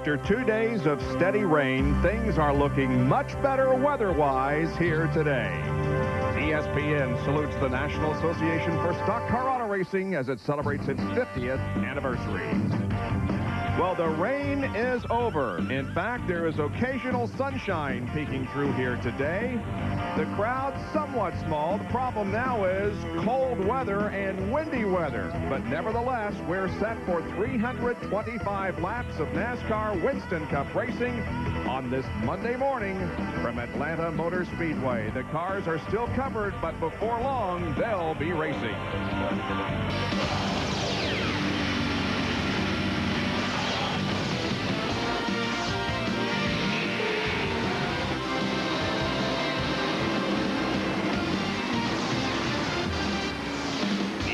After 2 days of steady rain, things are looking much better weather-wise here today. ESPN salutes the National Association for Stock Car Auto Racing as it celebrates its 50th anniversary. Well, the rain is over. In fact, there is occasional sunshine peeking through here today. The crowd's somewhat small. The problem now is cold weather and windy weather. But nevertheless, we're set for 325 laps of NASCAR Winston Cup racing on this Monday morning from Atlanta Motor Speedway. The cars are still covered, but before long, they'll be racing.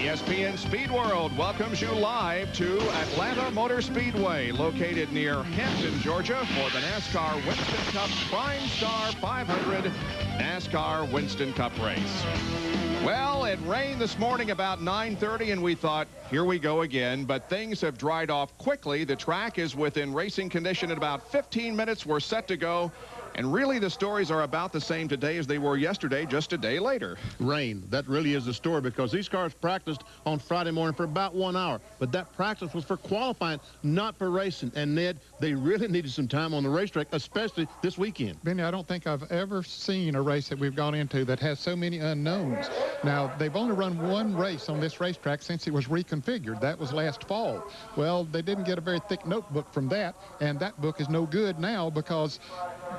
ESPN Speed World welcomes you live to Atlanta Motor Speedway, located near Hampton, Georgia, for the NASCAR Winston Cup PrimeStar 500 NASCAR Winston Cup race. Well, it rained this morning about 9:30, and we thought, here we go again, but things have dried off quickly. The track is within racing condition. In about 15 minutes, we're set to go. And really, the stories are about the same today as they were yesterday, just a day later. Rain, that really is the story, because these cars practiced on Friday morning for about 1 hour. But that practice was for qualifying, not for racing. And, Ned, they really needed some time on the racetrack, especially this weekend. Benny, I don't think I've ever seen a race that we've gone into that has so many unknowns. Now, they've only run one race on this racetrack since it was reconfigured. That was last fall. Well, they didn't get a very thick notebook from that, and that book is no good now because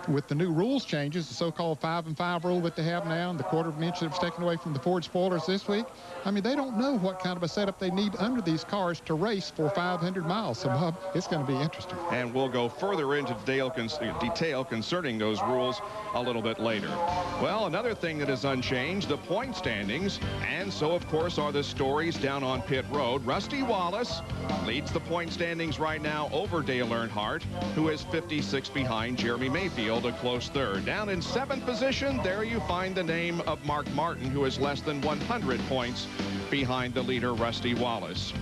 with the new rules changes, the so-called 5-and-5 rule that they have now, and the quarter of an inch that was taken away from the Ford spoilers this week, I mean, they don't know what kind of a setup they need under these cars to race for 500 miles. So, Bob, it's going to be interesting. And we'll go further into detail concerning those rules a little bit later. Well, another thing that is unchanged, the point standings, and so, of course, are the stories down on pit road. Rusty Wallace leads the point standings right now over Dale Earnhardt, who is 56 behind Jeremy Mayfield, a close third. Down in 7th position, there you find the name of Mark Martin, who is less than 100 points behind the leader, Rusty Wallace.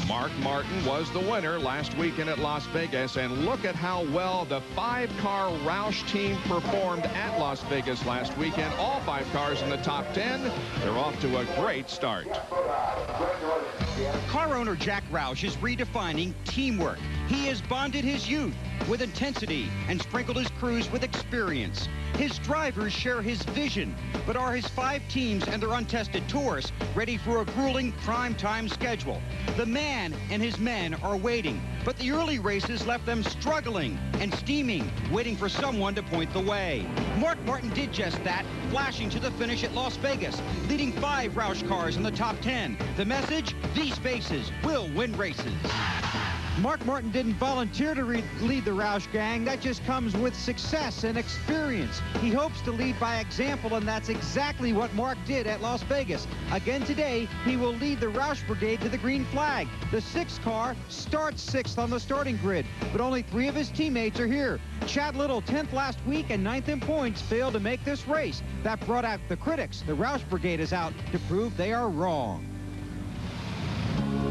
Mark Martin was the winner last weekend at Las Vegas, and look at how well the 5-car Roush team performed at Las Vegas last weekend. All 5 cars in the top 10. They're off to a great start. Car owner Jack Roush is redefining teamwork. He has bonded his youth with intensity and sprinkled his crews with experience. His drivers share his vision, but are his 5 teams and their untested tourists ready for a grueling prime-time schedule? The man and his men are waiting, but the early races left them struggling and steaming, waiting for someone to point the way. Mark Martin did just that, flashing to the finish at Las Vegas, leading 5 Roush cars in the top 10. The message: these faces will win races. Mark Martin didn't volunteer to lead the Roush gang. That just comes with success and experience. He hopes to lead by example, and that's exactly what Mark did at Las Vegas. Again today, he will lead the Roush brigade to the green flag. The 6th car starts 6th on the starting grid, but only 3 of his teammates are here. Chad Little, 10th last week and 9th in points, failed to make this race. That brought out the critics. The Roush brigade is out to prove they are wrong.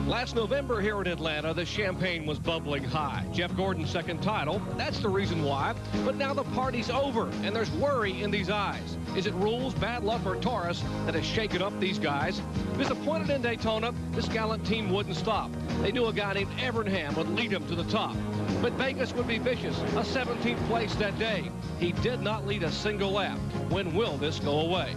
Last November here in Atlanta, the champagne was bubbling high. Jeff Gordon's 2nd title, that's the reason why. But now the party's over, and there's worry in these eyes. Is it rules, bad luck, or Taurus that has shaken up these guys? Disappointed in Daytona, this gallant team wouldn't stop. They knew a guy named Evernham would lead them to the top. But Vegas would be vicious, a 17th place that day. He did not lead a single lap. When will this go away?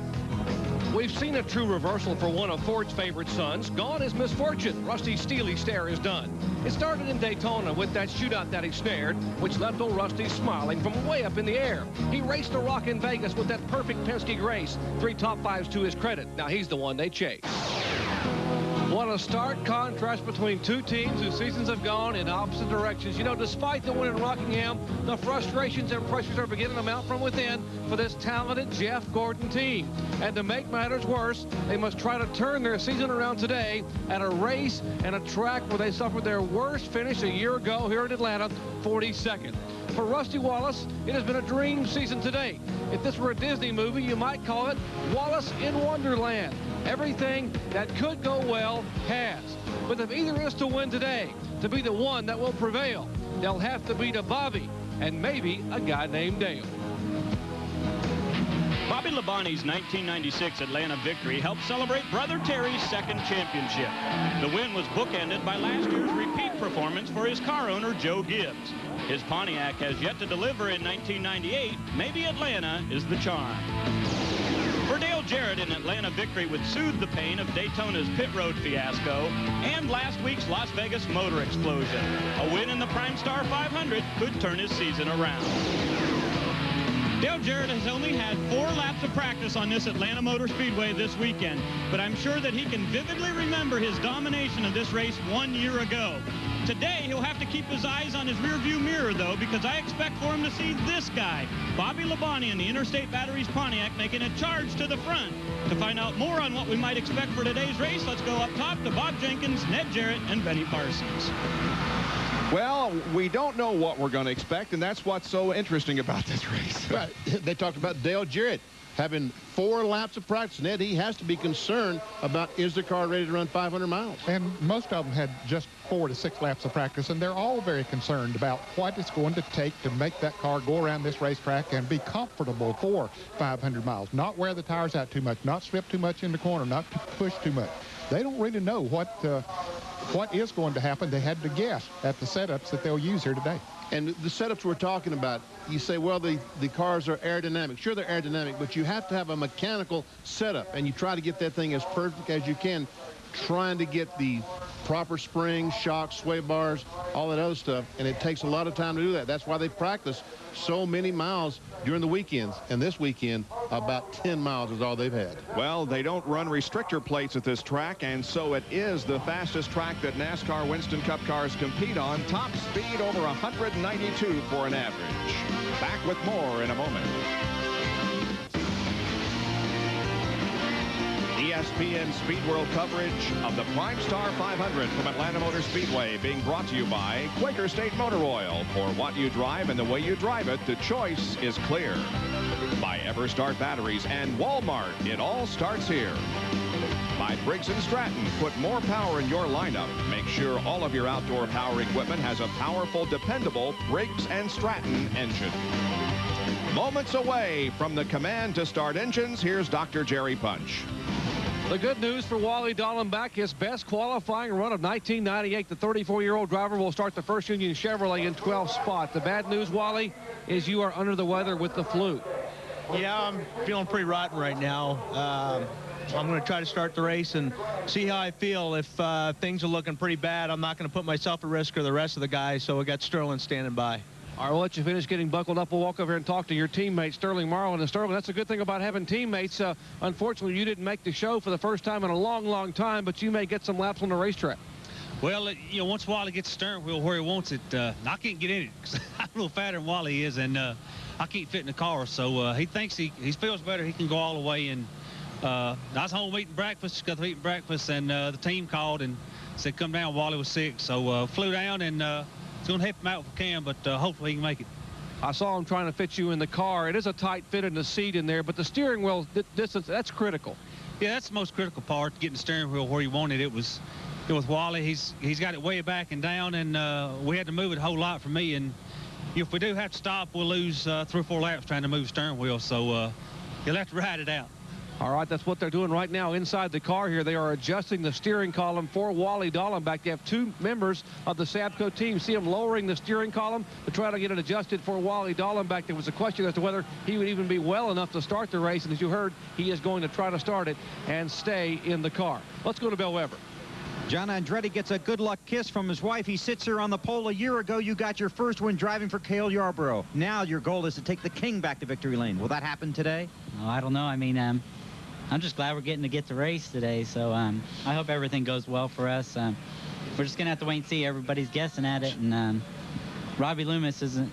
We've seen a true reversal for one of Ford's favorite sons. Gone is misfortune. Rusty's steely stare is done. It started in Daytona with that shootout that he snared, which left old Rusty smiling from way up in the air. He raced the rock in Vegas with that perfect Penske race. 3 top 5s to his credit. Now he's the one they chase. What a stark contrast between 2 teams whose seasons have gone in opposite directions. You know, despite the win in Rockingham, the frustrations and pressures are beginning to mount from within for this talented Jeff Gordon team. And to make matters worse, they must try to turn their season around today at a race and a track where they suffered their worst finish a year ago here in Atlanta, 42nd. For Rusty Wallace, it has been a dream season to date. If this were a Disney movie, you might call it Wallace in Wonderland. Everything that could go well has. But if either is to win today, to be the one that will prevail, they'll have to beat a Bobby and maybe a guy named Dale. Bobby Labonte's 1996 Atlanta victory helped celebrate Brother Terry's second championship. The win was bookended by last year's repeat performance for his car owner, Joe Gibbs. His Pontiac has yet to deliver in 1998. Maybe Atlanta is the charm. For Dale Jarrett, an Atlanta victory would soothe the pain of Daytona's pit road fiasco and last week's Las Vegas motor explosion. A win in the PrimeStar 500 could turn his season around. Dale Jarrett has only had 4 laps of practice on this Atlanta Motor Speedway this weekend, but I'm sure that he can vividly remember his domination of this race 1 year ago. Today, he'll have to keep his eyes on his rearview mirror, though, because I expect for him to see this guy, Bobby Labonte in the Interstate Batteries Pontiac, making a charge to the front. To find out more on what we might expect for today's race, let's go up top to Bob Jenkins, Ned Jarrett, and Benny Parsons. Well, we don't know what we're going to expect, and that's what's so interesting about this race. Right. They talked about Dale Jarrett having 4 laps of practice. Ned, he has to be concerned about, is the car ready to run 500 miles? And most of them had just 4 to 6 laps of practice, and they're all very concerned about what it's going to take to make that car go around this racetrack and be comfortable for 500 miles. Not wear the tires out too much, not slip too much in the corner, not push too much. They don't really know what is going to happen. They had to guess at the setups that they'll use here today. And the setups we're talking about, you say, well, the cars are aerodynamic. Sure, they're aerodynamic, but you have to have a mechanical setup, and you try to get that thing as perfect as you can, trying to get the proper springs, shocks, sway bars, all that other stuff, and it takes a lot of time to do that. That's why they practice so many miles during the weekends, and this weekend, about 10 miles is all they've had. Well, they don't run restrictor plates at this track, and so it is the fastest track that NASCAR Winston Cup cars compete on. Top speed over 192 for an average. Back with more in a moment. ESPN Speed World coverage of the PrimeStar 500 from Atlanta Motor Speedway, being brought to you by Quaker State Motor Oil. For what you drive and the way you drive it, the choice is clear. By Everstart Batteries and Walmart, it all starts here. By Briggs & Stratton, put more power in your lineup. Make sure all of your outdoor power equipment has a powerful, dependable Briggs & Stratton engine. Moments away from the command to start engines, here's Dr. Jerry Punch. The good news for Wally Dallenbach, his best qualifying run of 1998. The 34-year-old driver will start the First Union Chevrolet in 12th spot. The bad news, Wally, is you are under the weather with the flu. Yeah, I'm feeling pretty rotten right now. I'm going to try to start the race and see how I feel. If things are looking pretty bad, I'm not going to put myself at risk or the rest of the guys, so we got Sterling standing by. All right, we'll let you finish getting buckled up. We'll walk over here and talk to your teammate, Sterling Marlin. And Sterling, that's a good thing about having teammates. Unfortunately, you didn't make the show for the first time in a long, long time, but you may get some laps on the racetrack. Well, you know, once Wally gets the steering wheel where he wants it, I can't get in it because I'm a little fatter than Wally is, and I can't fit in the car. So he thinks he feels better. He can go all the way. And I was home eating breakfast, got to eating breakfast, and the team called and said, come down. Wally was sick. So flew down, and it's going to help him out if we can, but hopefully he can make it. I saw him trying to fit you in the car. It is a tight fit in the seat in there, but the steering wheel distance, that's critical. Yeah, that's the most critical part, getting the steering wheel where you want it. It was Wally. He's got it way back and down, and we had to move it a whole lot for me. And if we do have to stop, we'll lose 3 or 4 laps trying to move the steering wheel. So you'll have to ride it out. All right, that's what they're doing right now inside the car here. They are adjusting the steering column for Wally Dallenbach. They have 2 members of the Sabco team. See him lowering the steering column to try to get it adjusted for Wally Dallenbach. There was a question as to whether he would even be well enough to start the race, and as you heard, he is going to try to start it and stay in the car. Let's go to Bill Weber. John Andretti gets a good luck kiss from his wife. He sits here on the pole. A year ago, you got your first win driving for Cale Yarborough. Now your goal is to take the King back to victory lane. Will that happen today? Oh, I don't know. I mean, I'm just glad we're getting to get the race today, so I hope everything goes well for us. We're just going to have to wait and see. Everybody's guessing at it, and Robbie Loomis isn't...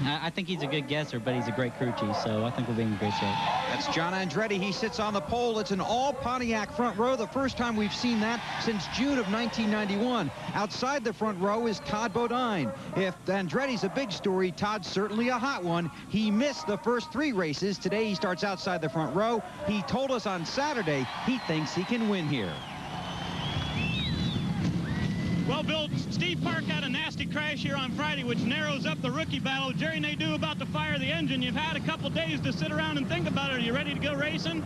I think he's a good guesser, but he's a great crew chief, so I think we'll be in great shape. That's John Andretti. He sits on the pole. It's an all Pontiac front row. The first time we've seen that since June of 1991. Outside the front row is Todd Bodine. If Andretti's a big story, Todd's certainly a hot one. He missed the first 3 races. Today he starts outside the front row. He told us on Saturday he thinks he can win here. Well, Bill, Steve Park had a nasty crash here on Friday, which narrows up the rookie battle. Jerry Nadeau about to fire the engine. You've had a couple days to sit around and think about it. Are you ready to go racing?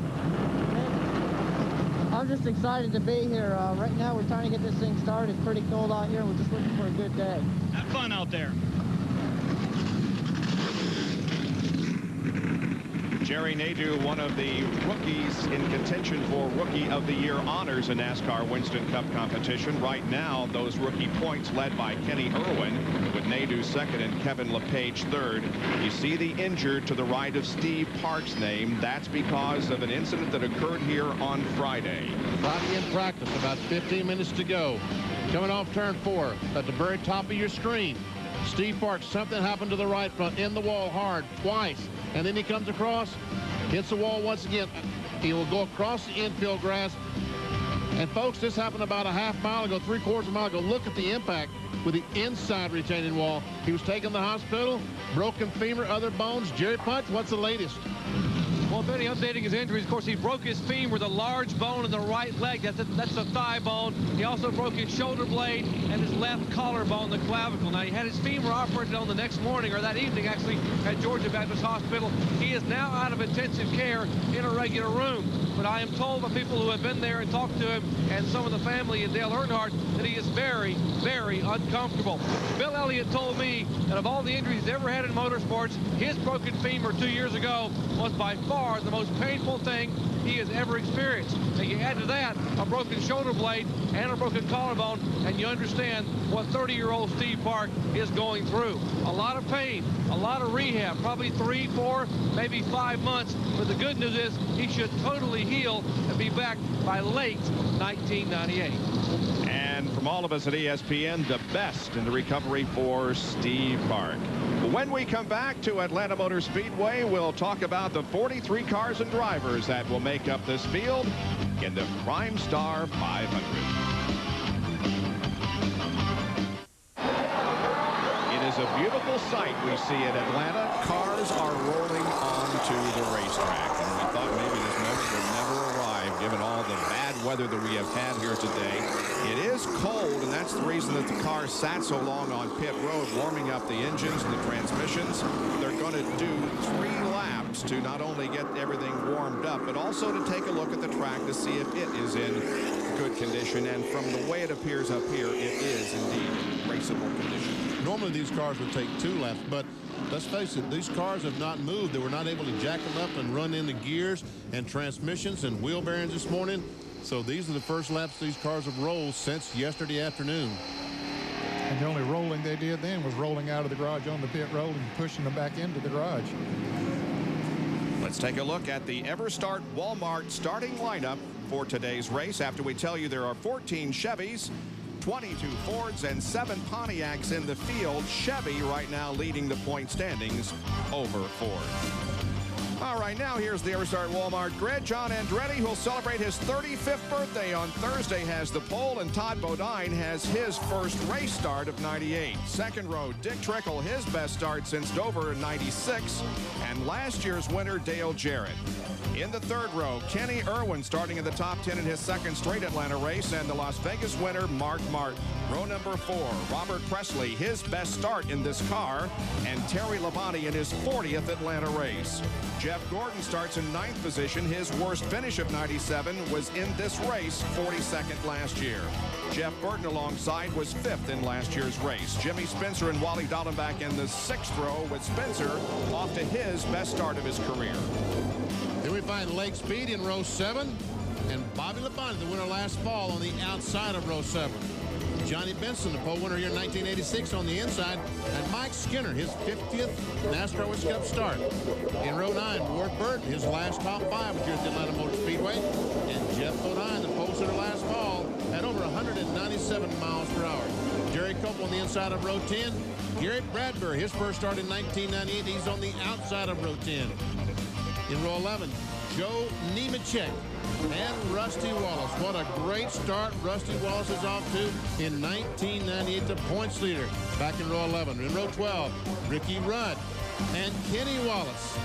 I'm just excited to be here. Right now, we're trying to get this thing started. It's pretty cold out here. We're just looking for a good day. Have fun out there. Jerry Nadeau, one of the rookies in contention for Rookie of the Year honors in NASCAR Winston Cup competition. Right now, those rookie points led by Kenny Irwin, with Nadeau second and Kevin LePage third. You see the injured to the right of Steve Park's name. That's because of an incident that occurred here on Friday. Friday in practice, about 15 minutes to go. Coming off turn 4 at the very top of your screen. Steve Park, something happened to the right front, in the wall hard twice. And then he comes across, hits the wall once again. He will go across the infield grass. And folks, this happened about a half mile ago, 3/4 mile ago. Look at the impact with the inside retaining wall. He was taken to the hospital, broken femur, other bones. Jerry Punch, what's the latest? Well, Benny, updating his injuries, of course, he broke his femur, the large bone in the right leg. That's the thigh bone. He also broke his shoulder blade and his left collarbone, the clavicle. Now, he had his femur operated on the next morning, or that evening, actually, at Georgia Baptist Hospital. He is now out of intensive care in a regular room. But I am told by people who have been there and talked to him, and some of the family and Dale Earnhardt, that he is very, very uncomfortable. Bill Elliott told me that of all the injuries he's ever had in motorsports, his broken femur 2 years ago was by far the most painful thing he has ever experienced. And you add to that a broken shoulder blade and a broken collarbone, and you understand what 30-year-old Steve Park is going through. A lot of pain, a lot of rehab, probably 3, 4, maybe 5 months. But the good news is he should totally heal and be back by late 1998. And from all of us at ESPN, the best in the recovery for Steve Park. When we come back to Atlanta Motor Speedway, we'll talk about the 43 cars and drivers that will make up this field in the PrimeStar 500. It is a beautiful sight we see at Atlanta. Cars are rolling onto the racetrack, and we thought maybe this moment would never arrive given all the bad weather that we have had here today. It is cold, and that's the reason that the cars sat so long on pit road, warming up the engines and the transmissions. They're going to do 3 laps to not only get everything warmed up, but also to take a look at the track to see if it is in good condition. And from the way it appears up here, it is indeed raceable condition. Normally these cars would take 2 laps, but let's face it, these cars have not moved. They were not able to jack them up and run into gears and transmissions and wheel bearings this morning. So these are the first laps these cars have rolled since yesterday afternoon. And the only rolling they did then was rolling out of the garage on the pit road and pushing them back into the garage. Let's take a look at the EverStart Walmart starting lineup for today's race after we tell you there are 14 Chevys, 22 Fords, and 7 Pontiacs in the field. Chevy right now leading the point standings over Ford. All right, now here's the EverStart Walmart grid. John Andretti, who'll celebrate his 35th birthday on Thursday, has the pole, and Todd Bodine has his first race start of '98. Second row, Dick Trickle, his best start since Dover in '96, and last year's winner, Dale Jarrett. In the third row, Kenny Irwin starting in the top 10 in his second straight Atlanta race, and the Las Vegas winner, Mark Martin. Row number 4, Robert Presley, his best start in this car, and Terry Labonte in his 40th Atlanta race. Jeff Gordon starts in 9th position. His worst finish of '97 was in this race, 42nd last year. Jeff Burton alongside was 5th in last year's race. Jimmy Spencer and Wally Dallenbach in the 6th row, with Spencer off to his best start of his career. Then we find Lake Speed in row 7, and Bobby Labonte, the winner last fall, on the outside of row 7. Johnny Benson, the pole winner here in 1986, on the inside, and Mike Skinner, his 50th NASCAR Winston Cup start. In row 9, Ward Burton, his last top 5 was here at the Atlanta Motor Speedway, and Jeff Bodine, the pole sitter last fall, at over 197 miles per hour. Jerry Cope on the inside of row 10. Gary Bradbury, his first start in 1998, he's on the outside of row 10. In row 11, Joe Nemechek and Rusty Wallace. What a great start Rusty Wallace is off to in 1998, the points leader back in row 11. In row 12, Ricky Rudd and Kenny Wallace.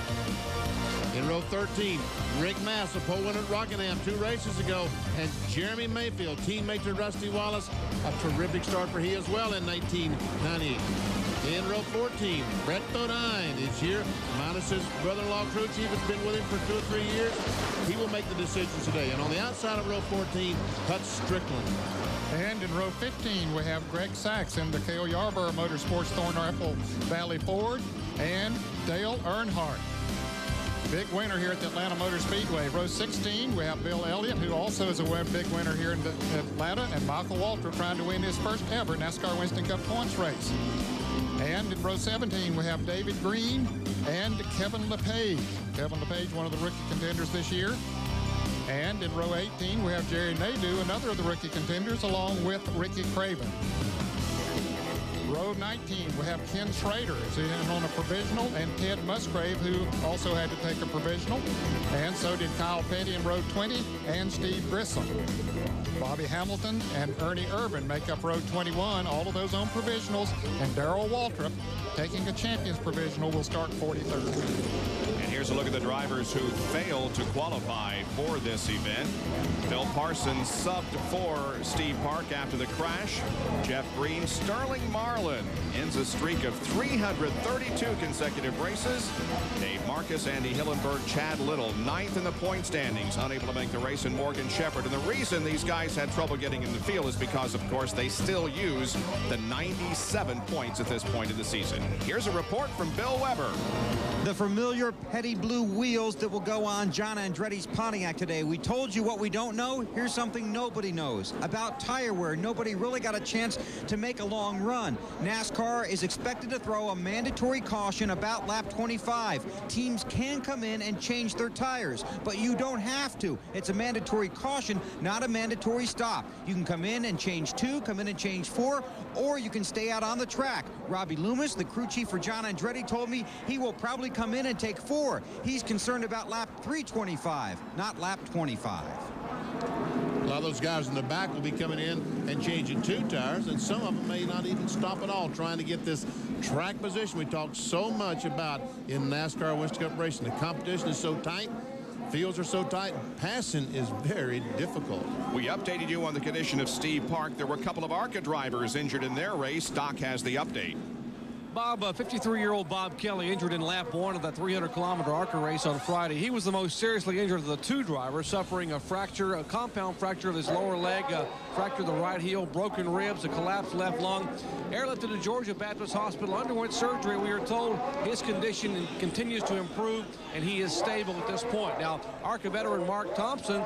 In In row 13, Rick Mass, a pole winner at Rockingham 2 races ago, and Jeremy Mayfield, teammate to Rusty Wallace, a terrific start for he as well in 1998. In row 14, Brett Bodine is here, minus his brother-in-law crew chief has been with him for 2 or 3 years. He will make the decisions today. And on the outside of row 14, Hutch Strickland. And in row 15, we have Greg Sachs in the Cale Yarborough Motorsports Thornapple Valley Ford and Dale Earnhardt. Big winner here at the Atlanta Motor Speedway. Row 16, we have Bill Elliott, who also is a big winner here in Atlanta, and Michael Waltrip trying to win his first ever NASCAR Winston Cup points race. And in row 17, we have David Green and Kevin LePage. Kevin LePage, one of the rookie contenders this year. And in row 18, we have Jerry Nadeau, another of the rookie contenders, along with Ricky Craven. Row 19, we have Ken Schrader, is in on a provisional, and Ted Musgrave, who also had to take a provisional. And so did Kyle Petty in row 20, and Steve Grissom. Bobby Hamilton and Ernie Irvin make up row 21, all of those on provisionals, and Darrell Waltrip, taking a champion's provisional, will start 43rd. And here's a look at the drivers who failed to qualify for this event. Phil Parsons subbed for Steve Park after the crash. Jeff Green, Sterling Marlin ends a streak of 332 consecutive races. Dave Marcus, Andy Hillenberg, Chad Little, 9th in the point standings, unable to make the race, and Morgan Shepherd. And the reason these guys had trouble getting in the field is because, of course, they still use the 97 points at this point in the season. Here's a report from Bill Weber. The familiar petty blue wheels that will go on John Andretti's Pontiac today. We told you what we don't know. Here's something nobody knows about tire wear. Nobody really got a chance to make a long run. NASCAR is expected to throw a mandatory caution about lap 25. Teams can come in and change their tires, but you don't have to. It's a mandatory caution, not a mandatory stop. You can come in and change 2, come in and change 4, or you can stay out on the track. Robbie Loomis, the crew chief for John Andretti, told me he will probably come in and take 4. He's concerned about lap 325, not lap 25. A lot of those guys in the back will be coming in and changing 2 tires, and some of them may not even stop at all trying to get this track position we talked so much about in NASCAR Winston Cup racing. The competition is so tight. Fields are so tight, passing is very difficult. We updated you on the condition of Steve Park. There were a couple of ARCA drivers injured in their race. Doc has the update. Bob, 53-year-old Bob Kelly injured in lap 1 of that 300-kilometer ARCA race on Friday. He was the most seriously injured of the 2 drivers, suffering a fracture, a compound fracture of his lower leg, fracture of the right heel, broken ribs, a collapsed left lung. Airlifted to Georgia Baptist Hospital, underwent surgery. We are told his condition continues to improve, and he is stable at this point. Now, ARCA veteran Mark Thompson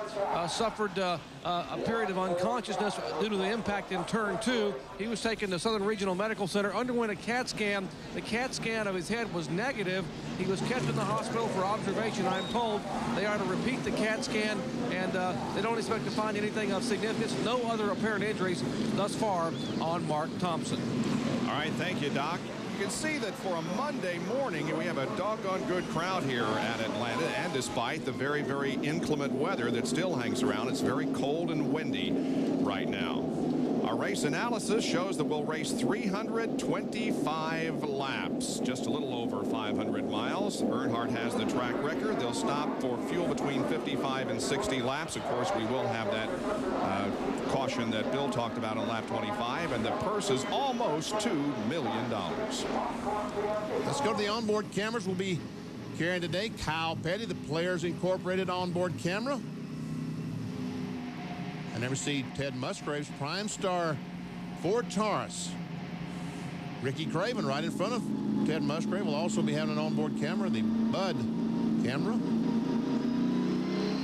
suffered a period of unconsciousness due to the impact in turn 2. He was taken to Southern Regional Medical Center, underwent a CAT scan. The CAT scan of his head was negative. He was kept in the hospital for observation. I'm told they are to repeat the CAT scan, and they don't expect to find anything of significance. No other apparent injuries thus far on Mark Thompson. All right, thank you, Doc. You can see that for a Monday morning, we have a doggone good crowd here at Atlanta, and despite the very, very inclement weather that still hangs around, it's very cold and windy right now. Our race analysis shows that we'll race 325 laps, just a little over 500 miles. Earnhardt has the track record. They'll stop for fuel between 55 and 60 laps. Of course, we will have that caution that Bill talked about on lap 25, and the purse is almost $2 million. Let's go to the onboard cameras. We'll be carrying today Kyle Petty, the Players Incorporated onboard camera. I never see Ted Musgrave's PrimeStar Ford Taurus. Ricky Craven right in front of Ted Musgrave will also be having an onboard camera, the Bud camera.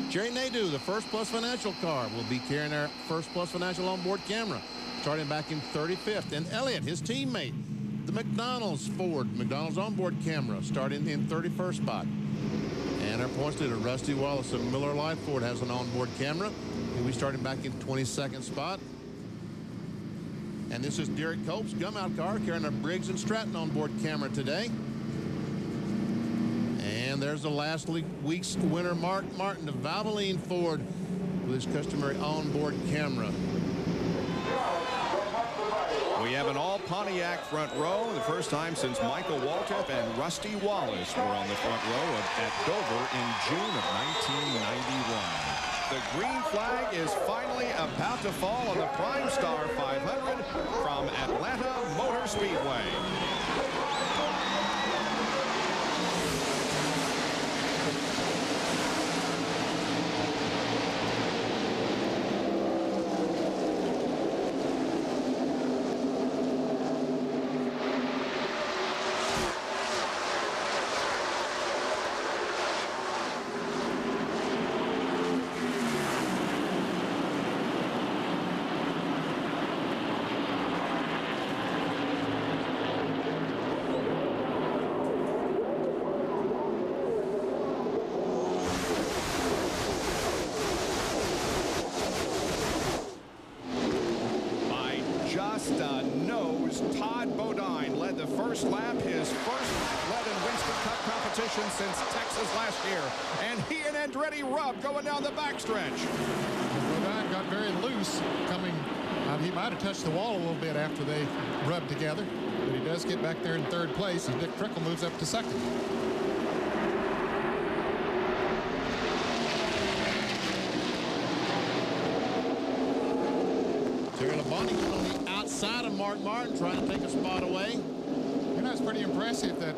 Jerry Nadeau, the First Plus Financial car, will be carrying our First Plus Financial onboard camera, starting back in 35th. And Elliott, his teammate, the McDonald's Ford, McDonald's onboard camera, starting in 31st spot. And our points leader, Rusty Wallace of Miller Lite Ford, has an onboard camera. He'll be starting back in 22nd spot. And this is Derek Cope's Gumout car carrying a Briggs & Stratton onboard camera today. And there's the last week's winner, Mark Martin of Valvoline Ford, with his customary onboard camera. We have an all Pontiac front row. The first time since Michael Waltrip and Rusty Wallace were on the front row at Dover in June of 1991. The green flag is finally about to fall on the PrimeStar 500 from Atlanta Motor Speedway. Just a nose. Todd Bodine led the first lap, his first lap led in Winston Cup competition since Texas last year. And he and Andretti rubbed going down the backstretch. Bodine got very loose coming. He might have touched the wall a little bit after they rubbed together, but he does get back there in third place, and Dick Trickle moves up to second. Bonnie on the outside of Mark Martin, trying to take a spot away. You know, it's pretty impressive that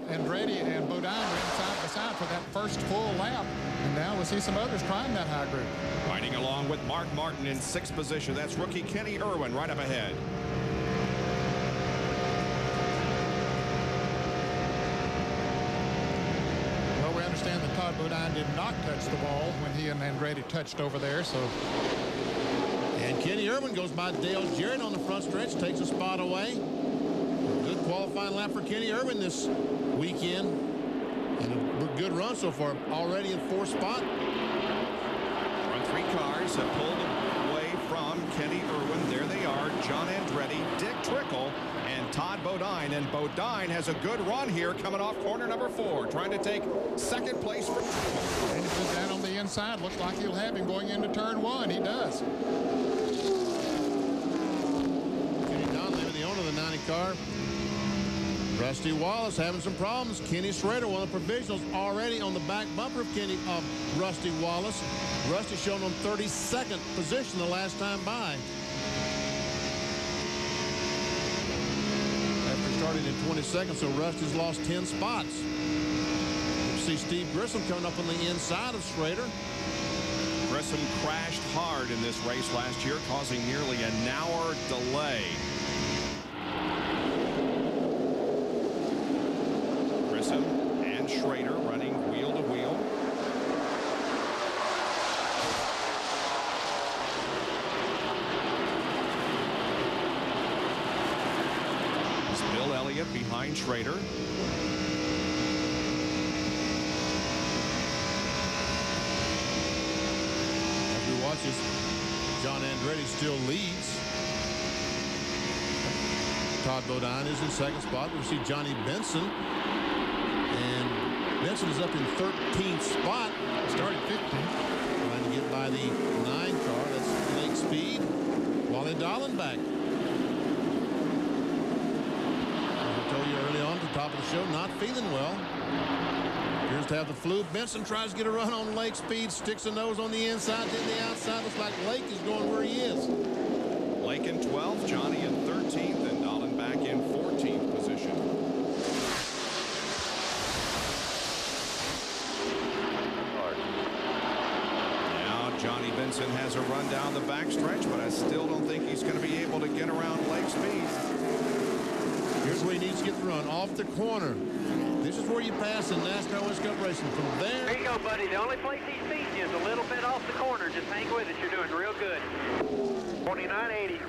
Andretti and Bodine ran side by side for that first full lap, and now we'll see some others trying that high group. Riding along with Mark Martin in sixth position. That's rookie Kenny Irwin right up ahead. Well, we understand that Todd Bodine did not touch the wall when he and Andretti touched over there, so... And Kenny Irwin goes by Dale Jarrett on the front stretch, takes a spot away. Good qualifying lap for Kenny Irwin this weekend. And a good run so far, already in fourth spot. Front three cars have pulled away from Kenny Irwin. There they are, John Andretti, Dick Trickle, and Todd Bodine. And Bodine has a good run here coming off corner number 4, trying to take second place from Trickle. And he put that on the inside. Looks like he'll have him going into turn 1. He does. The 90 car. Rusty Wallace having some problems. Kenny Schrader, one of the provisionals, already on the back bumper of Rusty Wallace. Rusty shown on 32nd position the last time by. After starting in 22nd, so Rusty's lost 10 spots. You see Steve Grissom coming up on the inside of Schrader. Grissom crashed hard in this race last year, causing nearly an hour delay. And Schrader running wheel to wheel. It's Bill Elliott behind Schrader. As we watch this, John Andretti still leads. Todd Bodine is in second spot. We see Johnny Benson. Benson is up in 13th spot. Started 15th. Trying to get by the 9 car. That's Lake Speed. Wally Dallenbach. As I told you early on at the top of the show, not feeling well. Appears to have the flu. Benson tries to get a run on Lake Speed. Sticks a nose on the inside, then the outside. Looks like Lake is going where he is. Lake in 12th, Johnny in 13th, and Dallenbach in 14th position. Johnny Benson has a run down the backstretch, but I still don't think he's going to be able to get around Lake Speed. Here's where he needs to get the run, off the corner. This is where you pass in NASCAR West Cup racing. From there... There you go, buddy. The only place he's beating you is a little bit off the corner. Just hang with it. You're doing real good. 29.80.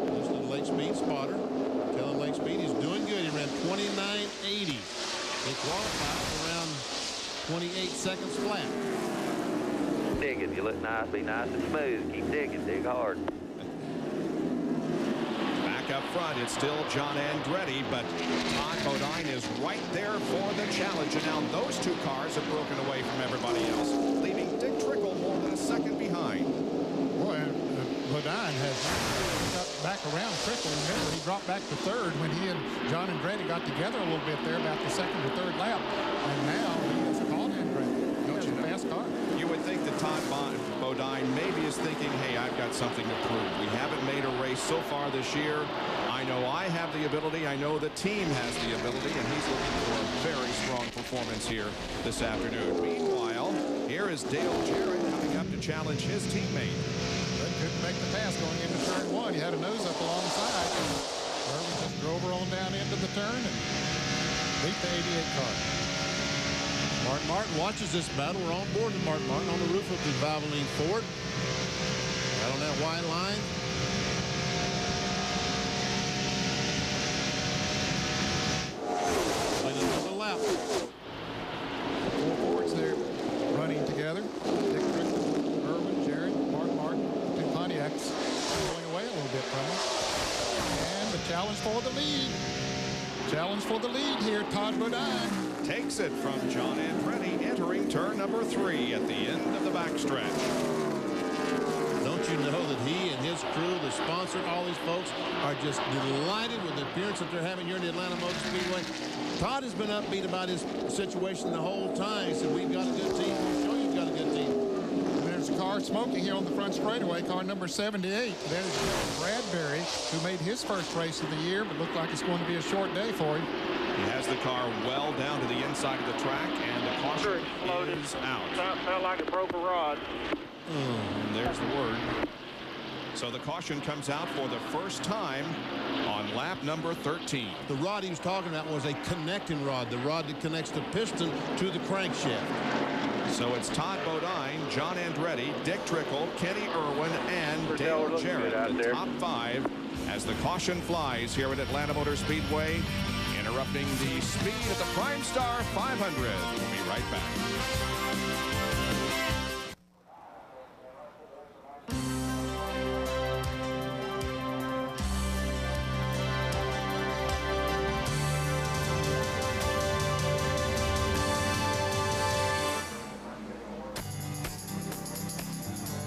This is the Lake Speed spotter. Telling Lake Speed he's doing good. He ran 29.80. He qualified around 28 seconds flat. Dig it. You look nice. Be nice and smooth. Keep digging. Dig hard. Back up front, it's still John Andretti, but Todd Bodine is right there for the challenge. And now those two cars have broken away from everybody else, leaving Dick Trickle more than a second behind. Boy, around Trickle. Remember, he dropped back to third when he and John Andretti got together a little bit there about the second or third lap. And now he has caught Andretti. He has a fast car. You would think that Todd Bodine maybe is thinking, hey, I've got something to prove. We haven't made a race so far this year. I know I have the ability. I know the team has the ability, and he's looking for a very strong performance here this afternoon. Meanwhile, here is Dale Jarrett coming up to challenge his teammate. But couldn't make the pass going into turn one. He had a nose up alongside. Irwin just drove her on down into the turn and beat the 88 car. Mark Martin watches this battle. We're on board with Mark Martin on the roof of the Valvoline Ford. Out on that white line. Playing another lap. Four Fords there running together. Dick Trickle, Irwin, Jarrett, Mark Martin, two Pontiacs pulling away a little bit from him. And the challenge for the lead. Challenge for the lead here, Todd Bodine. Takes it from John Andretti, entering turn number 3 at the end of the backstretch. Don't you know that he and his crew, the sponsor, all these folks, are just delighted with the appearance that they're having here in the Atlanta Motor Speedway? Todd has been upbeat about his situation the whole time. He said, we've got a good team. We'll show you've got a good team. There's a car smoking here on the front straightaway, car number 78. There's Bradbury, who made his first race of the year, but looked like it's going to be a short day for him. He has the car well down to the inside of the track, and the caution is out. Felt like it broke a rod. And there's the word. So the caution comes out for the first time on lap number 13. The rod he was talking about was a connecting rod, the rod that connects the piston to the crankshaft. So it's Todd Bodine, John Andretti, Dick Trickle, Kenny Irwin, and Dale Jarrett, the top 5, as the caution flies here at Atlanta Motor Speedway, interrupting the speed at the PrimeStar 500. We'll be right back.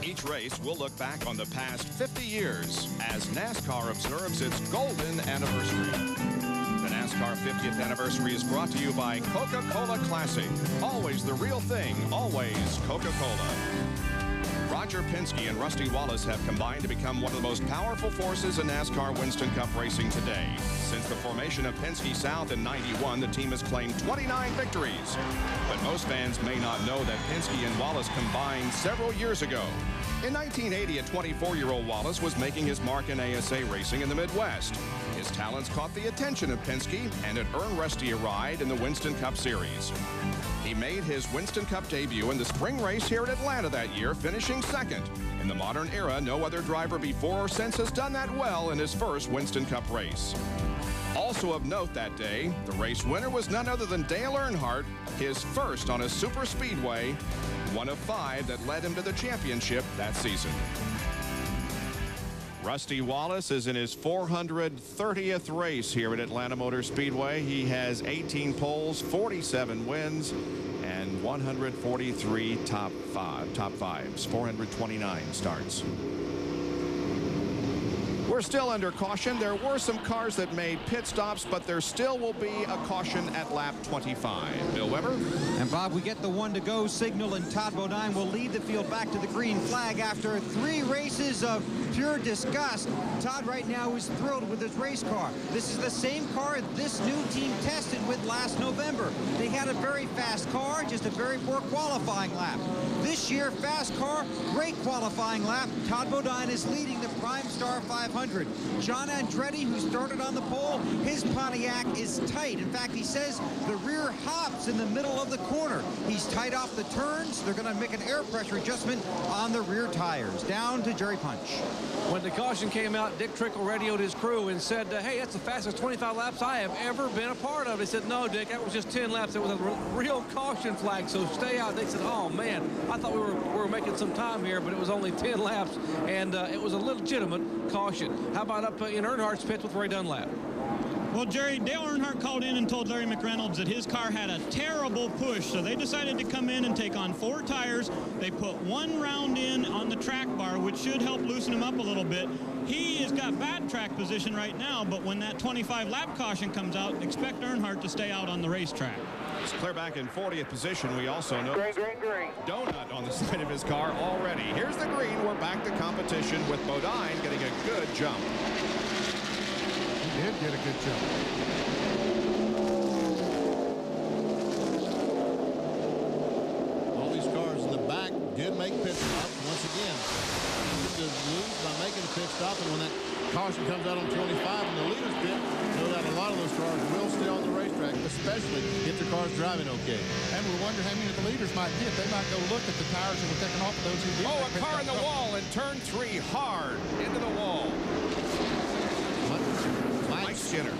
Each race will look back on the past 50 years as NASCAR observes its golden anniversary. The NASCAR 50th anniversary is brought to you by Coca-Cola Classic. Always the real thing, always Coca-Cola. Roger Penske and Rusty Wallace have combined to become one of the most powerful forces in NASCAR Winston Cup racing today. Since the formation of Penske South in '91, the team has claimed 29 victories. But most fans may not know that Penske and Wallace combined several years ago. In 1980, a 24-year-old Wallace was making his mark in ASA racing in the Midwest. His talents caught the attention of Penske, and it earned Rusty a ride in the Winston Cup Series. He made his Winston Cup debut in the spring race here at Atlanta that year, finishing second. In the modern era, no other driver before or since has done that well in his first Winston Cup race. Also of note that day, the race winner was none other than Dale Earnhardt, his first on a super speedway, one of 5 that led him to the championship that season. Rusty Wallace is in his 430th race here at Atlanta Motor Speedway. He has 18 poles, 47 wins, and 143 top fives, 429 starts. We're still under caution. There were some cars that made pit stops, but there still will be a caution at lap 25. Bill Weber? And Bob, we get the 1 to go signal, and Todd Bodine will lead the field back to the green flag after 3 races of pure disgust. Todd right now is thrilled with his race car. This is the same car this new team tested with last November. They had a very fast car, just a very poor qualifying lap. This year, fast car, great qualifying lap. Todd Bodine is leading the PrimeStar 500. John Andretti, who started on the pole, his Pontiac is tight. In fact, he says the rear hops in the middle of the corner. He's tight off the turns. They're going to make an air pressure adjustment on the rear tires. Down to Jerry Punch. When the caution came out, Dick Trickle radioed his crew and said, hey, that's the fastest 25 laps I have ever been a part of. He said, no, Dick, that was just 10 laps. It was a real caution flag, so stay out. They said, oh, man, I thought we were making some time here, but it was only 10 laps, and it was a legitimate caution. How about up in Earnhardt's pits with Ray Dunlap? Well, Jerry, Dale Earnhardt called in and told Larry McReynolds that his car had a terrible push, so they decided to come in and take on 4 tires. They put 1 round in on the track bar, which should help loosen him up a little bit. He has got bad track position right now, but when that 25-lap caution comes out, expect Earnhardt to stay out on the racetrack. He's clear back in 40th position. We also know Green. donut on the side of his car already. Here's the green. We're back to competition with Bodine getting a good jump. He did get a good jump. All these cars in the back did make pit stops once again. To lose by making a pit stop, and when that caution comes out on 25 in the leader's pit, no doubt a lot of those cars will stay on the racetrack, especially if the car's driving okay. And we wonder how many of the leaders might get. They might go look at the tires that were taken off of those who did. Oh, a car in the wall in turn 3, hard into the wall. Mike Skinner.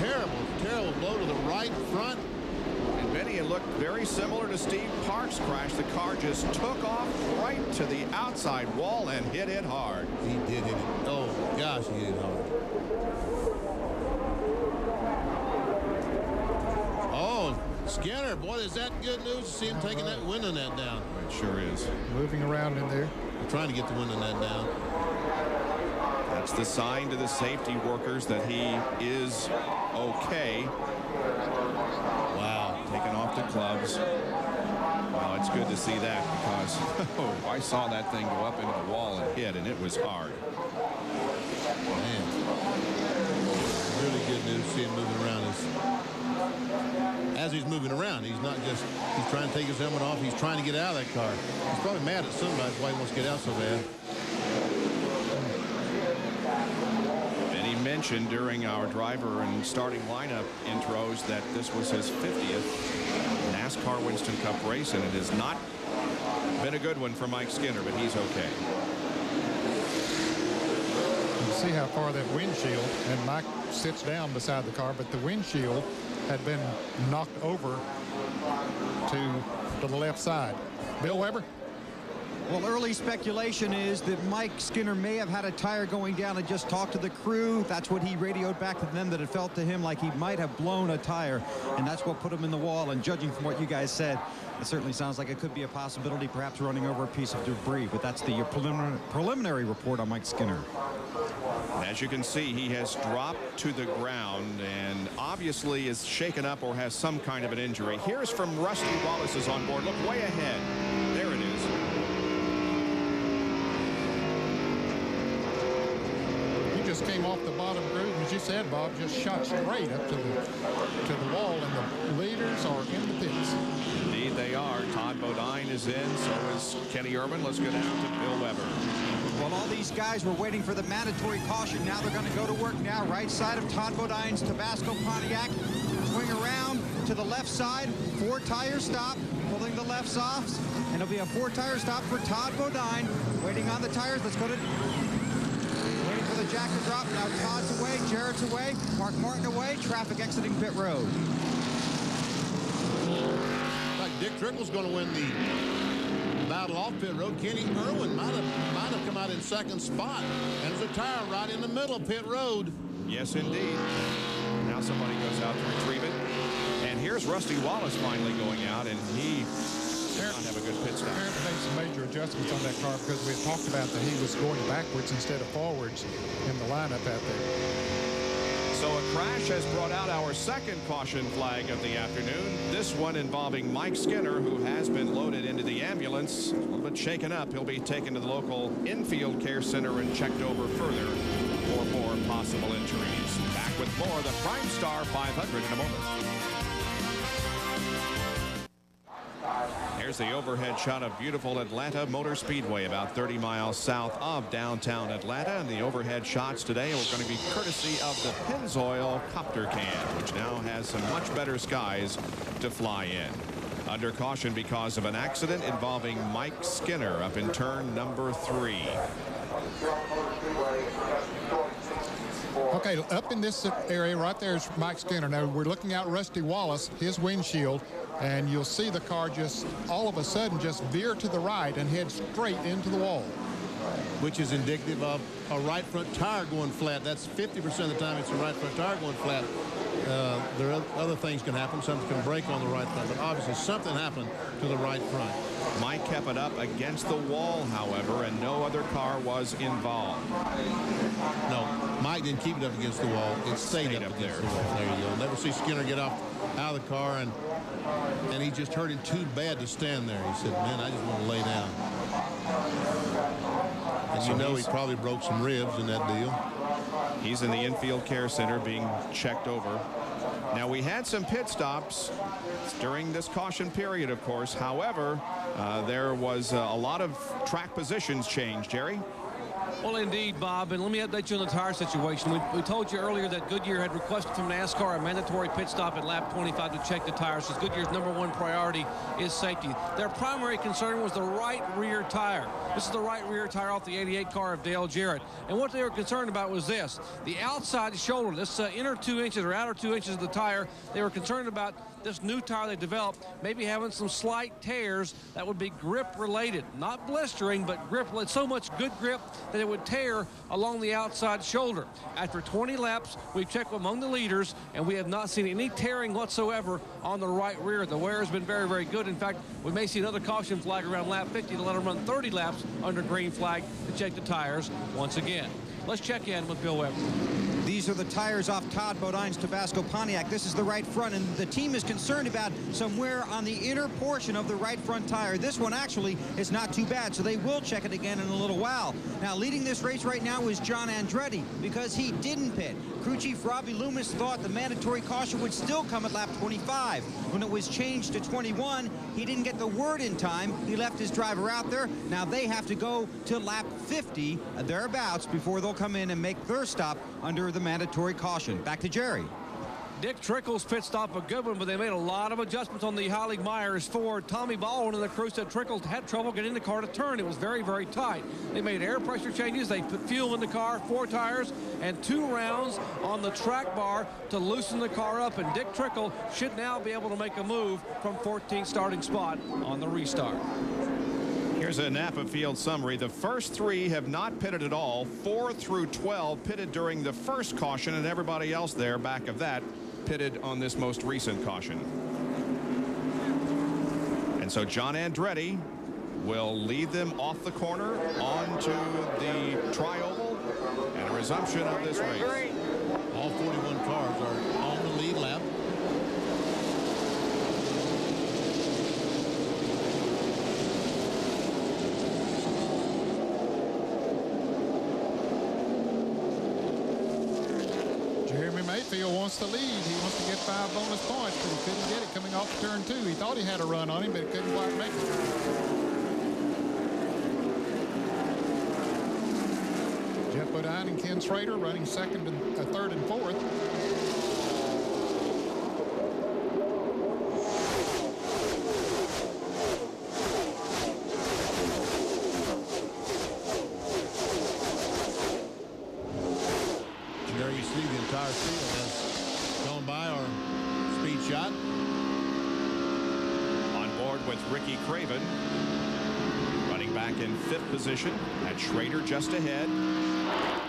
Terrible blow to the right front. And Benny, it looked very similar to Steve Park's crash. The car just took off right to the outside wall and hit it hard. He did hit it. Oh, gosh, he hit it hard. Oh, Skinner, boy, is that good news to see him taking that wind on that down. It sure is. Moving around in there. We're trying to get the wind on that down. That's the sign to the safety workers that he is okay. Wow, taking off the clubs. Well, it's good to see that because I saw that thing go up into the wall and hit, and it was hard. Man, really good news to see him moving around. As he's moving around, he's not just, he's trying to take his helmet off. He's trying to get out of that car. He's probably mad at somebody why he wants to get out so bad. Benny mentioned during our driver and starting lineup intros that this was his 50th NASCAR Winston Cup race, and it has not been a good one for Mike Skinner, but he's okay. You see how far that windshield, and Mike sits down beside the car, but the windshield had been knocked over to the left side. Bill Weber? Well, early speculation is that Mike Skinner may have had a tire going down and just talked to the crew. That's what he radioed back to them, that it felt to him like he might have blown a tire, and that's what put him in the wall. And judging from what you guys said, it certainly sounds like it could be a possibility, perhaps running over a piece of debris. But that's the preliminary report on Mike Skinner. As you can see, he has dropped to the ground and obviously is shaken up or has some kind of an injury. Here's from Rusty Wallace is on board. Look way ahead. There it is. He just came off the bottom groove, as you said, Bob, just shot straight up to the wall, and the leaders are in the pits. Indeed they are. Todd Bodine is in, so is Kenny Irwin. Let's go down to Bill Weber. Well, all these guys were waiting for the mandatory caution. Now they're going to go to work now. Right side of Todd Bodine's Tabasco Pontiac. Swing around to the left side. 4-tire stop. Pulling the lefts off. And it'll be a 4-tire stop for Todd Bodine. Waiting on the tires. Let's go to... Waiting for the jack to drop. Now Todd's away. Jarrett's away. Mark Martin away. Traffic exiting pit road. Like Dick Trickle's going to win the battle off pit road. Kenny Irwin might have come out in second spot. And there's a tire right in the middle of pit road. Yes, indeed. Now somebody goes out to retrieve it. And here's Rusty Wallace finally going out, and he did not have a good pit stop. Apparently made some major adjustments on that car because we had talked about that he was going backwards instead of forwards in the lineup out there. So a crash has brought out our second caution flag of the afternoon. This one involving Mike Skinner, who has been loaded into the ambulance. A little bit shaken up. He'll be taken to the local infield care center and checked over further for more possible injuries. Back with more of the PrimeStar 500 in a moment. Here's the overhead shot of beautiful Atlanta Motor Speedway, about 30 miles south of downtown Atlanta. And the overhead shots today are going to be courtesy of the Pennzoil Copter Cam, which now has some much better skies to fly in. Under caution because of an accident involving Mike Skinner up in turn number 3. Okay, up in this area right there is Mike Skinner. Now we're looking out Rusty Wallace, his windshield, and you'll see the car just all of a sudden just veer to the right and head straight into the wall. which is indicative of a right front tire going flat. That's 50% of the time it's a right front tire going flat. There are other things can happen. Something can break on the right front, but obviously something happened to the right front. Mike kept it up against the wall, however, and no other car was involved. No, Mike didn't keep it up against the wall. It stayed up against the wall. There you go. Never see Skinner get out of the car, and he just hurt him too bad to stand there. He said, man, I just want to lay down. And you know he probably broke some ribs in that deal. He's in the infield care center being checked over. Now, we had some pit stops during this caution period, of course. However, there was a lot of track positions changed, Jerry. Well, indeed, Bob, and let me update you on the tire situation. We told you earlier that Goodyear had requested from NASCAR a mandatory pit stop at lap 25 to check the tires, because Goodyear's #1 priority is safety. Their primary concern was the right rear tire. This is the right rear tire off the 88 car of Dale Jarrett. And what they were concerned about was this: the outside shoulder, this inner 2 inches or outer 2 inches of the tire. They were concerned about this new tire they developed maybe having some slight tears that would be grip related, not blistering, but grip. So much good grip that it would tear along the outside shoulder. After 20 laps, we've checked among the leaders, and we have not seen any tearing whatsoever on the right rear. The wear has been very, very good. In fact, we may see another caution flag around lap 50 to let them run 30 laps under green flag to check the tires once again. Let's check in with Bill Weber. These are the tires off Todd Bodine's Tabasco Pontiac. This is the right front, and the team is concerned about some wear on the inner portion of the right front tire. This one actually is not too bad, so they will check it again in a little while. Now, leading this race right now is John Andretti, because he didn't pit. Crew Chief Robbie Loomis thought the mandatory caution would still come at lap 25. When it was changed to 21, he didn't get the word in time. He left his driver out there. Now they have to go to lap 50, thereabouts, before they'll come in and make their stop under the mandatory caution. Back to Jerry. Dick Trickle's pit stop, a good one, but they made a lot of adjustments on the Heilig Myers Ford. Tommy Baldwin and the crew said Trickle had trouble getting the car to turn. It was very, very tight. They made air pressure changes. They put fuel in the car, 4 tires, and 2 rounds on the track bar to loosen the car up. And Dick Trickle should now be able to make a move from 14th starting spot on the restart. Here's a Napa field summary. The first 3 have not pitted at all. 4 through 12 pitted during the first caution, and everybody else there back of that pitted on this most recent caution. And so John Andretti will lead them off the corner onto the tri-oval and a resumption of this race. All 41 cars are on the lead lap. Mayfield wants to lead. He wants to get 5 bonus points, but he couldn't get it coming off turn 2. He thought he had a run on him, but he couldn't quite make it. Jeff Bodine and Ken Schrader running second and third and fourth. Ricky Craven running back in 5th position. At Schrader just ahead.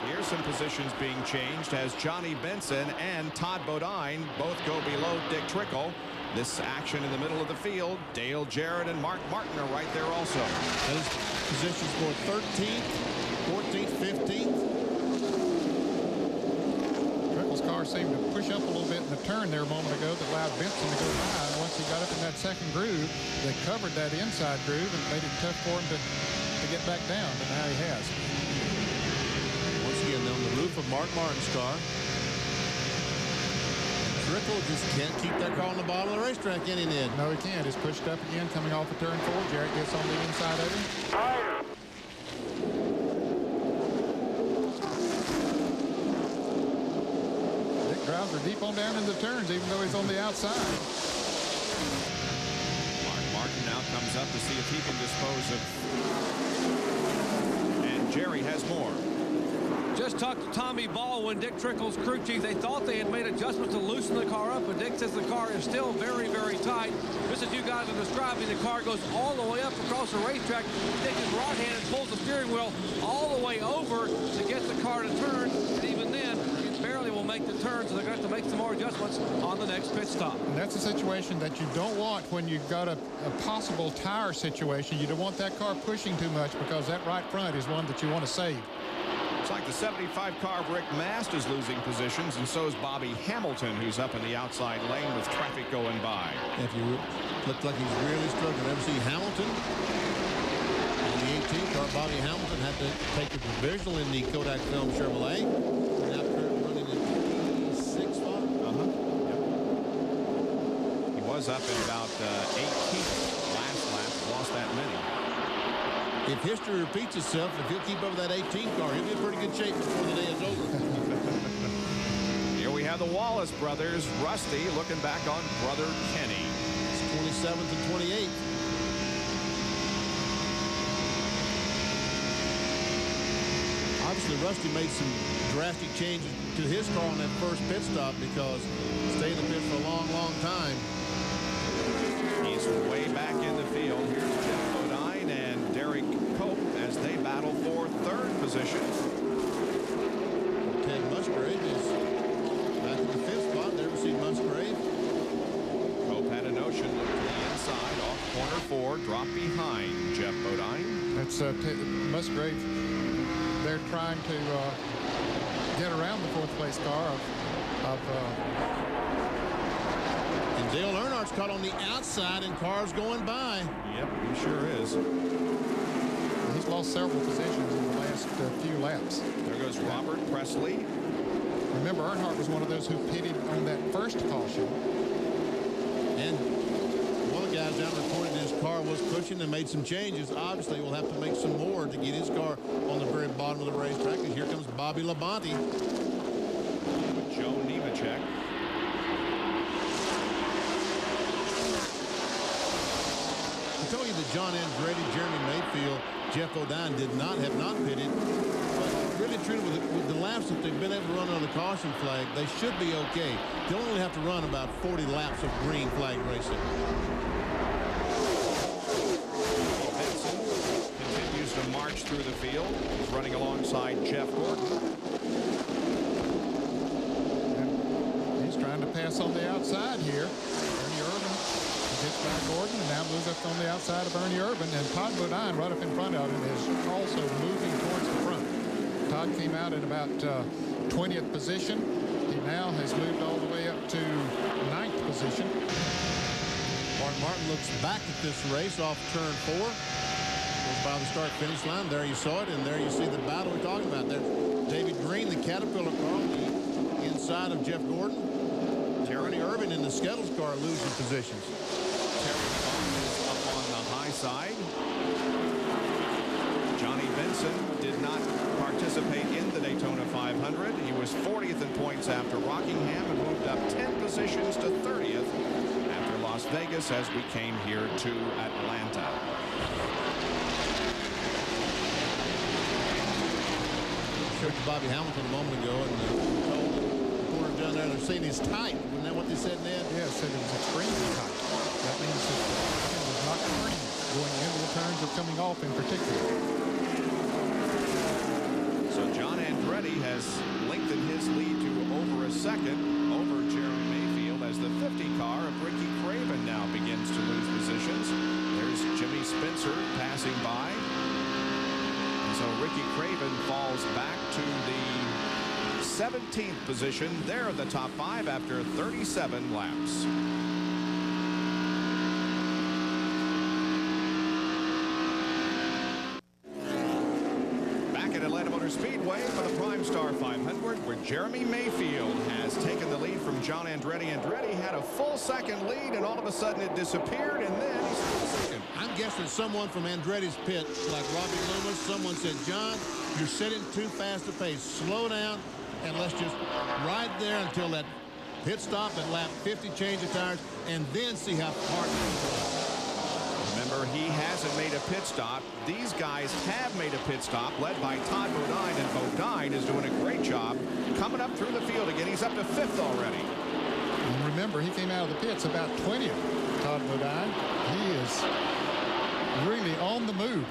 Here's some positions being changed as Johnny Benson and Todd Bodine both go below Dick Trickle. This action in the middle of the field. Dale Jarrett and Mark Martin are right there also. Those positions for 13th, 14th, 15th. Car seemed to push up a little bit in the turn there a moment ago that allowed Benson to go by. And once he got up in that second groove, they covered that inside groove and made it tough for him to get back down. But now he has. Once again, on the roof of Mark Martin's car. Trickle just can't keep that car on the bottom of the racetrack, can he, Ned? No, he can't. It's pushed up again coming off of turn 4. Jarrett gets on the inside of him. Drives are deep on down in the turns, even though he's on the outside. Mark Martin now comes up to see if he can dispose of. And Jerry has more. just talked to Tommy Baldwin, Dick Trickle's crew chief. They thought they had made adjustments to loosen the car up, but Dick says the car is still very, very tight. Just as you guys are describing, the car goes all the way up across the racetrack. He takes his right hand and pulls the steering wheel all the way over to get the car to turn, and even then, it barely will make the turn, so they're going to have to make some more adjustments on the next pit stop. And that's a situation that you don't want when you've got a possible tire situation. You don't want that car pushing too much, because that right front is one that you want to save. It's like the 75 car of Rick Mast is losing positions, and so is Bobby Hamilton, who's up in the outside lane with traffic going by. If you look like he's really struggling, ever see Hamilton? In the 18 car, Bobby Hamilton had to take a provisional in the Kodak Film Chevrolet. Now currently running in P6 spot. He was up in about 18th last lap, lost that many. If history repeats itself, if he'll keep up with that 18 car, he'll be in pretty good shape before the day is over. Here we have the Wallace brothers. Rusty looking back on brother Kenny. It's 27th and 28th. Obviously, Rusty made some drastic changes to his car on that first pit stop, because staying in the pit for a long, long time. He's way back in the field. Here's Jeff Bodine and Derek Pope as they battle for third position. Ted Musgrave is back in the fifth spot. There we see Musgrave. Pope had a notion, look to the inside, off corner 4, drop behind Jeff Bodine. That's Musgrave. They're trying to get around the fourth place car and Dale Earnhardt's caught on the outside, and cars going by. Yep, he sure is. He's lost several positions in the last few laps. There goes Robert Presley. Remember, Earnhardt was one of those who pitted on that first caution. And one of the guys down reported his car was pushing and made some changes. Obviously, we'll have to make some more to get his car on the very bottom of the racetrack. And here comes Bobby Labonte. With Joe Nemechek. I told you that John Andretti, Jeremy Mayfield, Jeff Bodine have not pitted. But really truly, with the laps that they've been able to run on the caution flag, they should be okay. They'll only have to run about 40 laps of green flag racing. Benson continues to march through the field. He's running alongside Jeff Gordon. And he's trying to pass on the outside here. Ernie Irvin gets by Gordon and now moves up on the outside of Ernie Irvin. And Todd Bodine right up in front of him is also moving towards the front. Todd came out at about 20th position. He now has moved all the way up to 9th position. Mark Martin looks back at this race off turn 4. Goes by the start-finish line. There you saw it, and there you see the battle we're talking about. There's David Green, the Caterpillar car, on the inside of Jeff Gordon. Ernie Irvin in the Skettles car losing positions. Terry Funk is up on the high side. Johnny Benson did not participate in the Daytona 500. He was 40th in points after Rockingham and moved up 10 positions to 30th after Las Vegas as we came here to Atlanta. I showed you Bobby Hamilton a moment ago, and told the reporter down there they're saying he's tight. Wasn't that what they said, Ned? Yeah, said it was extremely tight. That means that it was not free going into the turns or coming off in particular. So John Andretti has lengthened his lead to over a second over Jeremy Mayfield as the 50 car of Ricky Craven now begins to lose positions. There's Jimmy Spencer passing by. And so Ricky Craven falls back to the 17th position. They're the top 5 after 37 laps. Speedway for the PrimeStar 500, where Jeremy Mayfield has taken the lead from John Andretti. Andretti had a full second lead, and all of a sudden it disappeared, and then he's still second. I'm guessing someone from Andretti's pit, like Robbie Loomis, someone said, John, you're setting too fast a pace. Slow down, and let's just ride there until that pit stop at lap 50, change the tires, and then see how hard it is. Remember, remember, he hasn't made a pit stop. These guys have made a pit stop, led by Todd Bodine, and Bodine is doing a great job coming up through the field again. He's up to 5th already. And remember, he came out of the pits about 20th, Todd Bodine. He is really on the move.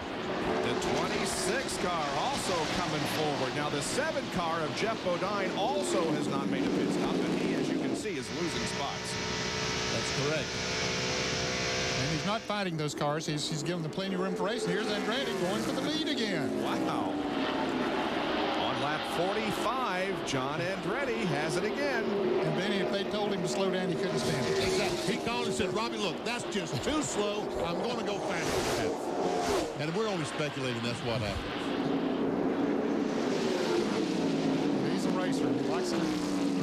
The 26 car also coming forward. Now the 7 car of Jeff Bodine also has not made a pit stop, and he, as you can see, is losing spots. That's correct. And he's not fighting those cars. He's giving them plenty of room for race. And here's Andretti going for the lead again. Wow. On lap 45, John Andretti has it again. And Benny, if they told him to slow down, he couldn't stand it. Exactly. He called and said, Robbie, look, that's just too slow. I'm going to go faster. And we're only speculating that's what happened. He's a racer. He likes to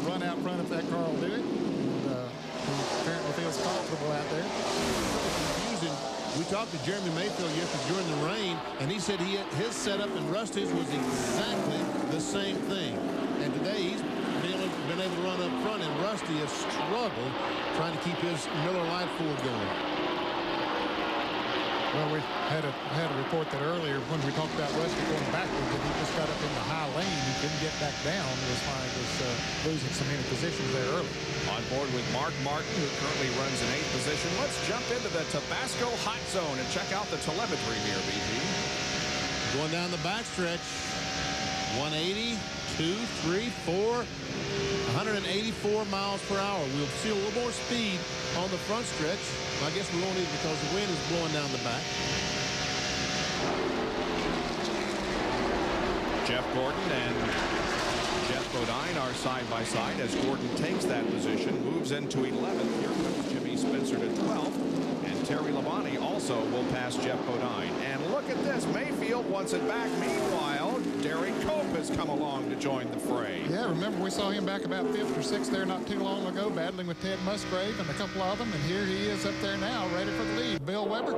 run out front if that car will do it. And he apparently feels comfortable out there. We talked to Jeremy Mayfield yesterday during the rain, and he said his setup and Rusty's was exactly the same thing. And today he's been able to run up front, and Rusty has struggled trying to keep his Miller Lite Ford going. Well, we had a report that earlier when we talked about Rusty going backwards, that he just got up in the high lane. He couldn't get back down. Was why he was losing so many positions there early. On board with Mark Martin, who currently runs in 8th position. Let's jump into the Tabasco hot zone and check out the telemetry here, BG. Going down the backstretch, 180, 2, 3, 4, 184 miles per hour. We'll see a little more speed on the front stretch. I guess we won't need it because the wind is blowing down the back. Jeff Gordon and Jeff Bodine are side by side as Gordon takes that position, moves into 11th. Here comes Jimmy Spencer to 12th, and Terry Labonte also will pass Jeff Bodine. And look at this, Mayfield wants it back. Meanwhile, Derek Cope has come along to join the fray. Yeah, remember we saw him back about 5th or 6th there not too long ago, battling with Ted Musgrave and a couple of them, and here he is up there now, ready for the lead. Bill Weber.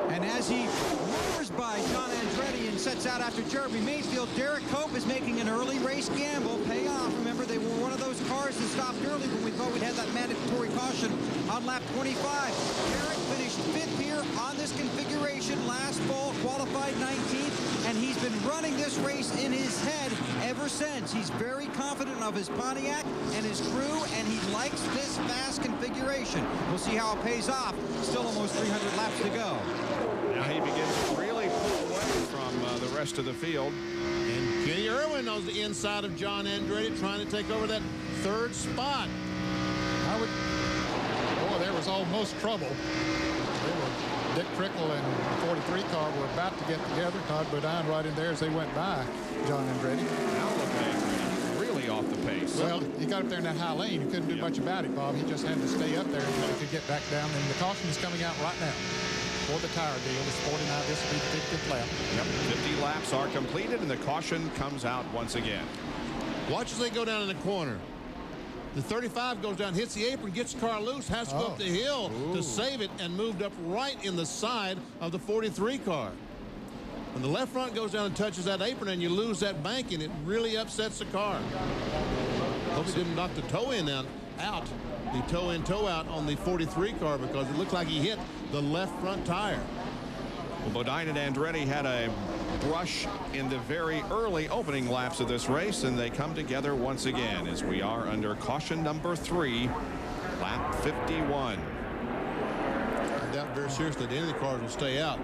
And as he roars by John Andretti and sets out after Jeremy Mayfield, Derek Cope is making an early race gamble pay off. Remember, they were one of those cars that stopped early when we thought we'd have that mandatory caution on lap 25. Derek finished 5th here on this configuration last fall, qualified 19th, and he's been running this race in his head ever since. He's very confident of his Pontiac and his crew, and he likes this fast configuration. We'll see how it pays off. Still almost 300 laps to go. Now he begins to really pull away from the rest of the field. And Kenny Irwin on the inside of John Andretti trying to take over that 3rd spot. Boy, there was almost trouble. Dick Trickle and the 43 car were about to get together. Todd Bodine right in there as they went by John Andretti. Now look at Andretti, really off the pace. Well, he got up there in that high lane. He couldn't do much about it, Bob. He just had to stay up there until he could get back down. And the caution is coming out right now for the tire deal. It's 49. This will be the 50th lap. Yep, 50 laps are completed, and the caution comes out once again. Watch as they go down in the corner. The 35 goes down, hits the apron, gets the car loose, has to go up the hill to save it, and moved up right in the side of the 43 car. When the left front goes down and touches that apron and you lose that banking, it really upsets the car. Hope he didn't knock the toe in out, the toe in, toe out on the 43 car, because it looked like he hit the left front tire. Well, Bodine and Andretti had a brush in the very early opening laps of this race, and they come together once again as we are under caution number 3, lap 51. I doubt very seriously that any of the cars will stay out.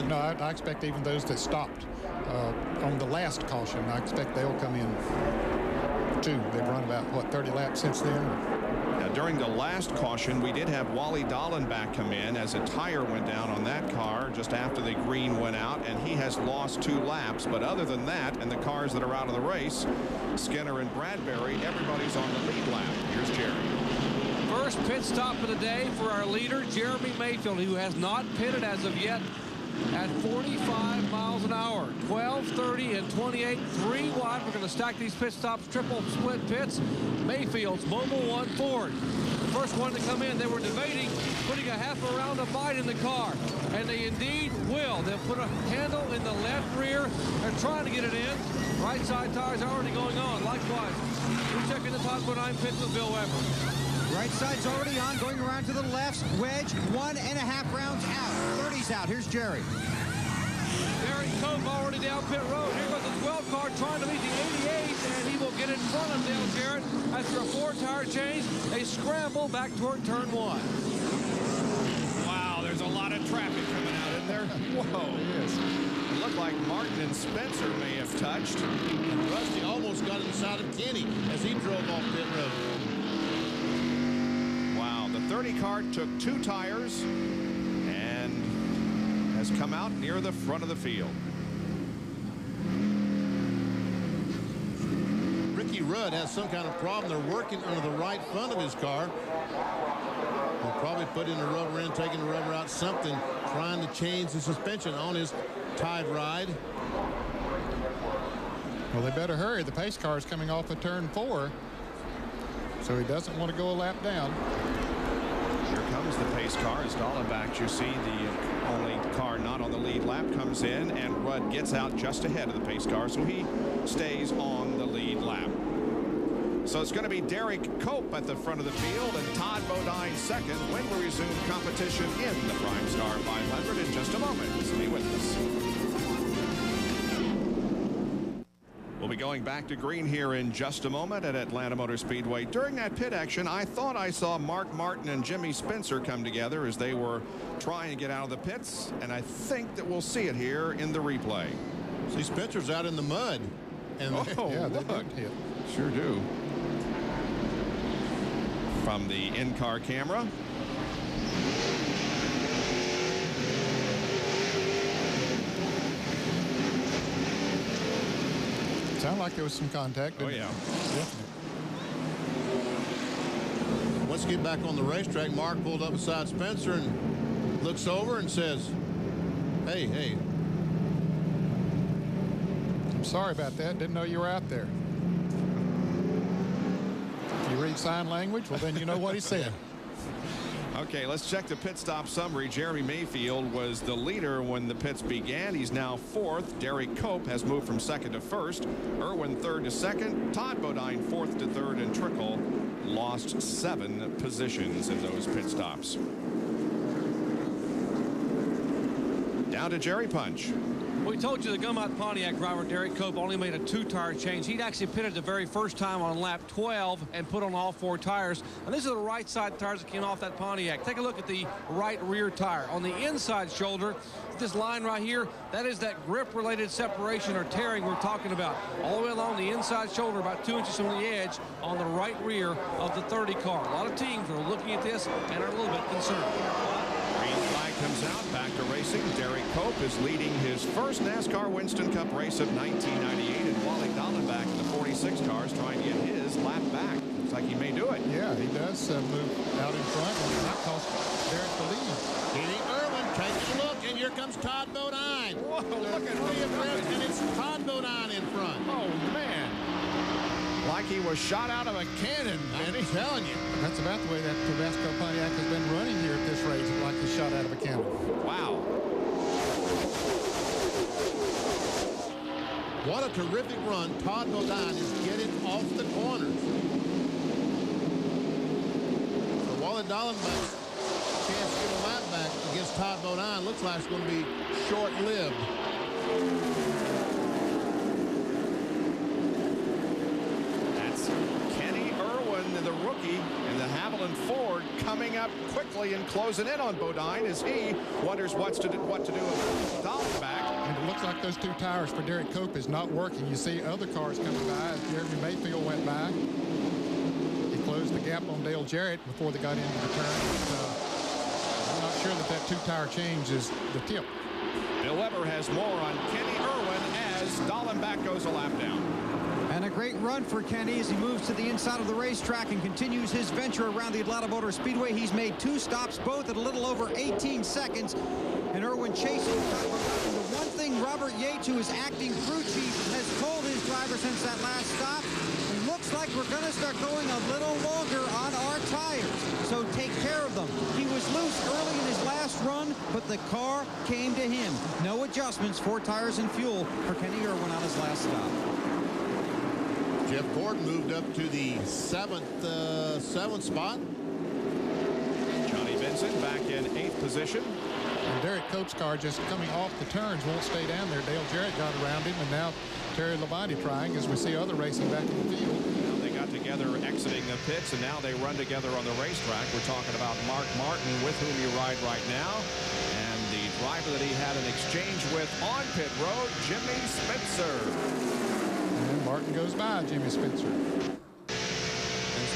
No, I expect even those that stopped on the last caution, I expect they'll come in too. They've run about, what, 30 laps since then? Now, during the last caution, we did have Wally Dallenbach come in as a tire went down on that car just after the green went out, and he has lost 2 laps. But other than that, and the cars that are out of the race, Skinner and Bradbury, everybody's on the lead lap. Here's Jerry. First pit stop of the day for our leader, Jeremy Mayfield, who has not pitted as of yet at 45 miles an hour. 12, 30, and 28, 3 wide. We're going to stack these pit stops, triple split pits. Mayfield's Mobil 1 Ford. The first one to come in, they were debating putting a half a round of bite in the car, and they indeed will. They'll put a handle in the left rear. They're trying to get it in. Right side tires are already going on. Likewise, we're checking the top 9 pits with Bill Weber. Right side's already on, going around to the left. Wedge, 1.5 rounds out. 30's out. Here's Jerry. Derek Cope already down pit road. Here goes the 12 car trying to lead the 88, and he will get in front of Dale Jarrett. After a 4-tire change, they scramble back toward turn 1. Wow, there's a lot of traffic coming out in there. Whoa. It looked like Martin and Spencer may have touched. And Rusty almost got inside of Kenny as he drove off pit road. Wow, the 30 car took 2 tires and has come out near the front of the field. Ricky Rudd has some kind of problem. They're working under the right front of his car. They'll probably put in the rubber in, taking the rubber out, something, trying to change the suspension on his Tide ride. Well, they better hurry. The pace car is coming off of turn 4, so he doesn't want to go a lap down. Here comes the pace car as Dallenbach, you see, the only car not on the lead lap, comes in, and Rudd gets out just ahead of the pace car, so he stays on the lead lap. So it's going to be Derek Cope at the front of the field and Todd Bodine second when we resume competition in the PrimeStar 500 in just a moment. Stay with us. We'll be going back to green here in just a moment at Atlanta Motor Speedway. During that pit action, I thought I saw Mark Martin and Jimmy Spencer come together as they were trying to get out of the pits, and I think that we'll see it here in the replay. See, Spencer's out in the mud. And Yeah, they did hit. Sure do. From the in-car camera. Sounded like there was some contact. Oh, yeah. Definitely. Let's get back on the racetrack. Mark pulled up beside Spencer and looks over and says, hey. I'm sorry about that. Didn't know you were out there. If you read sign language, well, then you know what he said. Okay, let's check the pit stop summary. Jeremy Mayfield was the leader when the pits began. He's now 4th. Derek Cope has moved from 2nd to 1st. Irwin 3rd to 2nd. Todd Bodine 4th to 3rd. And Trickle lost 7 positions in those pit stops. Down to Jerry Punch. We told you the Gummont Pontiac driver, Derek Cope, only made a 2-tire change. He'd actually pitted the very first time on lap 12 and put on all 4 tires. And these are the right side tires that came off that Pontiac. Take a look at the right rear tire. On the inside shoulder, this line right here, that is that grip-related separation or tearing we're talking about. All the way along the inside shoulder, about 2 inches from the edge on the right rear of the 30 car. A lot of teams are looking at this and are a little bit concerned. Green flag comes out, back to racing. Derek Cope is leading his first NASCAR Winston Cup race of 1998, and Wally Dallenbach in the 46 cars trying to get his lap back. Looks like he may do it. Yeah, he does move out in front, and that costs Derek the lead. Kenny Irwin takes a look, and here comes Todd Bodine. Whoa, look at him. And it's Todd Bodine in front. Oh, man. Like he was shot out of a cannon, I'm telling you. That's about the way that Tabasco Pontiac has been running here at this race, like he's shot out of a cannon. Wow. What a terrific run. Todd Bodine is getting off the corners. So Wally Dallenbach's chance to get a lap back against Todd Bodine looks like it's going to be short-lived. The rookie and the Haviland Ford coming up quickly and closing in on Bodine as he wonders what to do with Dallenbach. And it looks like those 2 tires for Derek Cope is not working. You see other cars coming by as Jeremy Mayfield went by. He closed the gap on Dale Jarrett before they got into the turn. I'm not sure that 2-tire change is the tip. Bill Weber has more on Kenny Irwin as Dallenbach goes a lap down. And a great run for Kenny as he moves to the inside of the racetrack and continues his venture around the Atlanta Motor Speedway. He's made 2 stops, both at a little over 18 seconds. And Irwin chasing. The one thing Robert Yates, who is acting crew chief, has told his driver since that last stop, it looks like we're going to start going a little longer on our tires. So take care of them. He was loose early in his last run, but the car came to him. No adjustments, 4 tires and fuel for Kenny Irwin on his last stop. Jeff Gordon moved up to the 7th spot. Benson back in 8th position. And Derek Cope's car just coming off the turns won't stay down there. Dale Jarrett got around him, and now Terry Labonte trying as we see other racing back in the field. Well, they got together exiting the pits, and now they run together on the racetrack. We're talking about Mark Martin, with whom you ride right now, and the driver that he had an exchange with on pit road, Jimmy Spencer. And Martin goes by Jimmy Spencer.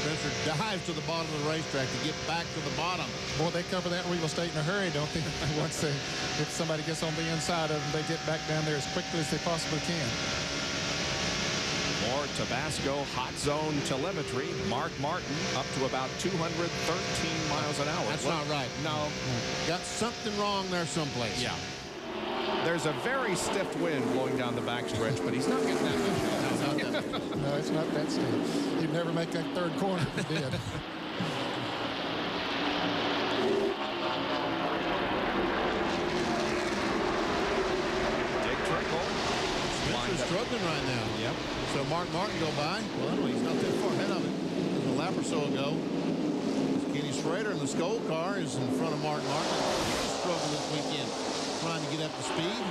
Spencer dives to the bottom of the racetrack to get back to the bottom. Boy, they cover that real estate in a hurry, don't they? If somebody gets on the inside of them, they get back down there as quickly as they possibly can. More Tabasco hot zone telemetry. Mark Martin up to about 213 miles an hour. That's not right. No. Got something wrong there someplace. Yeah. There's a very stiff wind blowing down the backstretch, but he's not getting that much. No, it's not that steep. He'd never make that third corner if he did. Big trickle. Spencer's struggling right now. Yep. So Mark Martin go by. Well, anyway, he's not that far ahead of it. It was a lap or so ago. Kenny Schrader in the Skoll car is in front of Mark Martin. He's struggling this weekend, trying to get up to speed.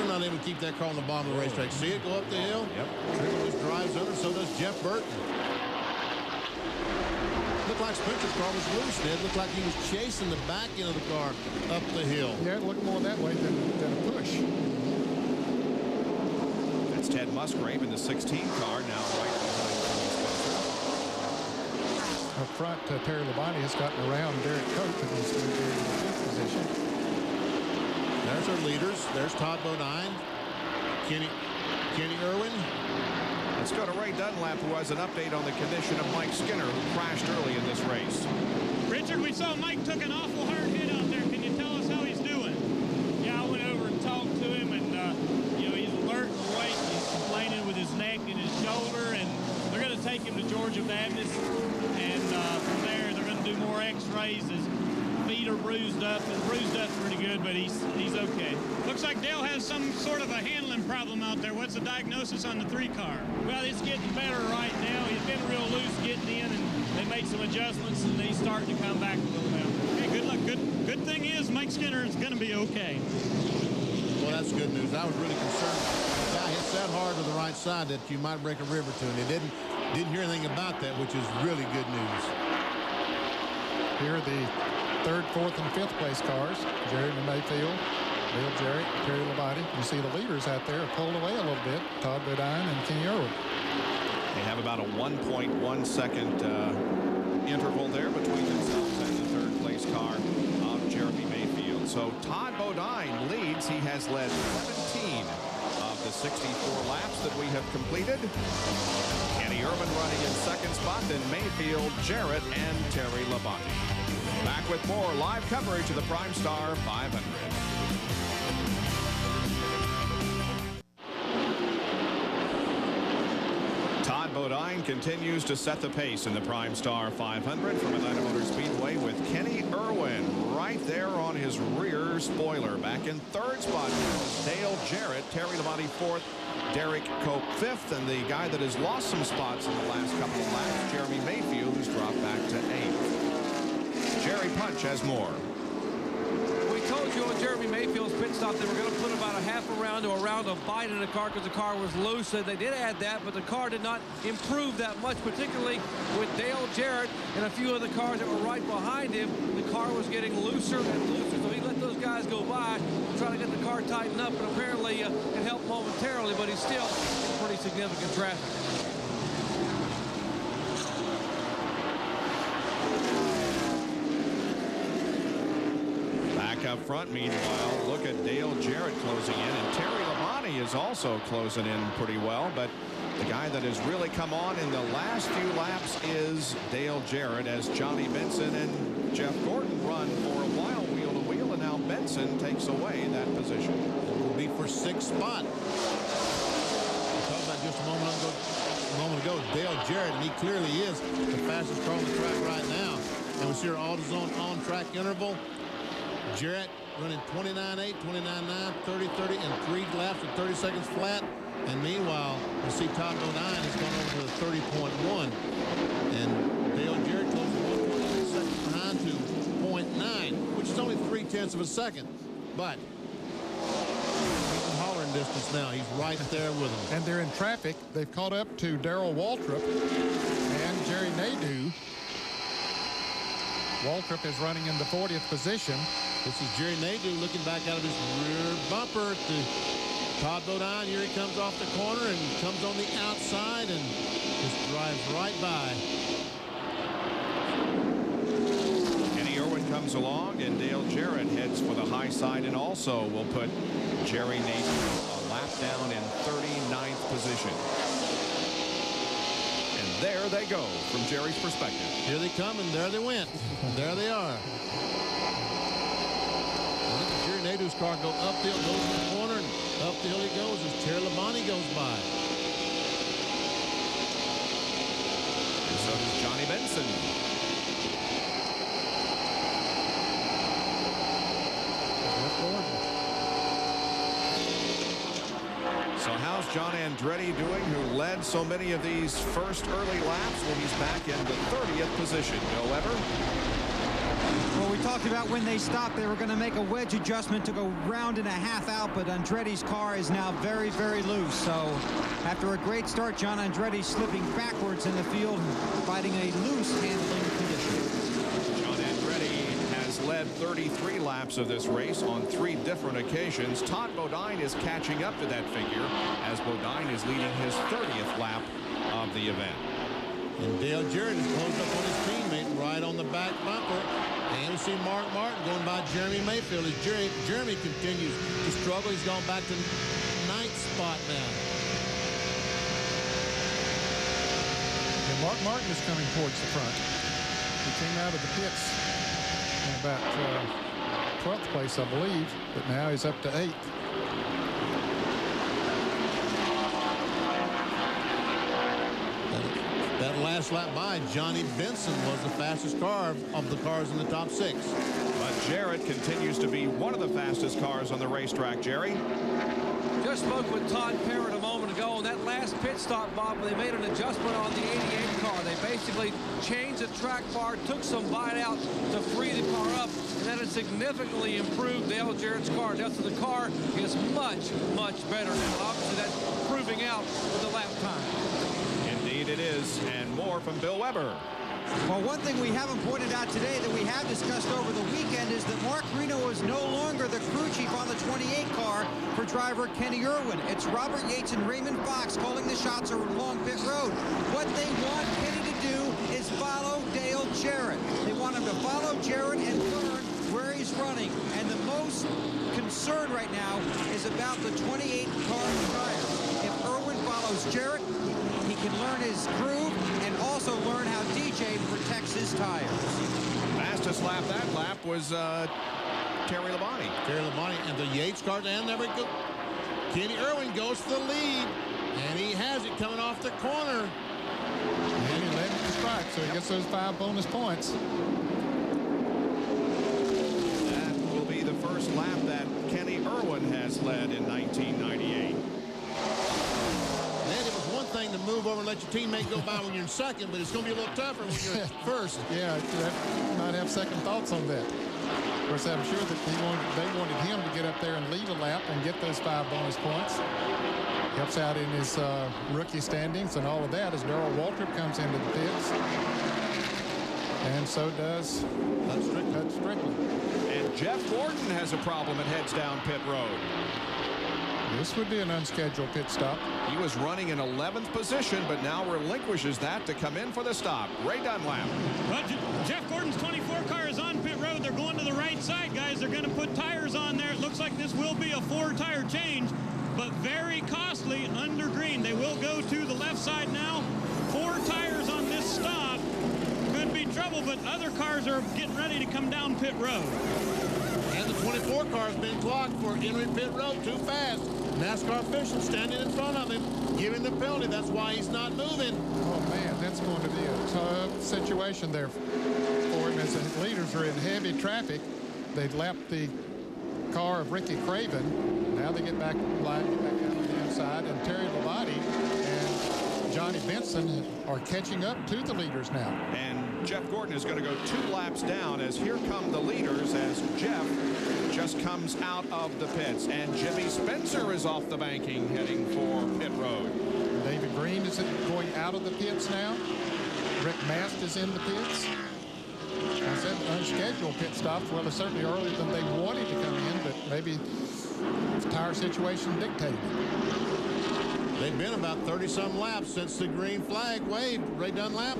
Not able to keep that car on the bottom of the racetrack. See it go up the hill? Yep. Trigger just drives under, so does Jeff Burton. Looked like Spencer's car was loose, Ned. Looked like he was chasing the back end of the car up the hill. Yeah, it looked more that way than a push. That's Ted Musgrave in the 16 car, now right behind Spencer. Up front, Terry Labonte has gotten around Derek Cope, and he's in the 5th position. There's our leaders. There's Todd Bodine, Kenny Irwin. Let's go to Ray Dunlap, who has an update on the condition of Mike Skinner, who crashed early in this race. Richard, we saw Mike took an awful hard hit out there. Can you tell us how he's doing? Yeah, I went over and talked to him, and you know, he's alert and awake. He's complaining with his neck and his shoulder, and they're going to take him to Georgia Baptist, and from there they're going to do more X-rays. His feet are bruised up pretty good, but he's okay. Looks like Dale has some sort of a handling problem out there. What's the diagnosis on the 3 car? Well, it's getting better right now. He's been real loose getting in, and they made some adjustments, and he's starting to come back a little now. Okay, good luck. Good thing is Mike Skinner is going to be okay. Well, that's good news. I was really concerned. The guy hits that hard to the right side that you might break a rib or two, and he didn't hear anything about that, which is really good news. Here are the 3rd, 4th, and 5th place cars. Jerry Mayfield, Dale Jarrett, Terry Labonte. You see the leaders out there are pulled away a little bit. Todd Bodine and Kenny Irwin. They have about a 1.1 second interval there between themselves and the 3rd place car of Jeremy Mayfield. So Todd Bodine leads. He has led 17 of the 64 laps that we have completed. Kenny Irwin running in 2nd spot, then Mayfield, Jarrett, and Terry Labonte. Back with more live coverage of the PrimeStar 500. Todd Bodine continues to set the pace in the PrimeStar 500 from Atlanta Motor Speedway with Kenny Irwin right there on his rear spoiler. Back in 3rd spot, Dale Jarrett, Terry Labonte 4th, Derek Cope 5th, and the guy that has lost some spots in the last couple of laps, Jeremy Mayfield, who's dropped back to 8th. Jerry Punch has more. We told you on Jeremy Mayfield's pit stop they were going to put about a half a round to a round of bite in the car because the car was loose. So they did add that, but the car did not improve that much, particularly with Dale Jarrett and a few of the cars that were right behind him. The car was getting looser and looser, so he let those guys go by to try to get the car tightened up, and apparently it helped momentarily, but he's still in pretty significant traffic. Up front, meanwhile, look at Dale Jarrett closing in, and Terry Labonte is also closing in pretty well, but the guy that has really come on in the last few laps is Dale Jarrett, as Johnny Benson and Jeff Gordon run for a while wheel to wheel, and now Benson takes away that position. It will be for 6th spot. We talked about just a moment ago, Dale Jarrett, and he clearly is the fastest car on the track right now. And we see our AutoZone on-track interval. Jarrett running 29.8, 29.9, 30.30, and 3 laps at 30 seconds flat. And meanwhile, you see Todd Bodine has gone over to the 30.1. And Dale Jarrett closes 1.6 seconds behind to 0.9, which is only 0.3 of a second. But he's in hollering distance now. He's right there with them. And they're in traffic. They've caught up to Darrell Waltrip and Jerry Nadeau. Waltrip is running in the 40th position. This is Jerry Nadeau looking back out of his rear bumper at the Todd Bodine. Here he comes off the corner and comes on the outside and just drives right by. Kenny Irwin comes along, and Dale Jarrett heads for the high side and also will put Jerry Nadeau a lap down in 39th position. And there they go from Jerry's perspective. Here they come, and there they went. There they are. Jerry Nadeau's car go uphill, goes in the corner, and up the hill he goes as Terry Labonte goes by. And so does Johnny Benson. So how's John Andretti doing, who led so many of these first early laps? Well, he's back in the 30th position. Bill Weber? Well, we talked about when they stopped, they were going to make a wedge adjustment to go round and a half out, but Andretti's car is now very, very loose. So after a great start, John Andretti slipping backwards in the field, fighting a loose handling condition. John Andretti has led 33 laps of this race on 3 different occasions. Todd Bodine is catching up to that figure as Bodine is leading his 30th lap of the event. And Dale Jarrett is closed up on his teammate right on the back bumper. And we see Mark Martin going by Jeremy Mayfield as Jeremy continues to struggle. He's gone back to 9th spot now. And Mark Martin is coming towards the front. He came out of the pits in about 12th place, I believe, but now he's up to 8th. That last lap by, Johnny Benson was the fastest car of the cars in the top 6. But Jarrett continues to be one of the fastest cars on the racetrack, Jerry. Just spoke with Todd Parrott a moment ago on that last pit stop, Bob, when they made an adjustment on the 88 car. They basically changed the track bar, took some bite out to free the car up, and that has significantly improved Dale Jarrett's car. Now, so the car is much, much better now. Obviously, that's proving out with the lap time. Indeed it is, and more from Bill Weber. Well, one thing we haven't pointed out today that we have discussed over the weekend is that Mark Reno is no longer the crew chief on the 28 car for driver Kenny Irwin. It's Robert Yates and Raymond Fox calling the shots along pit road. What they want Kenny to do is follow Dale Jarrett. They want him to follow Jarrett and learn where he's running. And the most concern right now is about the 28 car tires. If Irwin follows Jarrett, he can learn his groove and also learn how DJ protects his tires. Fastest lap that lap was Terry Labonte. Terry Labonte and the Yates car, and there we go. Kenny Irwin goes for the lead, and he has it coming off the corner. And he led the strike, so he gets those 5 bonus points. That will be the first lap that Kenny Irwin has led in 1998. Thing to move over and let your teammate go by when you're in second, but it's going to be a little tougher when you're first. Yeah, you might have second thoughts on that. Of course, I'm sure that they wanted him to get up there and lead a lap and get those 5 bonus points. Helps out in his rookie standings and all of that as Darrell Waltrip comes into the pits. And so does Hud Strickland. And Jeff Gordon has a problem and heads down pit road. This would be an unscheduled pit stop. He was running in 11th position, but now relinquishes that to come in for the stop. Ray Dunlap. Well, Jeff Gordon's 24 car is on pit road. They're going to the right side, guys. They're going to put tires on there. It looks like this will be a 4-tire change, but very costly under green. They will go to the left side now. 4 tires on this stop. Could be trouble, but other cars are getting ready to come down pit road. And the 24 car has been clocked for entering pit road too fast. NASCAR official standing in front of him, giving the penalty. That's why he's not moving. Oh, man, that's going to be a tough situation there for him as the leaders are in heavy traffic. They've lapped the car of Ricky Craven. Now they get back out on the inside. inside, and Terry Labonte and Johnny Benson are catching up to the leaders now. And Jeff Gordon is going to go 2 laps down as here come the leaders as Jeff just comes out of the pits. And Jimmy Spencer is off the banking heading for pit road. David Green is going out of the pits now. Rick Mast is in the pits. I said unscheduled pit stops. Well, it's certainly earlier than they wanted to come in, but maybe the tire situation dictated it. They've been about 30-some laps since the green flag waved. Ray Dunlap.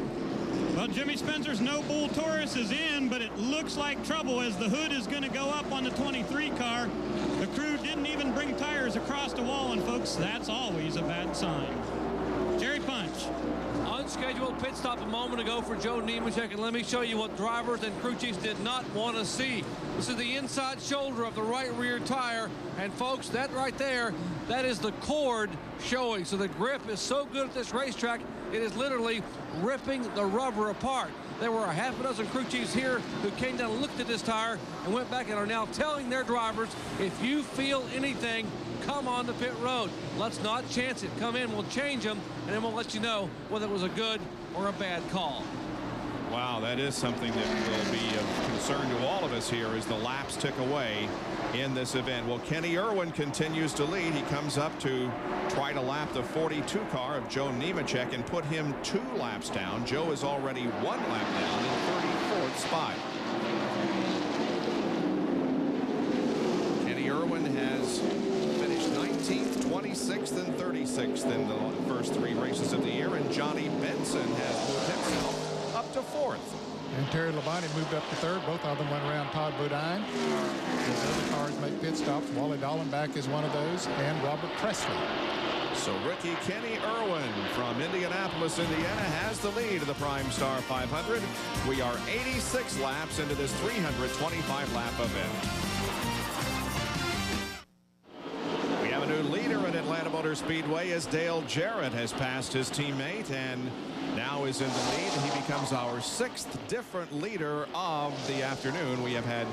Well, Jimmy Spencer's No Bull Taurus is in, but it looks like trouble as the hood is going to go up on the 23 car. The crew didn't even bring tires across the wall, and folks, that's always a bad sign. Jerry Punch. Unscheduled pit stop a moment ago for Joe Nemechek, and let me show you what drivers and crew chiefs did not want to see. This is the inside shoulder of the right rear tire, and folks, that right there, that is the cord showing. So the grip is so good at this racetrack, it is literally ripping the rubber apart. There were a half a dozen crew chiefs here who came down and looked at this tire and went back and are now telling their drivers, if you feel anything, come on the pit road. Let's not chance it. Come in, we'll change them, and then we'll let you know whether it was a good or a bad call. Wow, that is something that will be of concern to all of us here as the laps tick away in this event. Well, Kenny Irwin continues to lead. He comes up to try to lap the 42 car of Joe Nemechek and put him 2 laps down. Joe is already 1 lap down in 34th spot. Kenny Irwin has finished 19th, 26th, and 36th in the first 3 races of the year, and Johnny Benson has moved himself up to 4th. And Terry Labonte moved up to 3rd. Both of them went around Todd Bodine. As other cars make pit stops, Wally Dallenbach is one of those, and Robert Presley. So rookie Kenny Irwin from Indianapolis, Indiana, has the lead of the PrimeStar 500. We are 86 laps into this 325-lap event. We have a new leader at Atlanta Motor Speedway as Dale Jarrett has passed his teammate and now is in the lead. He becomes our 6th different leader of the afternoon. We have had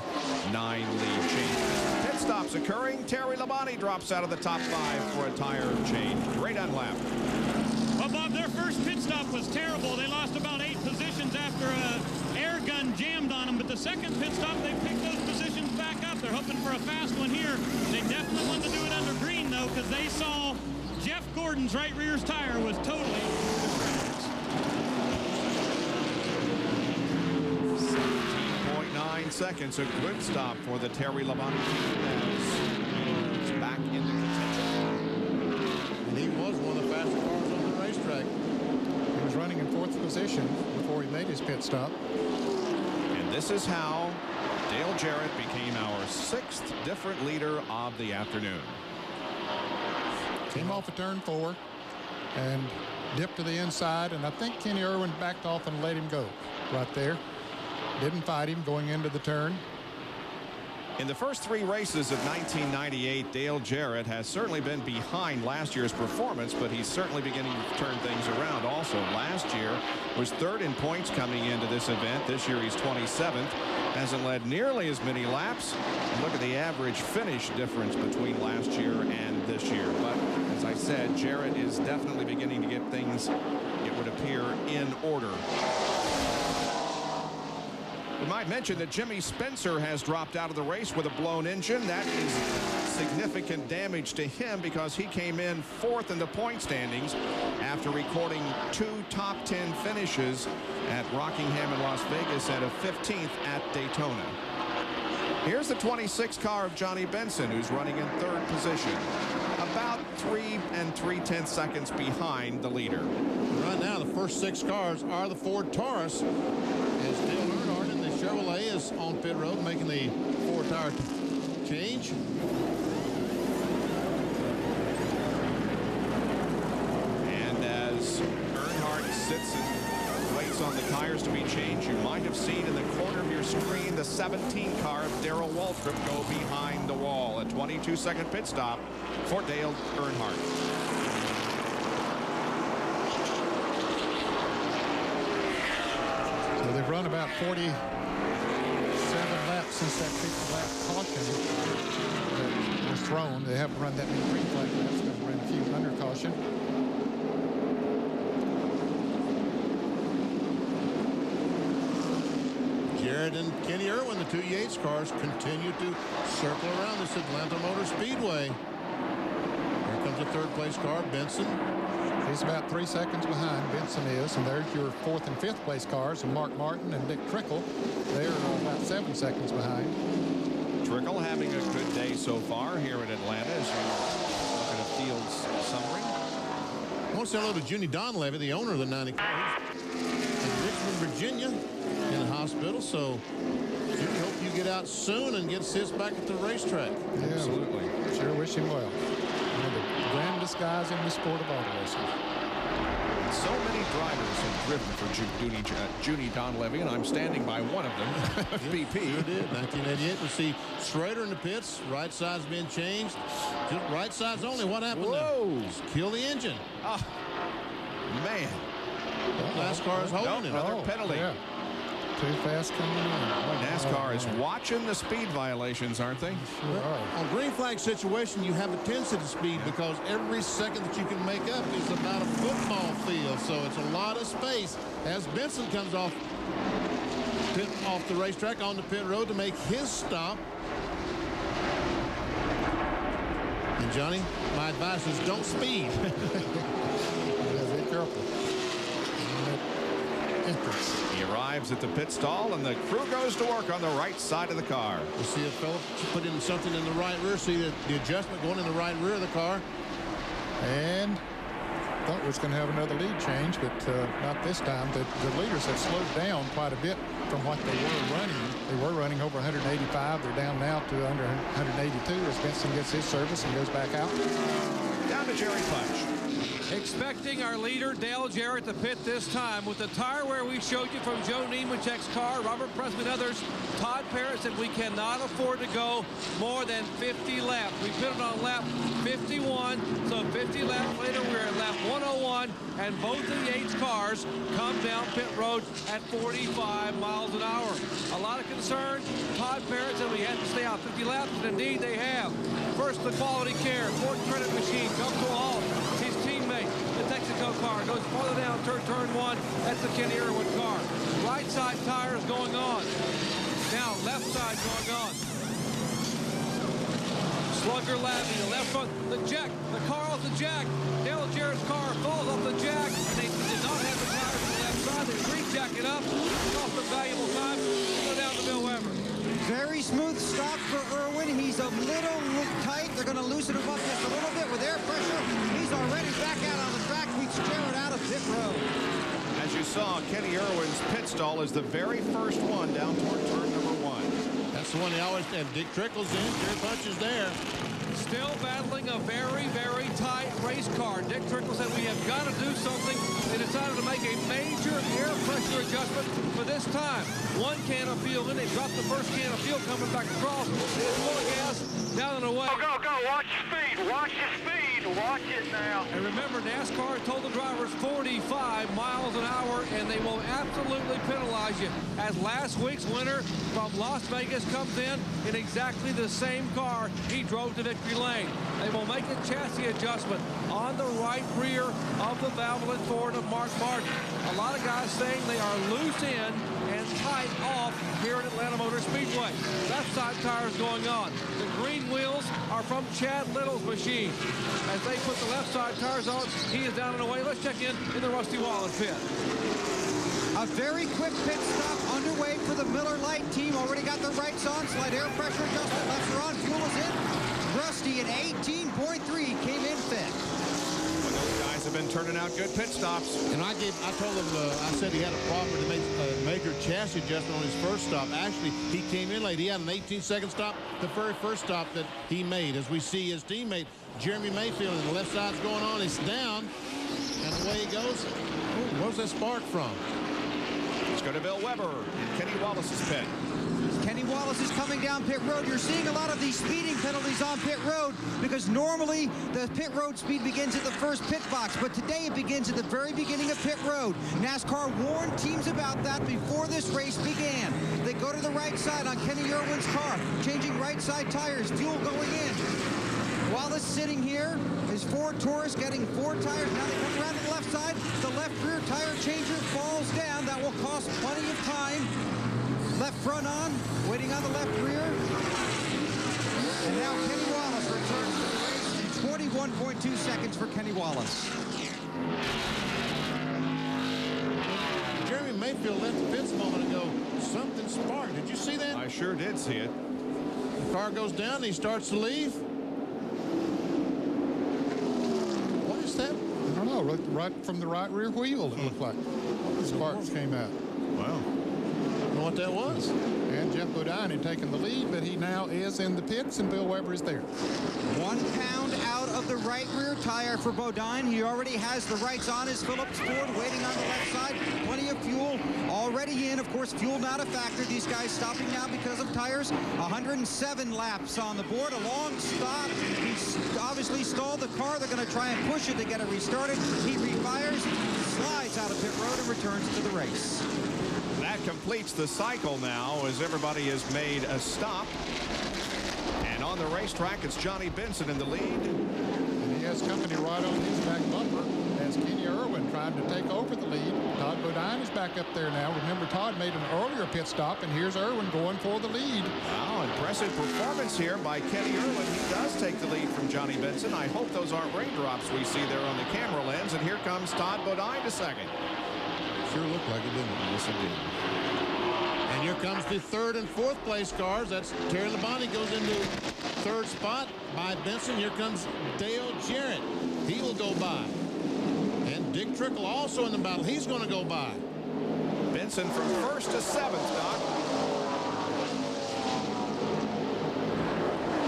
9 lead changes. Pit stops occurring. Terry Labonte drops out of the top 5 for a tire change. Ray Dunlap. Well, Bob, their first pit stop was terrible. They lost about 8 positions after an air gun jammed on them. But the second pit stop, they picked those positions back up. They're hoping for a fast one here. They definitely want to do it under green, though, because they saw Jeff Gordon's right rear's tire was totally 17.9 seconds. A good stop for the Terry Labonte team as he's back in the contention. And he was one of the fastest cars on the racetrack. He was running in 4th position before he made his pit stop. And this is how Dale Jarrett became our 6th different leader of the afternoon. Came off of turn 4 and dipped to the inside, and I think Kenny Irwin backed off and let him go right there. Didn't fight him going into the turn. In the first 3 races of 1998, Dale Jarrett has certainly been behind last year's performance, but he's certainly beginning to turn things around. Also, last year was 3rd in points coming into this event. This year he's 27th. Hasn't led nearly as many laps. And look at the average finish difference between last year and this year. But as I said, Jarrett is definitely beginning to get things, it would appear, in order. We might mention that Jimmy Spencer has dropped out of the race with a blown engine. That is significant damage to him because he came in 4th in the point standings after recording 2 top 10 finishes at Rockingham and Las Vegas and a 15th at Daytona. Here's the 26 car of Johnny Benson, who's running in 3rd position, about 3 3/10 seconds behind the leader. Right now, the first 6 cars are the Ford Taurus. As Dale Earnhardt in the Chevrolet is on pit road making the 4 tire change. And as Earnhardt sits and waits on the tires to be changed, you might have seen in the corner of your screen the 17 car of Darrell Waltrip go behind the wall. A 22-second pit stop for Dale Earnhardt. So they've run about 47 laps since that 50-lap caution. They're thrown. They haven't run that many green flag laps. They're going to run a few under caution. Jarrett and Kenny Irwin, the two Yates cars, continue to circle around this Atlanta Motor Speedway. Here comes the third place car, Benson. He's about 3 seconds behind, Benson is, and there's your fourth and fifth place cars, and Mark Martin and Dick Trickle. They're about 7 seconds behind. Trickle having a good day so far here in Atlanta as you look at a field's summary. I want to say hello to Junie Donlevy, the owner of the 90 car. He's in Richmond, Virginia, in the hospital. So, Junie, hope you get out soon and get Sis back at the racetrack. Yeah, absolutely. Sure wish him well. One of the grandest guys in the sport of auto racing. So many drivers have driven for Junie Donlevy, and I'm standing by one of them, BP. Sure did. 1988. We see Schrader in the pits. Right side's been changed. Just right side's only. What happened there? Just kill the engine. Oh, man. Last car is holding it. Another penalty. Yeah. Too fast coming in. NASCAR is watching the speed violations, aren't they? Sure are. On green flag situation, you have a tendency to speed because every second that you can make up is about a football field. So it's a lot of space as Benson comes off the racetrack on the pit road to make his stop. And Johnny, my advice is don't speed. Yeah, be careful. He arrives at the pit stall, and the crew goes to work on the right side of the car. You see a fellow put in something in the right rear. See the adjustment going in the right rear of the car. And thought we was going to have another lead change, but not this time. The leaders have slowed down quite a bit from what they were running. They were running over 185. They're down now to under 182 as Benson gets his service and goes back out. Down to Jerry Punch. Expecting our leader, Dale Jarrett, to pit this time with the tire wear we showed you from Joe Nemechek's car, Robert Pressman and others. Todd Parrott said we cannot afford to go more than 50 laps. We pitted on lap 51, so 50 laps later we're at lap 101, and both of the Yates cars come down pit road at 45 miles an hour. A lot of concern. Todd Parrott said we had to stay out 50 laps, and indeed they have. First, the quality care. Ford Credit Machine comes to a halt. His teammate, the Texaco car, goes farther down turn one. That's the Kenny Irwin car. Right side tires going on. Now left side going on. Slugger Labby, the left front, the jack, the car off the jack. Dale Jarrett's car falls off the jack, and they did not have the tires on the left side. They re-jack it up, off the valuable time, go down to Bill Weber. Very smooth stop for Irwin. He's a little tight. They're going to loosen him up just a little bit with air pressure. He's already back out on the track. We Jarrett out of pit road. As you saw, Kenny Irwin's pit stall is the very first one down toward turn number 1. That's the one they always have. Dick Trickle's in. Jerry Punch is there. Still battling a very, very tight race car. Dick Trickle said we have got to do something. They decided to make a major air pressure adjustment for this time. One can of fuel in. They dropped the first can of fuel coming back across. They full of gas down and away. Go, go, watch your speed. Watch your speed. Watch it now. And remember, NASCAR told the drivers 45 miles an hour, and they will absolutely penalize you. As last week's winner from Las Vegas comes in exactly the same car he drove to victory lane. They will make a chassis adjustment on the right rear of the Valvoline Ford of Mark Martin. A lot of guys saying they are loose in and tight off here at Atlanta Motor Speedway. Left side tires going on. The green wheels are from Chad Little's machine. As they put the left side tires on, he is down and away. Let's check in the Rusty Wallace pit. A very quick pit stop underway for the Miller Lite team. Already got the rights on. Slight air pressure adjustment. Lefts are on. Fuel is in. Rusty at 18.3 came in fifth. Well, those guys have been turning out good pit stops. And I told him, I said he had a problem to make a major chassis adjustment on his first stop. Actually, he came in late. He had an 18-second stop, the very first stop that he made. As we see his teammate, Jeremy Mayfield, and the left side's going on. It's down. And away he goes. Ooh, where's that spark from? Let's go to Bill Weber in Kenny Wallace's pit. Kenny Wallace is coming down pit road. You're seeing a lot of these speeding penalties on pit road because normally the pit road speed begins at the first pit box, but today it begins at the very beginning of pit road. NASCAR warned teams about that before this race began. They go to the right side on Kenny Irwin's car, changing right side tires, fuel going in. Wallace sitting here. His Ford Taurus getting 4 tires. Now they come around to the left side. The left rear tire changer falls down. That will cost plenty of time. Left front on, waiting on the left rear. And now Kenny Wallace returns to the race. 21.2 seconds for Kenny Wallace. Jeremy Mayfield left the pits a moment ago. Something sparked. Did you see that? I sure did see it. The car goes down and he starts to leave. What is that? I don't know. Right from the right rear wheel, it looked like. Sparks came out. Wow. I don't know what that was. And Jeff Bodine had taken the lead, but he now is in the pits, and Bill Weber is there. 1 pound out of the right rear tire for Bodine. He already has the rights on his Phillips Ford, waiting on the left side. Plenty of fuel already in. Of course, fuel not a factor. These guys stopping now because of tires. 107 laps on the board. A long stop. He's obviously stalled the car. They're going to try and push it to get it restarted. He refires, slides out of pit road, and returns to the race. That completes the cycle now as everybody has made a stop. And on the racetrack, it's Johnny Benson in the lead. And he has company right on his back bumper as Kenny Irwin trying to take over the lead. Todd Bodine is back up there now. Remember, Todd made an earlier pit stop, and here's Irwin going for the lead. Wow, impressive performance here by Kenny Irwin. He does take the lead from Johnny Benson. I hope those aren't raindrops we see there on the camera lens. And here comes Todd Bodine to second. Sure looked like it, didn't it? Yes, it did. And here comes the 3rd and 4th place cars. That's Terry Labonte goes into 3rd spot by Benson. Here comes Dale Jarrett. He will go by. And Dick Trickle also in the battle. He's going to go by. Benson from 1st to 7th, Doc.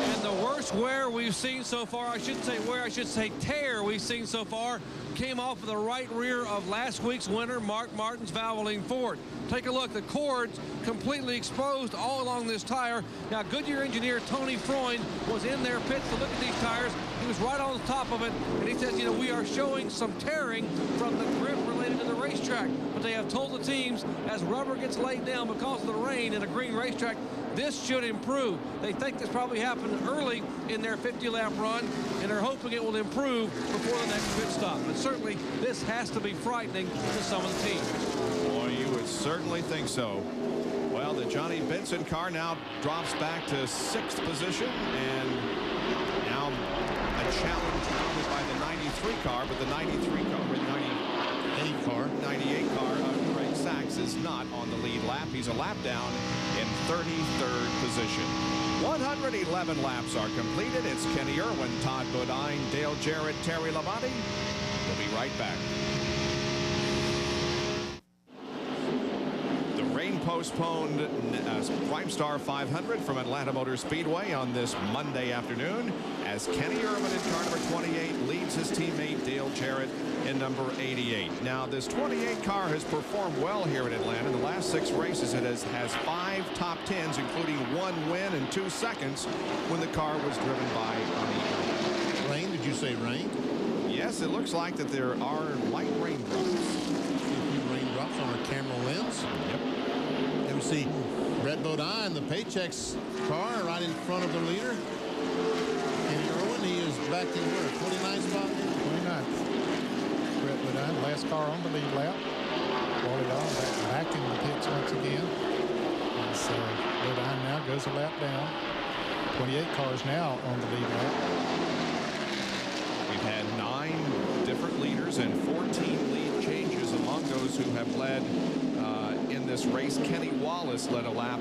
And the worst wear we've seen so far, I should say tear we've seen so far, came off of the right rear of last week's winner, Mark Martin's Valvoline Ford. Take a look. The cords completely exposed all along this tire. Now, Goodyear engineer Tony Freund was in their pits to look at these tires. He was right on the top of it, and he says, you know, we are showing some tearing from the grip related to the racetrack. But they have told the teams as rubber gets laid down because of the rain in a green racetrack, this should improve. They think this probably happened early in their 50-lap run, and they're hoping it will improve before the next pit stop. But certainly, this has to be frightening to some of the teams. Boy, you would certainly think so. Well, the Johnny Benson car now drops back to 6th position, and now a challenge mounted by the 93 car, but the 93 car, or the 98 car of Craig Sachs is not on the lead lap. He's a lap down in 33rd position. 111 laps are completed. It's Kenny Irwin, Todd Bodine, Dale Jarrett, Terry Labonte. We'll be right back. The rain postponed PrimeStar 500 from Atlanta Motor Speedway on this Monday afternoon as Kenny Irwin in car number 28 leads his teammate Dale Jarrett in number 88. Now, this 28 car has performed well here in Atlanta. In the last 6 races, it has 5 top 10s, including 1 win and 2 seconds when the car was driven by Ernie. Rain? Did you say rain? Yes, it looks like that there are light raindrops. A few raindrops on our camera lens. Yep. And we see Brett Bodine, the Paychecks car, right in front of the leader. Kenny Irwin, he is back in where? 29th spot? 29th. Brett Bodine, last car on the lead lap. Wally Dahl back in the pits once again. And so Bodine now goes a lap down. 28 cars now on the lead lap. We've had 9 different leaders and 14 lead changes among those who have led in this race. Kenny Wallace led a lap.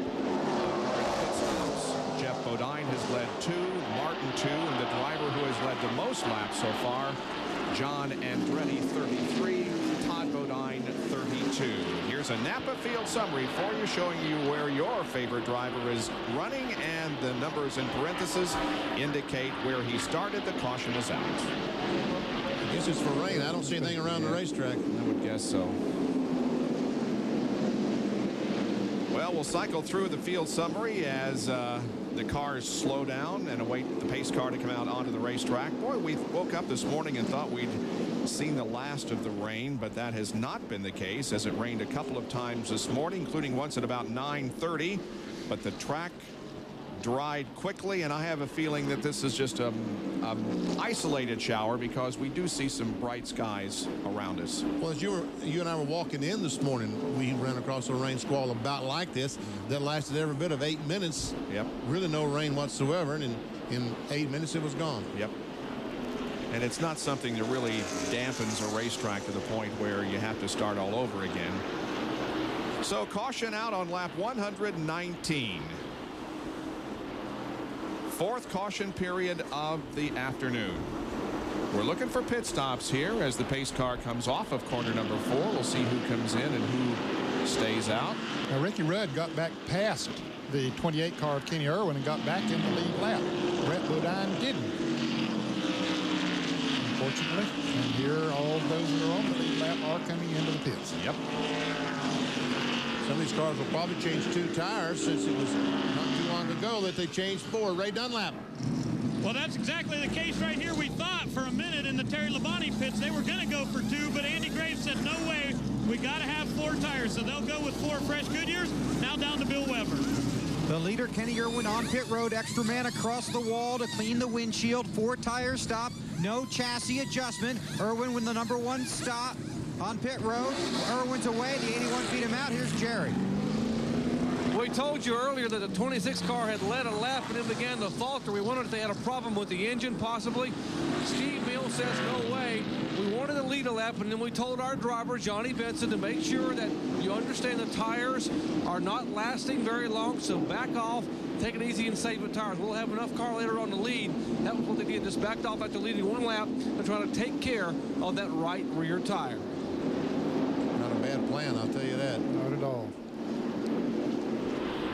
Jeff Bodine has led 2, Martin 2, and the driver who has led the most laps so far, John Andretti 33, Todd Bodine 32. Here's a Napa Field summary for you, showing you where your favorite driver is running, and the numbers in parentheses indicate where he started. The caution is out. I guess it's for rain. I don't see anything around the racetrack. I would guess so. Well, we'll cycle through the field summary as the cars slow down and await the pace car to come out onto the racetrack. Boy, we woke up this morning and thought we'd seen the last of the rain, but that has not been the case, as it rained a couple of times this morning, including once at about 9:30. But the track dried quickly, and I have a feeling that this is just a isolated shower because we do see some bright skies around us. Well, as you and I were walking in this morning, we ran across a rain squall about like this that lasted every bit of 8 minutes. Yep. Really no rain whatsoever, and in 8 minutes it was gone. Yep. And it's not something that really dampens a racetrack to the point where you have to start all over again. So caution out on lap 119. Fourth caution period of the afternoon. We're looking for pit stops here as the pace car comes off of corner number 4. We'll see who comes in and who stays out. Now, Ricky Rudd got back past the 28 car of Kenny Irwin and got back in the lead lap. Brett Bodine didn't. Unfortunately, and here all those that are on the lead lap are coming into the pits. Yep. Some of these cars will probably change 2 tires since it was not too long ago that they changed 4. Ray Dunlap. Well, that's exactly the case right here. We thought for a minute in the Terry Labonte pits they were going to go for 2, but Andy Graves said, no way, we got to have 4 tires. So they'll go with 4 fresh Goodyears. Now down to Bill Weber. The leader, Kenny Irwin, on pit road. Extra man across the wall to clean the windshield. 4 tires stop. No chassis adjustment. Irwin with the number 1 stop on pit road. Irwin's away. The 81 beat him out. Here's Jerry. We told you earlier that the 26 car had led a lap and then began to falter. We wondered if they had a problem with the engine, possibly. Steve Mills says, no way. We wanted to lead a lap, and then we told our driver, Johnny Benson, to make sure that you understand the tires are not lasting very long, so back off, take it easy and save the tires. We'll have enough car later on to lead. That was what they did. Just backed off after leading 1 lap to try to take care of that right rear tire. Not a bad plan, I'll tell you that. Not at all.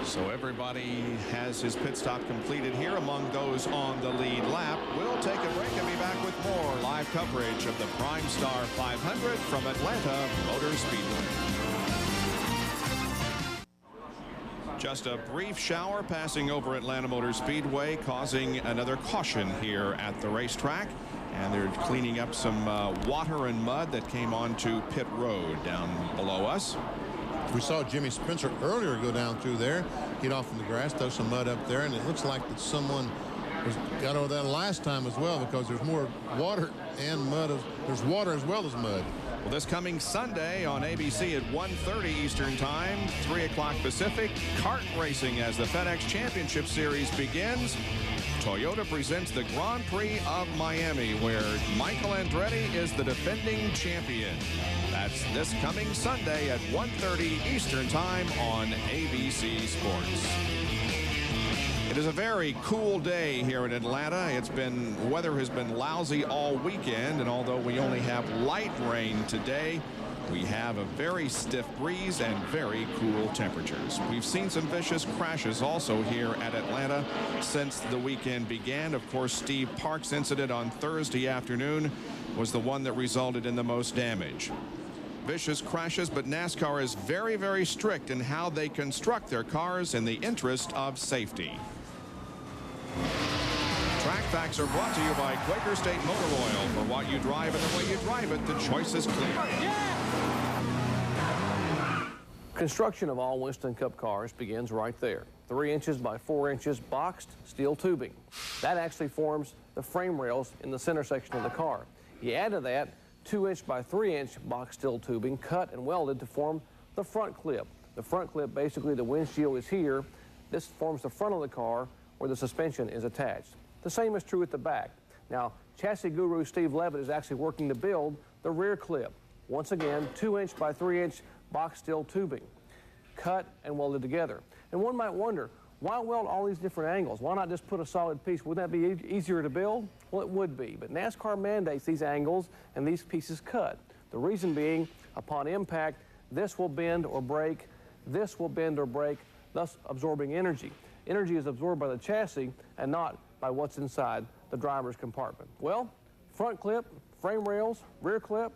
So everybody has his pit stop completed here among those on the lead lap. We'll take a break and be back with more live coverage of the PrimeStar 500 from Atlanta Motor Speedway. Just a brief shower passing over Atlanta Motor Speedway, causing another caution here at the racetrack. And they're cleaning up some water and mud that came onto pit road down below us. We saw Jimmy Spencer earlier go down through there, get off in the grass, throw some mud up there, and it looks like that someone got over that last time as well, because there's more water and mud. There's water as well as mud. Well, this coming Sunday on ABC at 1:30 Eastern Time, 3 o'clock Pacific, kart racing as the FedEx Championship Series begins. Toyota presents the Grand Prix of Miami, where Michael Andretti is the defending champion. That's this coming Sunday at 1:30 Eastern Time on ABC Sports. It is a very cool day here in Atlanta. Weather has been lousy all weekend, and although we only have light rain today, we have a very stiff breeze and very cool temperatures. We've seen some vicious crashes also here at Atlanta since the weekend began. Of course, Steve Park's incident on Thursday afternoon was the one that resulted in the most damage. Vicious crashes, but NASCAR is very, very strict in how they construct their cars in the interest of safety. Track Facts are brought to you by Quaker State Motor Oil. For what you drive and the way you drive it, the choice is clear. Construction of all Winston Cup cars begins right there. 3 inches by 4 inches boxed steel tubing. That actually forms the frame rails in the center section of the car. You add to that 2-inch by 3-inch box steel tubing cut and welded to form the front clip. The front clip, basically the windshield is here. This forms the front of the car where the suspension is attached. The same is true at the back. Now, chassis guru Steve Levitt is actually working to build the rear clip. Once again, 2-inch by 3-inch box steel tubing cut and welded together. And one might wonder, why weld all these different angles? Why not just put a solid piece? Wouldn't that be easier to build? Well, it would be, but NASCAR mandates these angles and these pieces cut. The reason being, upon impact, this will bend or break, this will bend or break, thus absorbing energy. Energy is absorbed by the chassis and not by what's inside the driver's compartment. Well, front clip, frame rails, rear clip,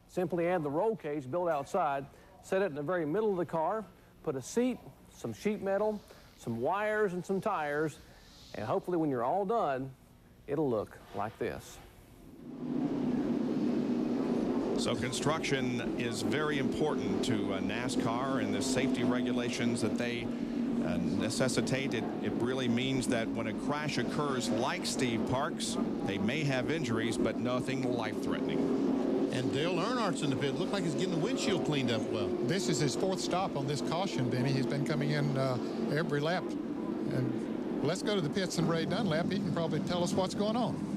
simply add the roll cage built outside, set it in the very middle of the car, put a seat, some sheet metal, some wires and some tires, and hopefully when you're all done, it'll look like this. So construction is very important to NASCAR and the safety regulations that they necessitate. It really means that when a crash occurs like Steve Parks, they may have injuries, but nothing life-threatening. And Dale Earnhardt's in the pit. Looked like he's getting the windshield cleaned up well. This is his 4th stop on this caution, Benny. He's been coming in every lap. And let's go to the pits and Ray Dunlap. He can probably tell us what's going on.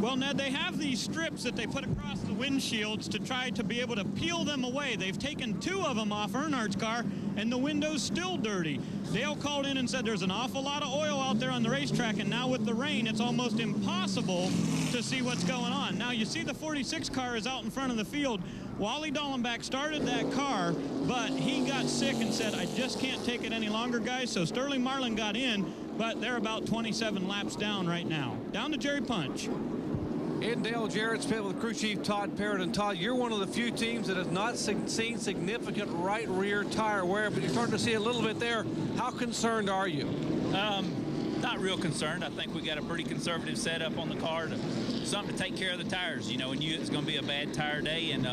Well, Ned, they have these strips that they put across the windshields to try to be able to peel them away. They've taken 2 of them off Earnhardt's car, and the window's still dirty. Dale called in and said there's an awful lot of oil out there on the racetrack, and now with the rain, it's almost impossible to see what's going on. Now, you see the 46 car is out in front of the field. Wally Dallenbach started that car, but he got sick and said, I just can't take it any longer, guys. So Sterling Marlin got in, but they're about 27 laps down right now. Down to Jerry Punch. In Dale Jarrett's pit with crew chief Todd Parrott. And Todd, you're one of the few teams that has not seen significant right rear tire wear, but you're starting to see a little bit there. How concerned are you? Not real concerned. I think we got a pretty conservative setup on the car, something to take care of the tires. You know, we knew it was going to be a bad tire day, and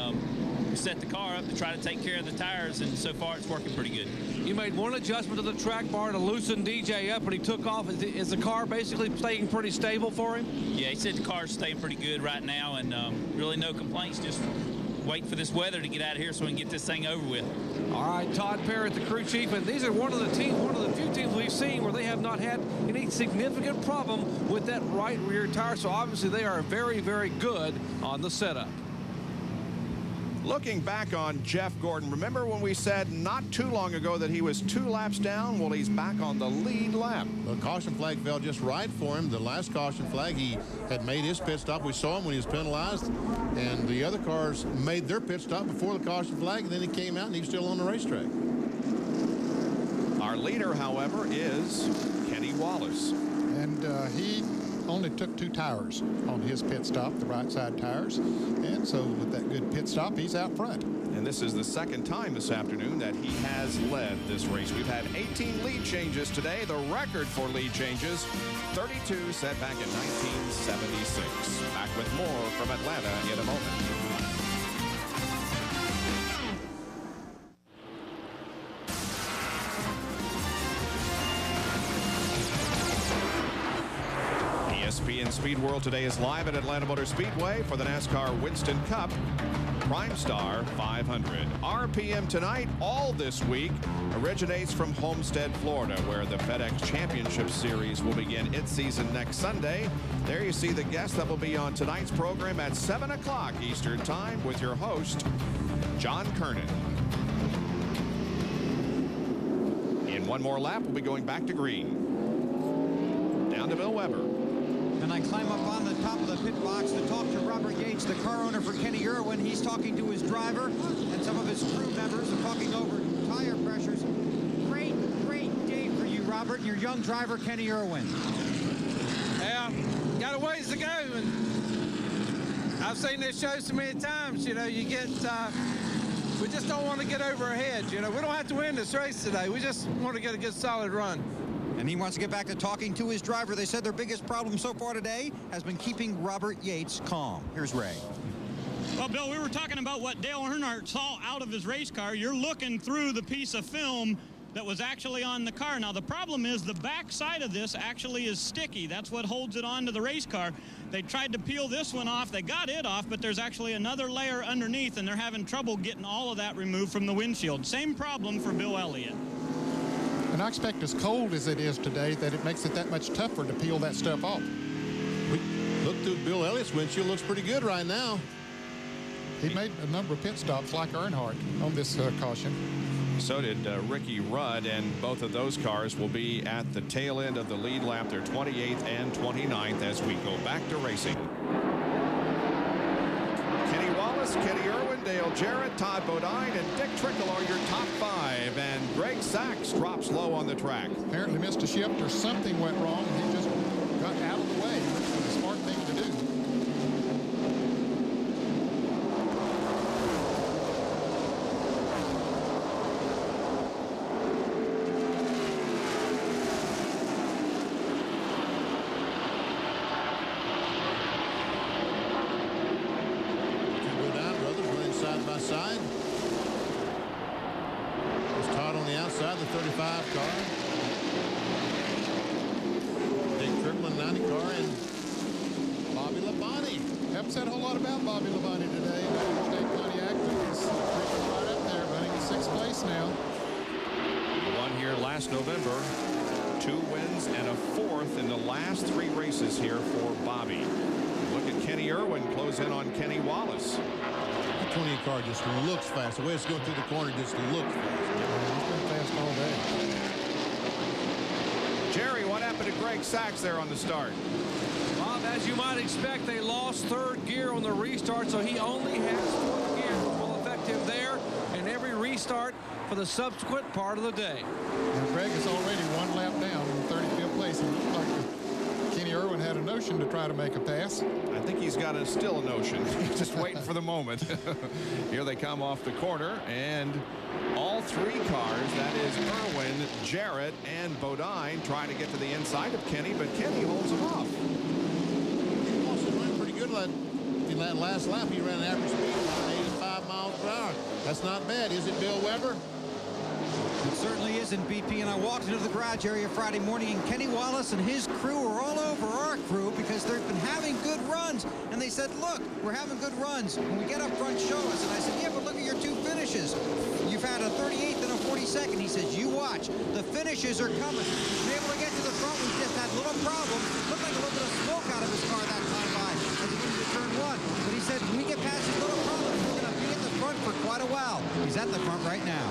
we set the car up to try to take care of the tires, and so far it's working pretty good. You made one adjustment to the track bar to loosen DJ up, and he took off. Is the car basically staying pretty stable for him? Yeah, he said the car's staying pretty good right now, and really no complaints. Just wait for this weather to get out of here so we can get this thing over with. All right, Todd Parrott, the crew chief, and these are one of the few teams we've seen where they have not had any significant problem with that right rear tire. So obviously they are very, very good on the setup. Looking back on Jeff Gordon, remember when we said not too long ago that he was 2 laps down? Well, he's back on the lead lap. The caution flag fell just right for him. The last caution flag, he had made his pit stop. We saw him when he was penalized, and the other cars made their pit stop before the caution flag, and then he came out and he was still on the racetrack. Our leader, however, is Kenny Wallace. And he only took 2 tires on his pit stop, the right side tires. And so with that good pit stop, he's out front. And this is the 2nd time this afternoon that he has led this race. We've had 18 lead changes today. The record for lead changes, 32 set back in 1976. Back with more from Atlanta in a moment. ESPN Speed World today is live at Atlanta Motor Speedway for the NASCAR Winston Cup PrimeStar 500. RPM tonight, all this week, originates from Homestead, Florida, where the FedEx Championship Series will begin its season next Sunday. There you see the guests that will be on tonight's program at 7 o'clock Eastern Time with your host, John Kernan. In one more lap, we'll be going back to green. Down to Bill Weber. And I climb up on the top of the pit box to talk to Robert Yates, the car owner for Kenny Irwin. He's talking to his driver and some of his crew members are talking over tire pressures. Great day for you, Robert, and your young driver, Kenny Irwin. Yeah, got a ways to go, and I've seen this show so many times. You know, you get, we just don't want to get over our heads. You know, we don't have to win this race today. We just want to get a good, solid run. And he wants to get back to talking to his driver. They said their biggest problem so far today has been keeping Robert Yates calm. Here's Ray. Well, Bill, we were talking about what Dale Earnhardt saw out of his race car. You're looking through the piece of film that was actually on the car. Now, the problem is the back side of this actually is sticky. That's what holds it onto the race car. They tried to peel this one off. They got it off, but there's actually another layer underneath, and they're having trouble getting all of that removed from the windshield. Same problem for Bill Elliott. And I expect as cold as it is today that it makes it that much tougher to peel that stuff off. We look through Bill Elliott's windshield, looks pretty good right now. He made a number of pit stops like Earnhardt on this caution. So did Ricky Rudd, and both of those cars will be at the tail end of the lead lap, their 28th and 29th, as we go back to racing. Kenny Wallace, Kenny Irwin, Dale Jarrett, Todd Bodine, and Dick Trickle are your top 5, and Greg Sachs drops low on the track. Apparently missed a shift or something went wrong. He just got out of the way, which was a smart thing to do. Side. There's Todd on the outside, the 35 car. about Bobby Labonte today. The State Pontiac is creeping right up there, running in 6th place now. He won here last November. 2 wins and a 4th in the last 3 races here for Bobby. Look at Kenny Irwin close in on Kenny Wallace. The 28 car just looks fast. The way it's going through the corner just looks fast. He's been fast all day. Jerry, what happened to Greg Sachs there on the start? Bob, as you might expect, they lost 3rd gear on the restart, so he only has 4th gear, which will affect him there and every restart for the subsequent part of the day. Now, Greg is already 1 lap down in 35th place. It looked like Kenny Irwin had a notion to try to make a pass. I think he's got still a notion. He's just waiting for the moment. Here they come off the corner, and all 3 cars, that is Irwin, Jarrett, and Bodine, trying to get to the inside of Kenny, but Kenny holds him off. He also ran pretty good in that last lap. He ran an average speed of 85 miles per hour. That's not bad, is it, Bill Weber? It certainly isn't, BP, and I walked into the garage area Friday morning, and Kenny Wallace and his crew were all over our crew because they've been having good runs. And they said, look, we're having good runs. When we get up front, show us. And I said, yeah, but look at your 2 finishes. You've had a 38th and a 42nd. He says, you watch. The finishes are coming. He's been able to get to the front. We just had a little problem. Looked like a little bit of smoke out of his car that time by as he went into turn 1. But he said, when we get past this little problem, we're going to be in the front for quite a while. He's at the front right now.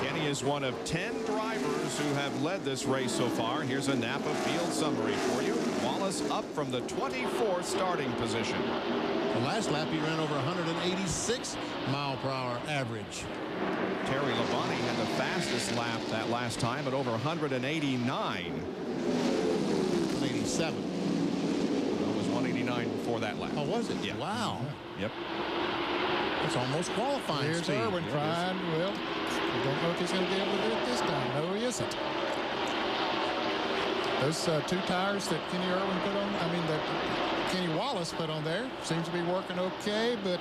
Kenny is one of 10 drivers who have led this race so far. Here's a Napa field summary for you. Wallace up from the 24th starting position. The last lap he ran over 186 mile per hour average. Terry Labonte had the fastest lap that last time at over 189. 187. It was 189 before that lap. Oh, was it? Yeah. Wow. Yep. It's almost qualifying Here's speed. Irwin trying. Well, I don't know if he's going to be able to do it this time. No, he isn't. Those 2 tires that Kenny Irwin put on, that Kenny Wallace put on there, seems to be working okay, but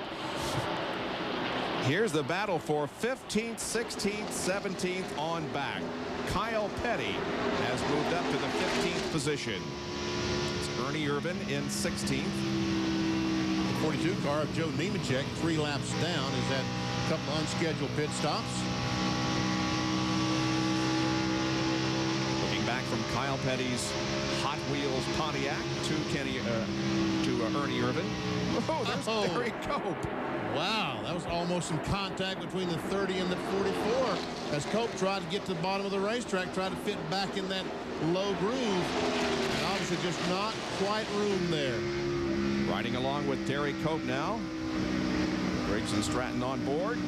here's the battle for 15th, 16th, 17th on back. Kyle Petty has moved up to the 15th position. It's Ernie Irvin in 16th. 42 car of Joe Nemechek, 3 laps down, has had a couple unscheduled pit stops. Looking back from Kyle Petty's Hot Wheels Pontiac to Ernie Irvin. Oh, there's Terry Cope. Wow, that was almost some contact between the 30 and the 44 as Cope tried to get to the bottom of the racetrack, tried to fit back in that low groove, and obviously just not quite room there. Riding along with Terry Cope now. Briggs and Stratton on board.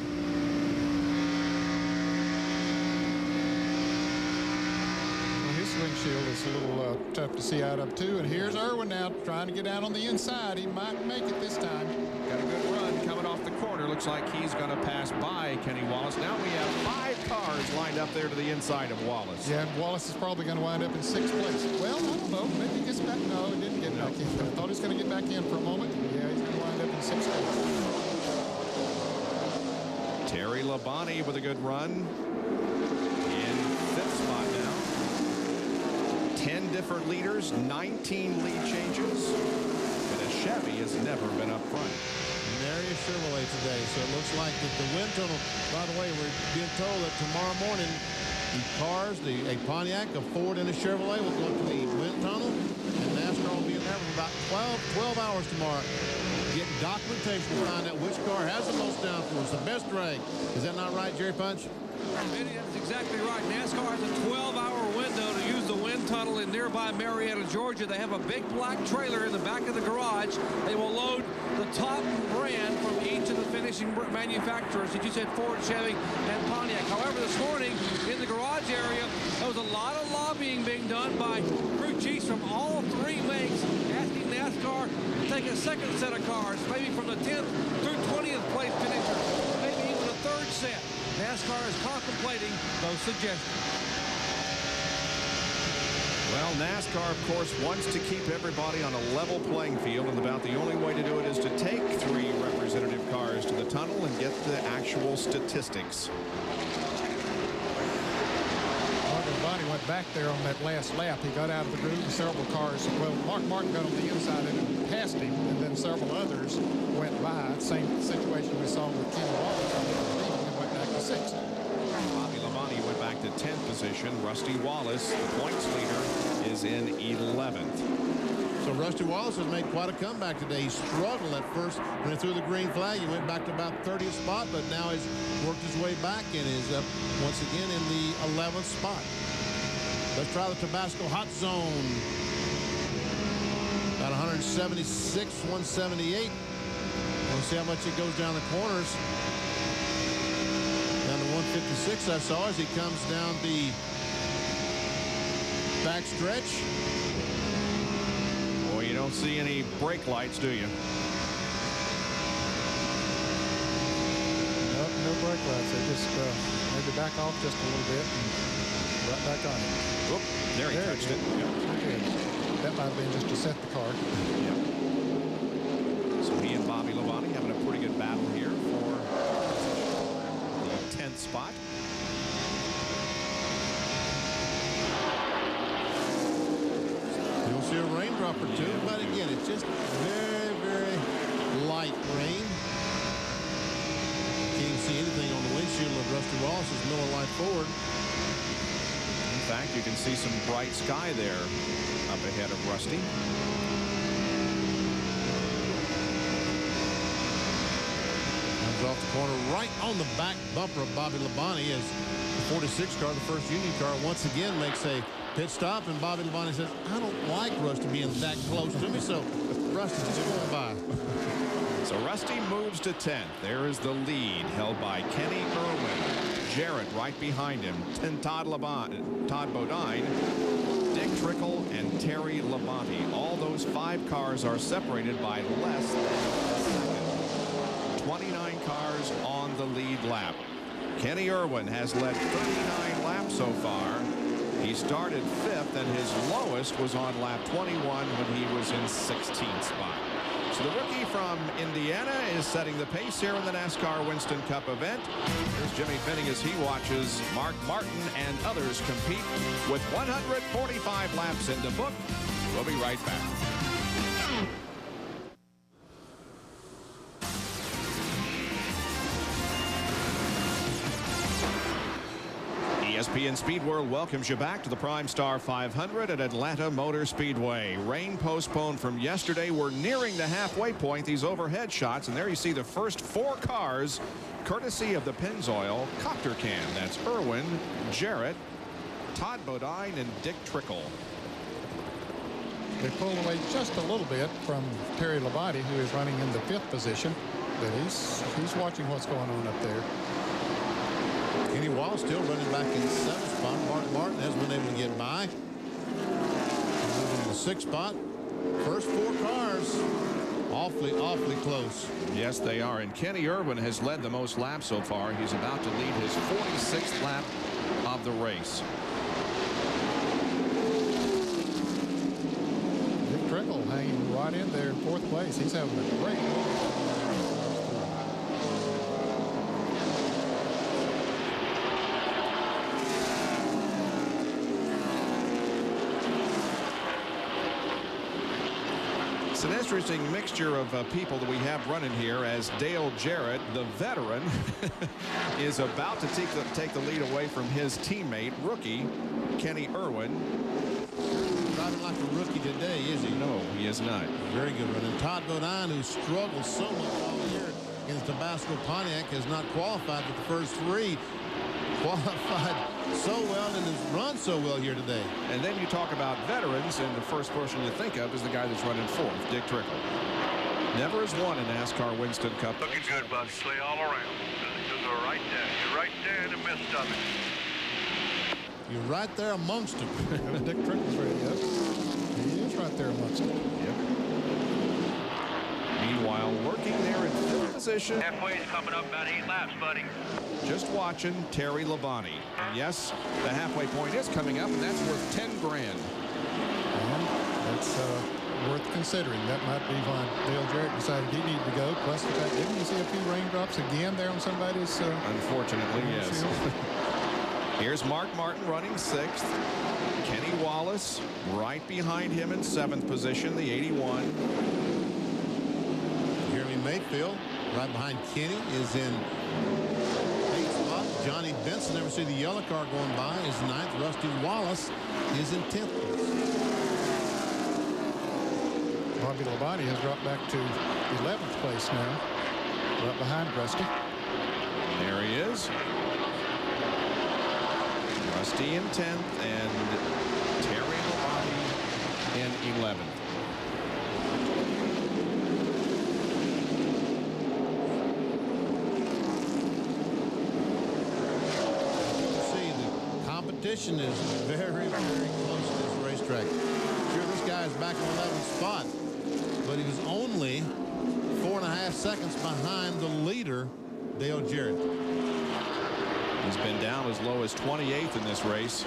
Well, his windshield is a little tough to see out of, too. And here's Irwin now trying to get down on the inside. He might make it this time. Got a good run coming off the corner. Looks like he's going to pass by Kenny Wallace. Now we have 5 cars lined up there to the inside of Wallace. Yeah, Wallace is probably going to wind up in 6th place. Well, I don't know. Maybe he gets back. No, he didn't get back in. I thought he was going to get back in for a moment. Yeah, he's going to wind up in 6th place. Terry Labonte with a good run. In 5th spot now. 10 different leaders, 19 lead changes. And a Chevy has never been up front. Nary a Chevrolet today, so it looks like that the wind tunnel, by the way, we're being told that tomorrow morning the cars, a Pontiac, a Ford, and a Chevrolet will go to the wind tunnel, and NASCAR will be in there for about 12 hours tomorrow, getting documentation to find out which car has the most downforce, the best drag. Is that not right, Jerry Punch? Vinny, that's exactly right. NASCAR has a 12-hour window to use the wind tunnel in nearby Marietta, Georgia. They have a big black trailer in the back of the garage. They will load the top brand from each of the finishing manufacturers that you said, Ford, Chevy, and Pontiac. However, this morning in the garage area, there was a lot of lobbying being done by crew chiefs from all 3 makes asking NASCAR to take a second set of cars, maybe from the 10th through 20th place finishers, maybe even a 3rd set. NASCAR is contemplating those suggestions. Well, NASCAR, of course, wants to keep everybody on a level playing field, and about the only way to do it is to take 3 representative cars to the tunnel and get the actual statistics. Labonte went back there on that last lap. He got out of the groove and several cars. Well, Mark Martin got on the inside and passed him, and then several others went by. Same situation we saw with Kenny Wallace. He went back to 6th. Bobby Labonte went back to 10th position. Rusty Wallace, the points leader, is in 11th. So Rusty Wallace has made quite a comeback today. He struggled at first when he threw the green flag. He went back to about 30th spot, but now he's worked his way back and is up once again in the 11th spot. Let's try the Tabasco Hot Zone. About 176, 178. We'll see how much it goes down the corners. Down to 156 I saw as he comes down the back stretch. Boy, you don't see any brake lights, do you? Nope, no brake lights. They just maybe back off just a little bit and right back on it. Whoop, there he touched it. Yep. That might have been just to set the car. Yep. So he and Bobby Labonte having a pretty good battle here for the 10th spot. You'll see a raindrop or two, but again, it's just very, very light rain. Can't even see anything on the windshield of Rusty Wallace's Miller Lite Ford. In fact, you can see some bright sky there up ahead of Rusty. Comes off the corner right on the back bumper of Bobby Labonte as the 46 car, the first Union car, once again makes a pit stop, and Bobby Labonte says, I don't like Rusty being that close to me, so Rusty's just going by. So Rusty moves to 10th. There is the lead held by Kenny Irwin. Jarrett right behind him. Todd Bodine, Dick Trickle, and Terry Labonte. All those 5 cars are separated by less than a second. 29 cars on the lead lap. Kenny Irwin has led 39 laps so far. He started 5th, and his lowest was on lap 21 when he was in 16th spot. So the rookie from Indiana is setting the pace here in the NASCAR Winston Cup event. Here's Jimmy Finning as he watches Mark Martin and others compete with 145 laps in the book. We'll be right back. ESPN Speed World welcomes you back to the PrimeStar 500 at Atlanta Motor Speedway. Rain postponed from yesterday. We're nearing the halfway point. These overhead shots, and there you see the first 4 cars, courtesy of the Pennzoil Copter Can. That's Irwin, Jarrett, Todd Bodine, and Dick Trickle. They pulled away just a little bit from Terry Labonte, who is running in the 5th position, but he's watching what's going on up there. Kenny Wallace still running back in 7th spot. Mark Martin hasn't been able to get by. Moving to the 6th spot. First 4 cars awfully, awfully close. Yes, they are. And Kenny Irwin has led the most laps so far. He's about to lead his 46th lap of the race. Dick Trickle hanging right in there in 4th place. He's having a great It's an interesting mixture of people that we have running here, as Dale Jarrett, the veteran, is about to take the lead away from his teammate, rookie Kenny Irwin. Driving like a rookie today, is he? No, he is not. Very good running. Todd Bodine, who struggled so much all year in the Tabasco Pontiac, has not qualified with the first 3. Qualified so well and has run so well here today. And then you talk about veterans, and the first person you think of is the guy that's running 4th, Dick Trickle. Never has won a NASCAR Winston Cup. Looking good, bud. Slay all around. Just go right there. You're right there in the midst of it. You're right there amongst them. Dick Trickle's ready. Yep. He is right there amongst them. Yep. Meanwhile, working there in 5th position. Halfway's coming up about 8 laps, buddy. Just watching Terry Labonte. And yes, the halfway point is coming up, and that's worth 10 grand. And that's worth considering. That might be why Dale Jarrett decided he needed to go. Plus, the fact, didn't you see a few raindrops again there on somebody's? Unfortunately, yes. Here's Mark Martin running 6th. Wallace right behind him in 7th position, the 81. Jeremy Mayfield right behind Kenny is in 8th spot. Johnny Benson, never see the yellow car going by, is 9th. Rusty Wallace is in 10th place. Bobby Labonte has dropped back to 11th place now, right behind Rusty. There he is. Rusty in 10th and Terry Labonte in 11th. Competition is very, very close to this racetrack. Sure, this guy is back in 11th spot, but he was only 4.5 seconds behind the leader, Dale Jarrett. He's been down as low as 28th in this race.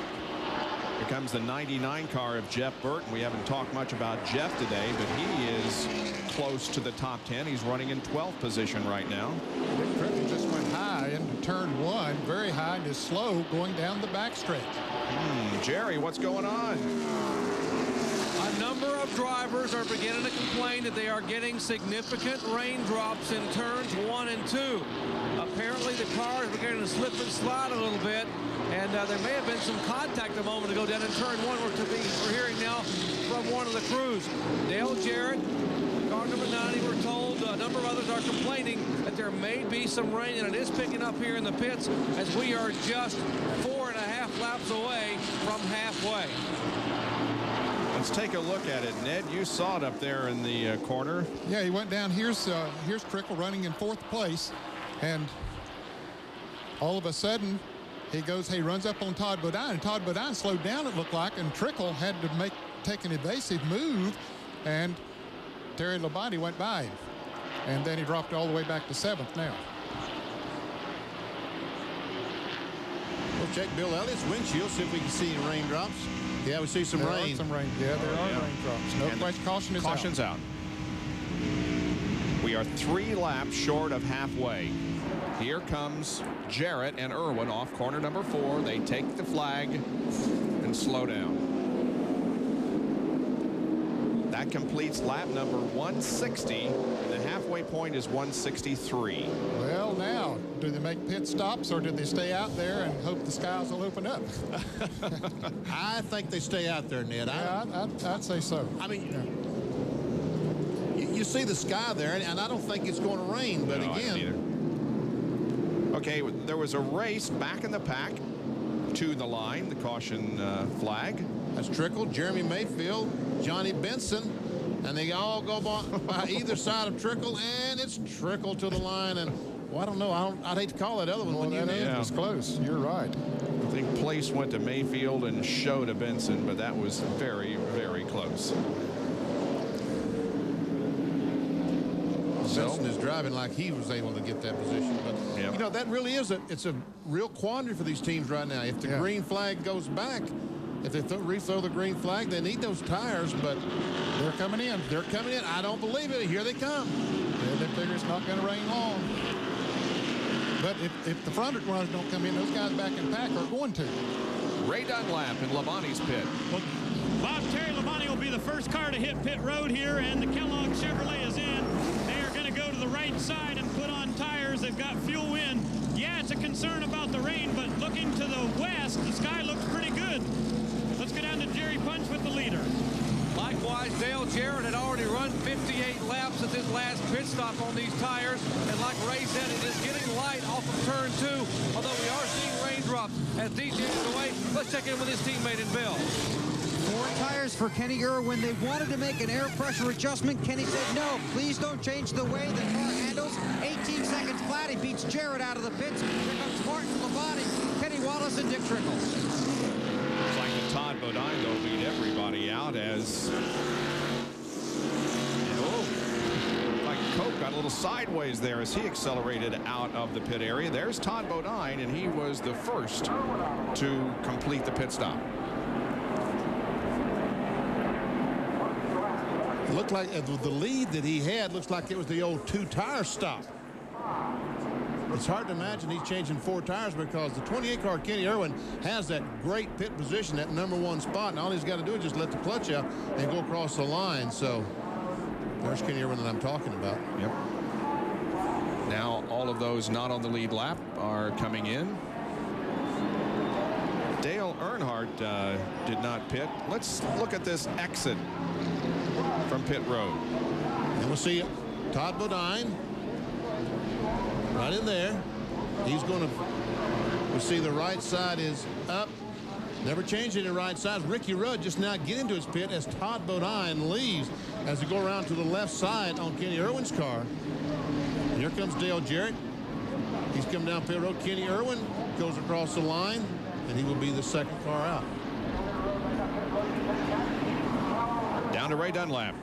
Here comes the 99 car of Jeff Burton. We haven't talked much about Jeff today, but he is close to the top 10. He's running in 12th position right now. Dick Trickle just went high into turn 1, very high, and is slow going down the backstretch. Jerry, what's going on? A number of drivers are beginning to complain that they are getting significant raindrops in turns 1 and 2. Apparently the car is beginning to slip and slide a little bit, and there may have been some contact a moment ago down in turn 1. We're hearing now from one of the crews. Dale Jarrett, car number 90, we're told a number of others are complaining that there may be some rain, and it is picking up here in the pits as we are just 4.5 laps away from halfway. Let's take a look at it. Ned, you saw it up there in the corner. Yeah, he went down. Here's Trickle running in 4th place, and all of a sudden he runs up on Todd Bodine, and Todd Bodine slowed down, it looked like, and Trickle had to take an evasive move, and Terry Labonte went by him, and then he dropped all the way back to 7th now. We'll check Bill Elliott's windshield, see if we can see any raindrops. Yeah, we see some rain. Some rain. Yeah, there are raindrops. No question. Caution's out. We are 3 laps short of halfway. Here comes Jarrett and Irwin off corner number 4. They take the flag and slow down. That completes lap number 160. The halfway point is 163. Well, now, do they make pit stops, or do they stay out there and hope the skies will open up? I think they stay out there, Ned. Yeah, I'd say so. I mean, you see the sky there, and I don't think it's going to rain, but no, again. Okay, there was a race back in the pack to the line, the caution flag. That's Trickle, Jeremy Mayfield, Johnny Benson, and they all go by either side of Trickle, and it's Trickle to the line. And well, I don't know. I'd hate to call that other one. Well, that was close. You're right. I think place went to Mayfield and show to Benson, but that was very, very close. Benson is driving like he was able to get that position, but you know, that really is it's a real quandary for these teams right now. If the green flag goes back, if they rethrow the green flag, they need those tires, but they're coming in. They're coming in. I don't believe it. Here they come. Yeah, they figure it's not going to rain long. But if the front runners don't come in, those guys back in pack are going to. Ray Dunlap in Labonte's pit. Well, Terry Labonte will be the first car to hit pit road here, and the Kellogg Chevrolet is in. They are going to go to the right side and put on tires. They've got fuel in. Yeah, it's a concern about the rain, but looking to the west, the sky looks pretty good. Let's go down to Jerry Punch with the leader. Likewise, Dale Jarrett had already run 58 laps at his last pit stop on these tires. And like Ray said, it is getting light off of turn 2, although we are seeing raindrops as DJ is away. Let's check in with his teammate in Bill. 4 tires for Kenny Irwin. They wanted to make an air pressure adjustment. Kenny said, no, please don't change the way the car handles. 18 seconds flat. He beats Jarrett out of the pits. Here comes Martin Labonte, Kenny Wallace, and Dick Trickle. Looks like the Todd Bodine, though, beat everybody out as... like Cope got a little sideways there as he accelerated out of the pit area. There's Todd Bodine, and he was the first to complete the pit stop. It looked like the lead that he had looks like it was the old 2-tire stop. It's hard to imagine he's changing 4 tires because the 28 car, Kenny Irwin, has that great pit position, that #1 spot, and all he's got to do is just let the clutch out and go across the line. So there's Kenny Irwin that I'm talking about. Yep. Now all of those not on the lead lap are coming in. Dale Earnhardt did not pit. Let's look at this exit from pit road. And we'll see Todd Bodine right in there. He's going to, we'll see the right side is up. Never changing the right side. Ricky Rudd just now get into his pit as Todd Bodine leaves as they go around to the left side on Kenny Irwin's car. And here comes Dale Jarrett. He's coming down pit road. Kenny Irwin goes across the line, and he will be the second car out. Down to Ray Dunlap.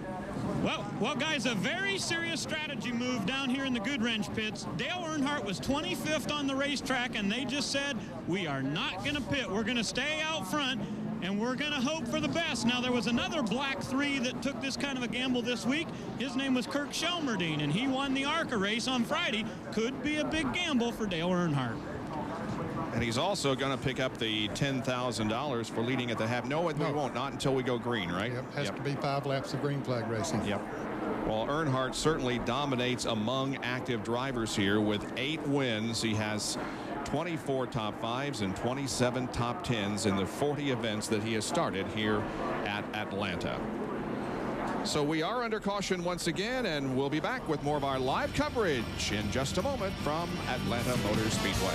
Well, guys, a very serious strategy move down here in the Goodwrench pits. Dale Earnhardt was 25th on the racetrack, and they just said, we are not going to pit. We're going to stay out front, and we're going to hope for the best. Now, there was another Black 3 that took this kind of a gamble this week. His name was Kirk Shelmerdine, and he won the ARCA race on Friday. Could be a big gamble for Dale Earnhardt. And he's also going to pick up the $10,000 for leading at the half. No, we won't. Not until we go green, right? Yep, has to be 5 laps of green flag racing. Yep. Well, Earnhardt certainly dominates among active drivers here with 8 wins. He has 24 top 5s and 27 top 10s in the 40 events that he has started here at Atlanta. So we are under caution once again, and we'll be back with more of our live coverage in just a moment from Atlanta Motor Speedway.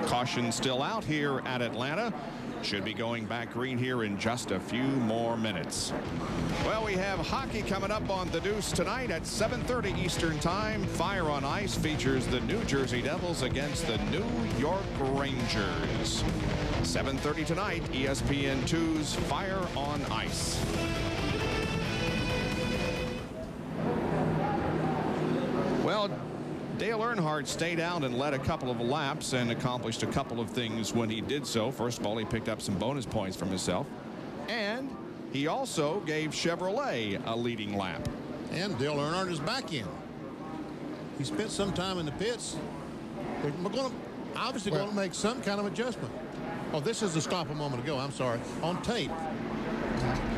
Caution still out here at Atlanta. Should be going back green here in just a few more minutes. Well, we have hockey coming up on the Deuce tonight at 7:30 Eastern Time. Fire on Ice features the New Jersey Devils against the New York Rangers. 7:30 tonight, ESPN 2's Fire on Ice. Well, Dale Earnhardt stayed out and led a couple of laps and accomplished a couple of things when he did so. First of all, he picked up some bonus points from himself, and he also gave Chevrolet a leading lap. And Dale Earnhardt is back in. He spent some time in the pits. They're obviously going to make some kind of adjustment. Oh, this is the stop a moment ago. I'm sorry. On tape.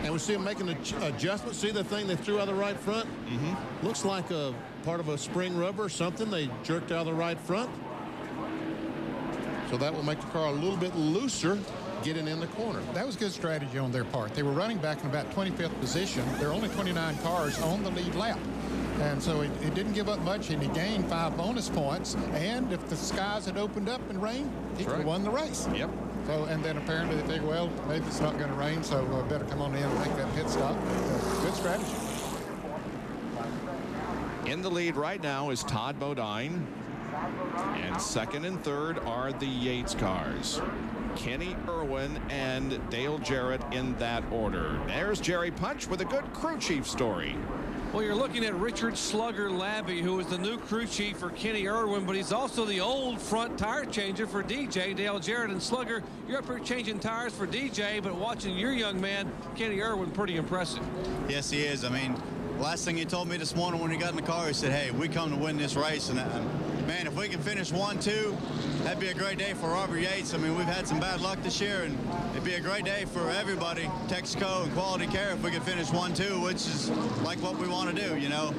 And we see him making an adjustment. See the thing they threw out of the right front? Mm-hmm. Looks like a part of a spring rubber or something they jerked out of the right front. So that will make the car a little bit looser getting in the corner. That was good strategy on their part. They were running back in about 25th position. There are only 29 cars on the lead lap. And so he didn't give up much, and he gained 5 bonus points. And if the skies had opened up and rained, he could have won the race. Yep. So, and then apparently they figured, well, maybe it's not going to rain, so better come on in and make that pit stop. Good strategy. In the lead right now is Todd Bodine. And second and third are the Yates cars. Kenny Irwin and Dale Jarrett in that order. There's Jerry Punch with a good crew chief story. Well, you're looking at Richard Slugger Labby, who is the new crew chief for Kenny Irwin, but he's also the old front tire changer for DJ. Dale Jarrett and Slugger, you're up here changing tires for DJ, but watching your young man, Kenny Irwin, pretty impressive. Yes, he is. I mean, last thing he told me this morning when he got in the car, he said, hey, we come to win this race. And man, if we can finish 1-2, that'd be a great day for Robert Yates. I mean, we've had some bad luck this year, and it'd be a great day for everybody, Texaco and Quality Care, if we could finish 1-2, which is like what we want to do, you know.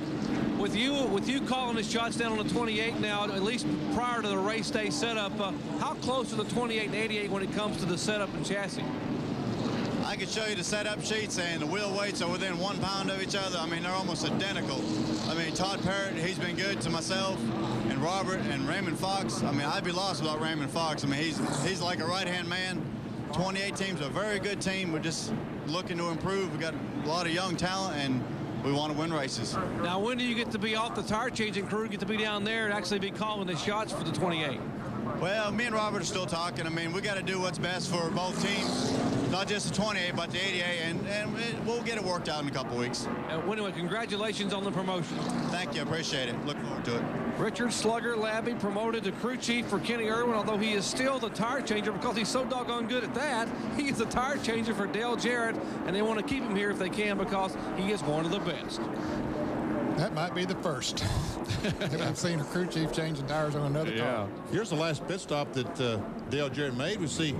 With you calling the shots down on the 28 now, at least prior to the race day setup, how close are the 28 and 88 when it comes to the setup and chassis? I could show you the setup sheets, and the wheel weights are within 1 pound of each other. I mean, they're almost identical. I mean, Todd Parrott, he's been good to myself, and Robert and Raymond Fox. I mean, I'd be lost without Raymond Fox. I mean, he's like a right-hand man. 28 team's a very good team. We're just looking to improve. We've got a lot of young talent, and we want to win races. Now, when do you get to be off the tire changing crew, get to be down there and actually be calling the shots for the 28? Well, me and Robert are still talking. I mean, we got to do what's best for both teams. not just the 28, but the 88, and we'll get it worked out in a couple weeks. Anyway, congratulations on the promotion. Thank you, appreciate it. Look forward to it. Richard Slugger Labby promoted to crew chief for Kenny Irwin, although he is still the tire changer because he's so doggone good at that. He is the tire changer for Dale Jarrett, and they want to keep him here if they can because he is one of the best. That might be the first. I've seen a crew chief changing tires on another car. Here's the last pit stop that Dale Jarrett made. We see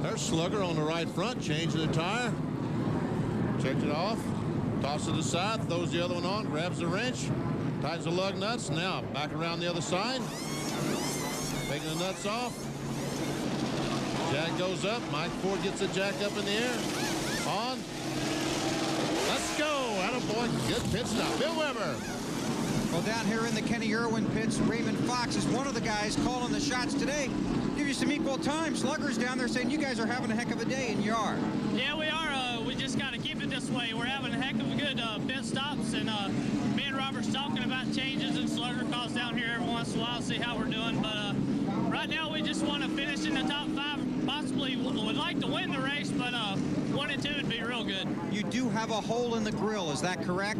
there's Slugger on the right front changing the tire. Checked it off, tosses it aside, throws the other one on, grabs the wrench, tightens the lug nuts. Now back around the other side, taking the nuts off. Jack goes up. Mike Ford gets the jack up in the air. On. Let's go. Attaboy. Good pit stop. Bill Weber. Well, down here in the Kenny Irwin pits, Raymond Fox is one of the guys calling the shots today. Give you some equal time. Slugger's down there saying you guys are having a heck of a day, and you are. Yeah, we are. We just got to keep it this way. We're having a heck of a good pit stops, and me and Robert's talking about changes, and Slugger calls down here every once in a while, see how we're doing. But right now, we just want to finish in the top 5. Possibly would like to win the race, but 1 and 2 would be real good. You do have a hole in the grill, is that correct?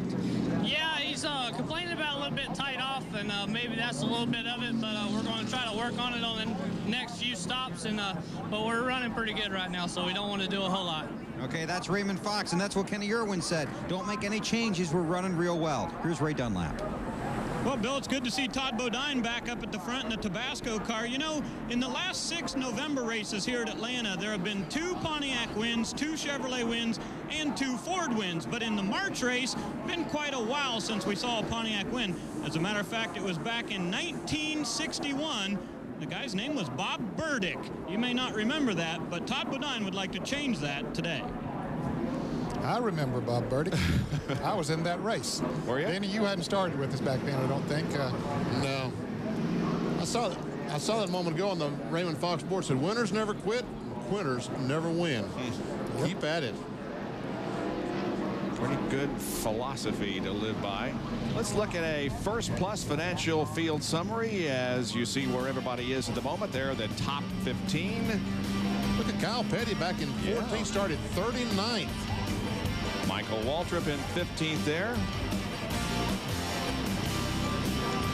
Yeah, he's complaining about a little bit tight off, and maybe that's a little bit of it, but we're going to try to work on it on the next few stops, and but we're running pretty good right now, so we don't want to do a whole lot. Okay, that's Raymond Fox, and that's what Kenny Irwin said. Don't make any changes. We're running real well. Here's Ray Dunlap. Well, Bill, it's good to see Todd Bodine back up at the front in the Tabasco car. You know, in the last 6 November races here at Atlanta, there have been 2 Pontiac wins, 2 Chevrolet wins, and 2 Ford wins. But in the March race, been quite a while since we saw a Pontiac win. As a matter of fact, it was back in 1961. The guy's name was Bob Burdick. You may not remember that, but Todd Bodine would like to change that today. I remember Bob Burdick. I was in that race. Were you? Danny, you hadn't started with us back then, I don't think. No. I saw that a moment ago on the Raymond Fox board. It said, winners never quit, quitters never win. Keep at it. Pretty good philosophy to live by. Let's look at a First Plus financial field summary as you see where everybody is at the moment. They're the top 15. Look at Kyle Petty back in 14, started 39th. Michael Waltrip in 15th there.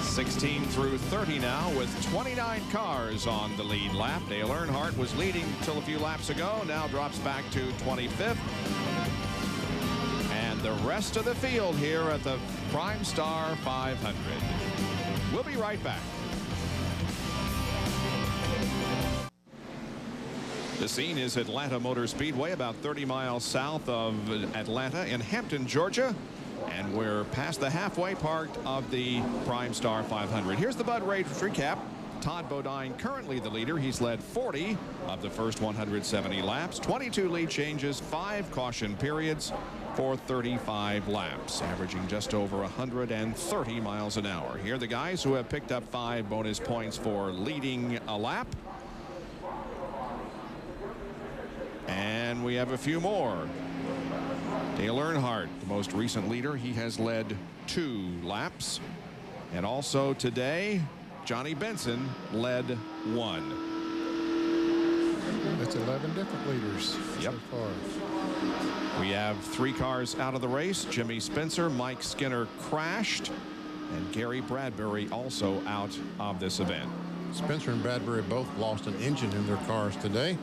16 through 30 now with 29 cars on the lead lap. Dale Earnhardt was leading until a few laps ago, now drops back to 25th. And the rest of the field here at the PrimeStar 500. We'll be right back. The scene is Atlanta Motor Speedway, about 30 miles south of Atlanta in Hampton, Georgia. And we're past the halfway part of the PrimeStar 500. Here's the Bud Race recap. Todd Bodine currently the leader. He's led 40 of the first 170 laps, 22 lead changes, 5 caution periods for 35 laps, averaging just over 130 miles an hour. Here are the guys who have picked up 5 bonus points for leading a lap. And we have a few more. Dale Earnhardt, the most recent leader. He has led 2 laps. And also today, Johnny Benson led 1. That's 11 different leaders so far. We have 3 cars out of the race. Jimmy Spencer, Mike Skinner crashed, and Gary Bradbury also out of this event. Spencer and Bradbury both lost an engine in their cars today.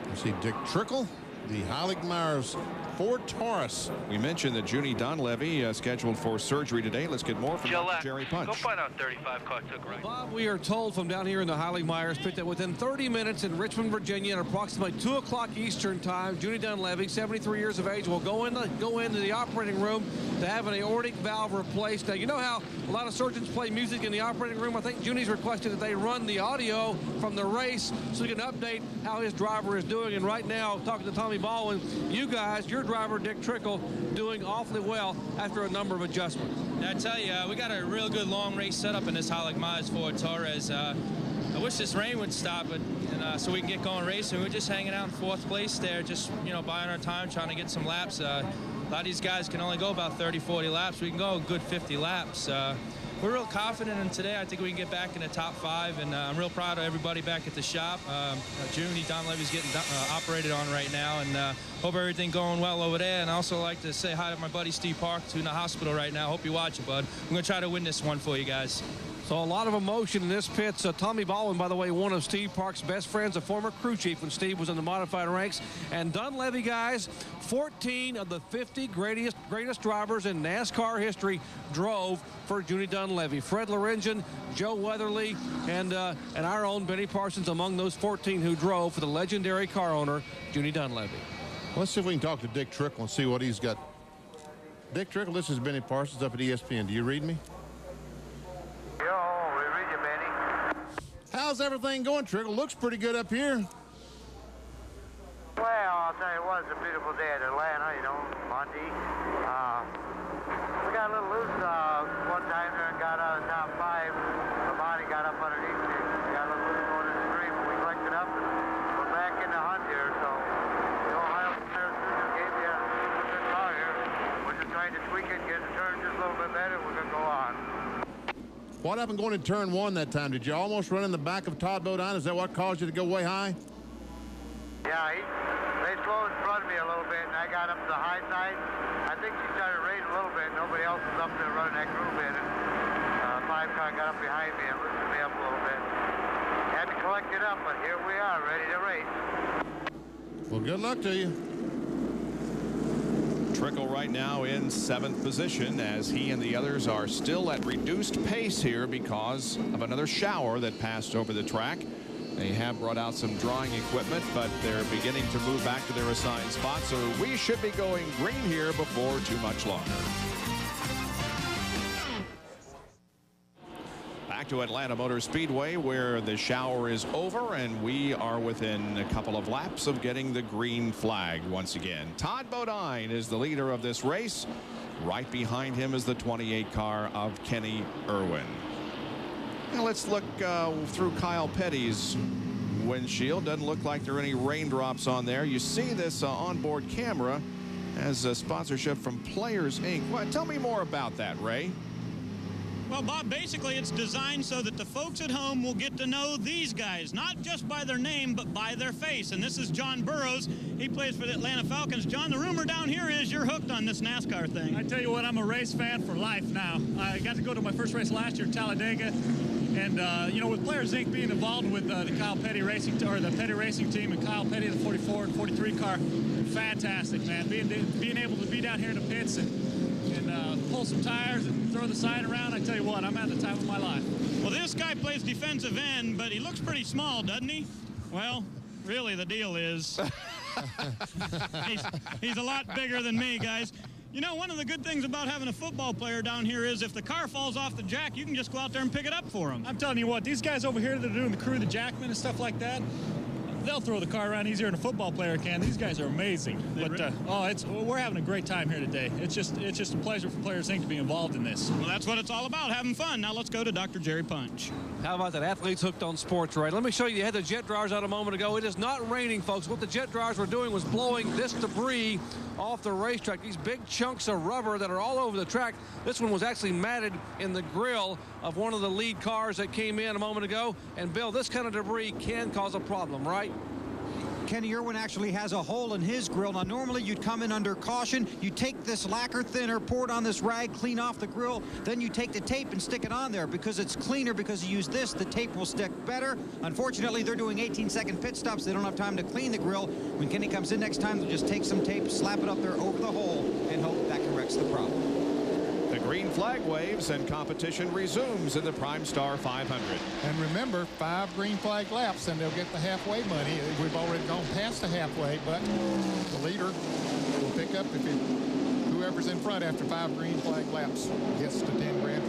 You see Dick Trickle, the Heilig-Myers Ford Taurus. We mentioned that Junie Donlevy scheduled for surgery today. Let's get more from Jerry Punch. Go find out 35 car took right. Bob, we are told from down here in the Heilig-Myers pit that within 30 minutes in Richmond, Virginia, at approximately 2 o'clock Eastern time, Junie Donlevy, 73 years of age, will go into the operating room to have an aortic valve replaced. Now, you know how a lot of surgeons play music in the operating room? I think Junie's requested that they run the audio from the race so we can update how his driver is doing. And right now, talking to Tommy Baldwin, you guys, your driver, Dick Trickle, doing awfully well after a number of adjustments. I tell you, we got a real good long race set up in this Heilig-Myers Ford Taurus. I wish this rain would stop it, so we can get going racing. We're just hanging out in 4th place there, just, buying our time, trying to get some laps. A lot of these guys can only go about 30, 40 laps. We can go a good 50 laps. we're real confident in today. I think we can get back in the top 5, and I'm real proud of everybody back at the shop. Junie Donlevy's getting operated on right now, and hope everything going well over there. And I also like to say hi to my buddy Steve Parks, who's in the hospital right now. Hope you watch it, bud. I'm going to try to win this one for you guys. So a lot of emotion in this pit. So Tommy Baldwin, by the way, one of Steve Parks' best friends, a former crew chief when Steve was in the modified ranks. And Dunlevy, guys, 14 of the 50 greatest drivers in NASCAR history drove for Junie Donlevy. Fred Lorenzen, Joe Weatherly, and our own Benny Parsons among those 14 who drove for the legendary car owner, Junie Donlevy. Let's see if we can talk to Dick Trickle and see what he's got. Dick Trickle, this is Benny Parsons up at ESPN. Do you read me? Yo, we read you, Benny. How's everything going, Trickle? Looks pretty good up here. Well, I'll tell you what, it's a beautiful day at Atlanta, you know, Monday. We got a little loose one time there and got out of the top 5. The body got up underneath it. We got a little loose going in the stream, but we collected up and we're back in the hunt here. So, the Ohio State just gave me a good car here. We're just trying to tweak it, get it turned just a little bit better. We're going to go on. What happened going in turn 1 that time? Did you almost run in the back of Todd Bodine? Is that what caused you to go way high? Yeah, they slowed in front of me a little bit, and I got up to the high side. I think she started racing a little bit. Nobody else was up there running that groove in, and 5 car got up behind me and lifted me up a little bit. Had to collect it up, but here we are, ready to race. Well, good luck to you. Trickle right now in 7th position as he and the others are still at reduced pace here because of another shower that passed over the track. They have brought out some drawing equipment, but they're beginning to move back to their assigned spots, so we should be going green here before too much longer. Back to Atlanta Motor Speedway, where the shower is over, and we are within a couple of laps of getting the green flag once again. Todd Bodine is the leader of this race. Right behind him is the 28 car of Kenny Irwin. Now let's look through Kyle Petty's windshield. Doesn't look like there are any raindrops on there. You see this onboard camera as a sponsorship from Players Inc. Well, tell me more about that, Ray. Well, Bob, basically it's designed so that the folks at home will get to know these guys, not just by their name, but by their face. And this is John Burroughs. He plays for the Atlanta Falcons. John, the rumor down here is you're hooked on this NASCAR thing. I tell you what, I'm a race fan for life now. I got to go to my first race last year in Talladega. And, you know, with Players Inc. being involved with the Kyle Petty Racing, or the Petty Racing team, and Kyle Petty, the 44 and 43 car, fantastic, man. Being able to be down here in the pits and pull some tires and throw the sign around, I tell you what, I'm at the time of my life. Well, this guy plays defensive end, but he looks pretty small, doesn't he? Well, really, the deal is he's a lot bigger than me, guys. You know, one of the good things about having a football player down here is if the car falls off the jack, you can just go out there and pick it up for him. I'm telling you what, these guys over here that are doing the crew, the jackmen and stuff like that, they'll throw the car around easier than a football player can. These guys are amazing. But we're having a great time here today. It's just a pleasure for Players Inc. to be involved in this. Well, that's what it's all about, having fun. Now let's go to Dr. Jerry Punch. How about that? Athletes hooked on sports, right? Let me show you. You had the jet dryers out a moment ago. It is not raining, folks. What the jet dryers were doing was blowing this debris off the racetrack. These big chunks of rubber that are all over the track. This one was actually matted in the grill of one of the lead cars that came in a moment ago. And Bill, this kind of debris can cause a problem, right? Kenny Irwin actually has a hole in his grill. Now, normally you'd come in under caution. You take this lacquer thinner, pour it on this rag, clean off the grill. Then you take the tape and stick it on there. Because it's cleaner, because you use this, the tape will stick better. Unfortunately, they're doing 18-second pit stops. They don't have time to clean the grill. When Kenny comes in next time, they'll just take some tape, slap it up there over the hole, and hope that corrects the problem. The green flag waves and competition resumes in the PrimeStar 500. And remember, 5 green flag laps and they'll get the halfway money. We've already gone past the halfway, but the leader will pick up if whoever's in front after 5 green flag laps gets to 10 grand.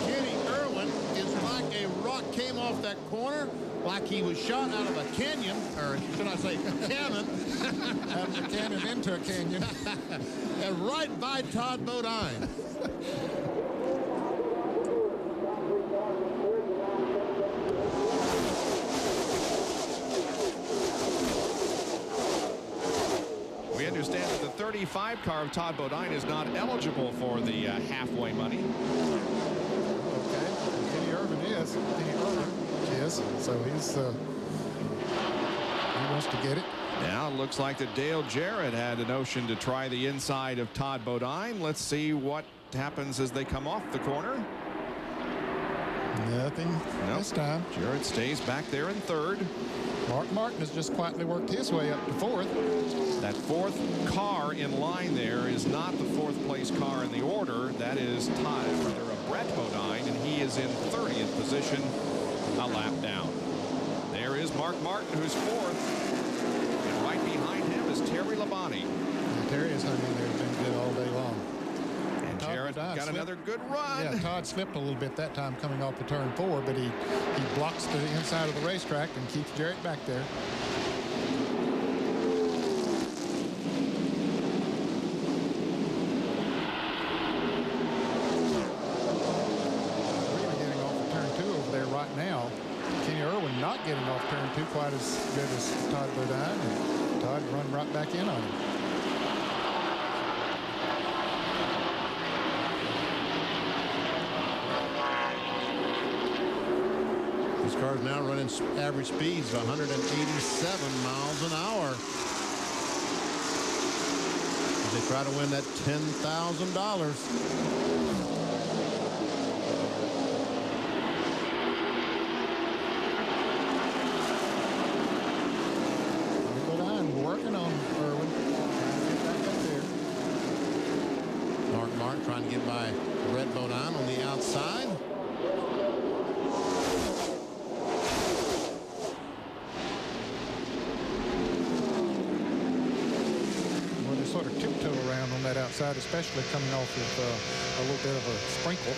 Kenny Irwin is like a rock came off that corner, like he was shot out of a canyon, or should I say cannon. Out of a cannon into a canyon. And right by Todd Bodine. We understand that the 95 car of Todd Bodine is not eligible for the halfway money. Okay. Kenny Irvin is. So he's he wants to get it. Now it looks like that Dale Jarrett had a notion to try the inside of Todd Bodine. Let's see what happens as they come off the corner. Nothing this time. Jarrett stays back there in third. Mark Martin has just quietly worked his way up to fourth. That fourth car in line there is not the fourth place car in the order. That is Brett Bodine, and he is in 30th position, a lap down. There is Mark Martin, who's fourth. And right behind him is Terry Labonte. Terry has hung in there, been good all day long. And Jarrett got another good run. Yeah, Todd slipped a little bit that time coming off the turn 4, but he blocks the inside of the racetrack and keeps Jarrett back there. Really getting off of turn 2 over there right now. Kenny Irwin not getting off turn 2 quite as good as Todd Bodine, and Todd run right back in on him. Cars now running average speeds of 187 miles an hour as they try to win that $10,000. Working on Irwin. Get back up there. Mark trying to get by Brett Bodine on the outside. Sort of tiptoe around on that outside, especially coming off with a little bit of a sprinkle.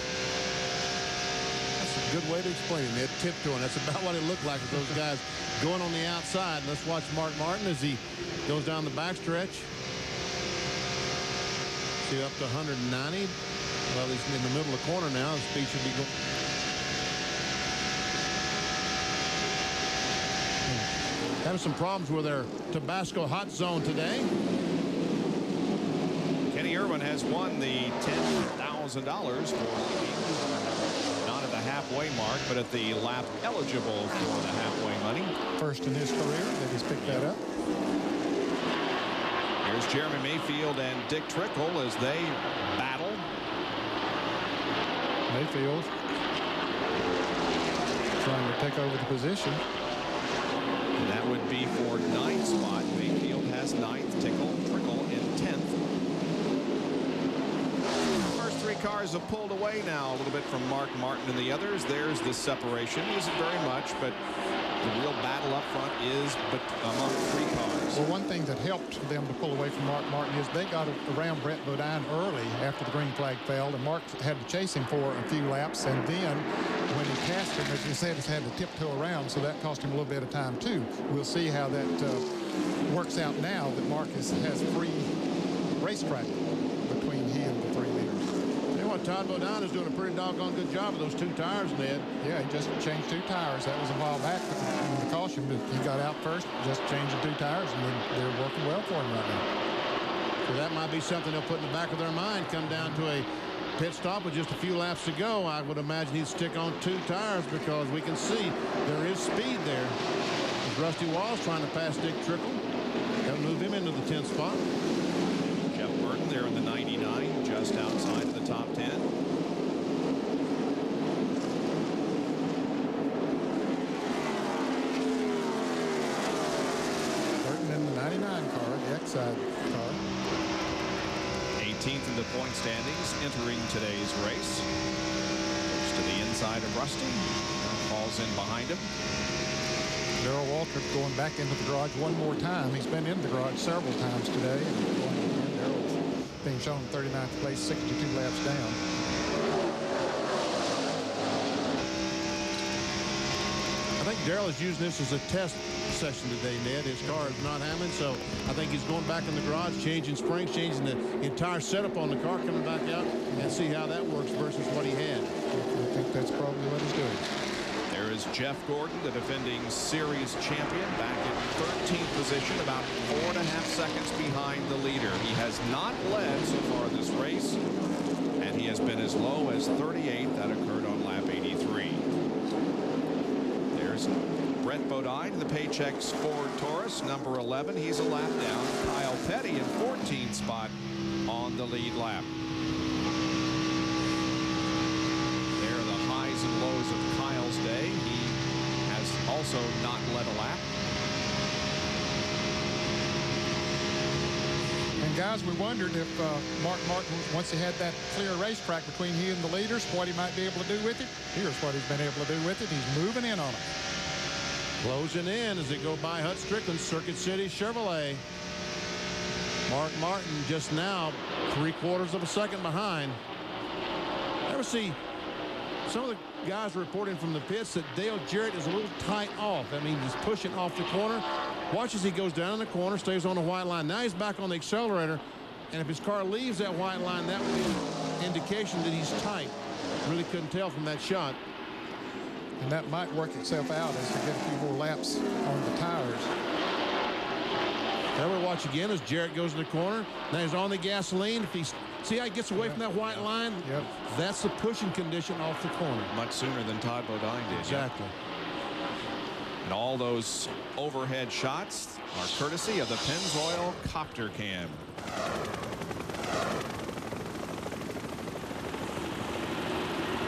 That's a good way to explain it. Tiptoeing. That's about what it looked like with those guys going on the outside. Let's watch Mark Martin as he goes down the backstretch. See, up to 190. Well, he's in the middle of the corner now. The speed should be going. Having some problems with their Tabasco hot zone today. Kenny Irwin has won the $10,000 for not at the halfway mark, but at the lap eligible for the halfway money. First in his career that he's picked that up. Here's Jeremy Mayfield and Dick Trickle as they battle. Mayfield trying to take over the position. And that would be for 9th spot. Mayfield has 9th, Trickle in 10th. First three cars have pulled away now a little bit from Mark Martin and the others. There's the separation. Isn't very much, but the real battle up front is among three cars. Well, one thing that helped them to pull away from Mark Martin is they got around Brett Bodine early after the green flag failed, and Mark had to chase him for a few laps, and then when he passed him, as he said, he had to tiptoe around, so that cost him a little bit of time too. We'll see how that works out now that Mark has free racetrack between he and the three leaders. You know what, Todd Bodine is doing a pretty doggone good job of those two tires, Ned. Yeah, he just changed two tires. That was a while back in the caution, but he got out first, just changed the two tires, and they're working well for him right now. So that might be something they'll put in the back of their mind, come down to a pit stop with just a few laps to go. I would imagine he'd stick on two tires because we can see there is speed there. As Rusty Walls trying to pass Dick Trickle. That'll move him into the 10th spot. Jeff Burton there in the 99, just outside of the top 10. Burton in the 99 car, the X-side car. 18th in the point standings entering today's race. Goes to the inside of Rusty. Falls in behind him. Darrell Waltrip going back into the garage one more time. He's been in the garage several times today. Darrell's being shown 39th place, 62 laps down. I think Darrell is using this as a test session today, Ned. His car is not Hammond, so I think he's going back in the garage, changing springs, changing the entire setup on the car, coming back out and see how that works versus what he had. I think that's probably what he's doing. There is Jeff Gordon, the defending series champion, back in 13th position, about 4.5 seconds behind the leader. He has not led so far this race, and he has been as low as 38th. That occurred on lap 83. There's Brett Bodine, the Paychex Ford Taurus, number 11. He's a lap down. Kyle Petty in 14th spot on the lead lap. There are the highs and lows of Kyle's day. He has also not led a lap. And guys, we wondered if Mark Martin, once he had that clear racetrack between he and the leaders, what he might be able to do with it. Here's what he's been able to do with it. He's moving in on it. Closing in as they go by Hut Strickland, Circuit City Chevrolet. Mark Martin just now 3/4 of a second behind. Ever see some of the guys reporting from the pits that Dale Jarrett is a little tight off. That means he's pushing off the corner. Watch as he goes down in the corner, stays on the white line. Now he's back on the accelerator, and if his car leaves that white line, that would be an indication that he's tight. Really couldn't tell from that shot. And that might work itself out as they get a few more laps on the tires. Now we watch again as Jarrett goes in the corner. Now he's on the gasoline. If he's, see how he gets away from that white line? Yep. That's the pushing condition off the corner. Much sooner than Todd Bodine did. Exactly. And all those overhead shots are courtesy of the Pennzoil Copter Cam.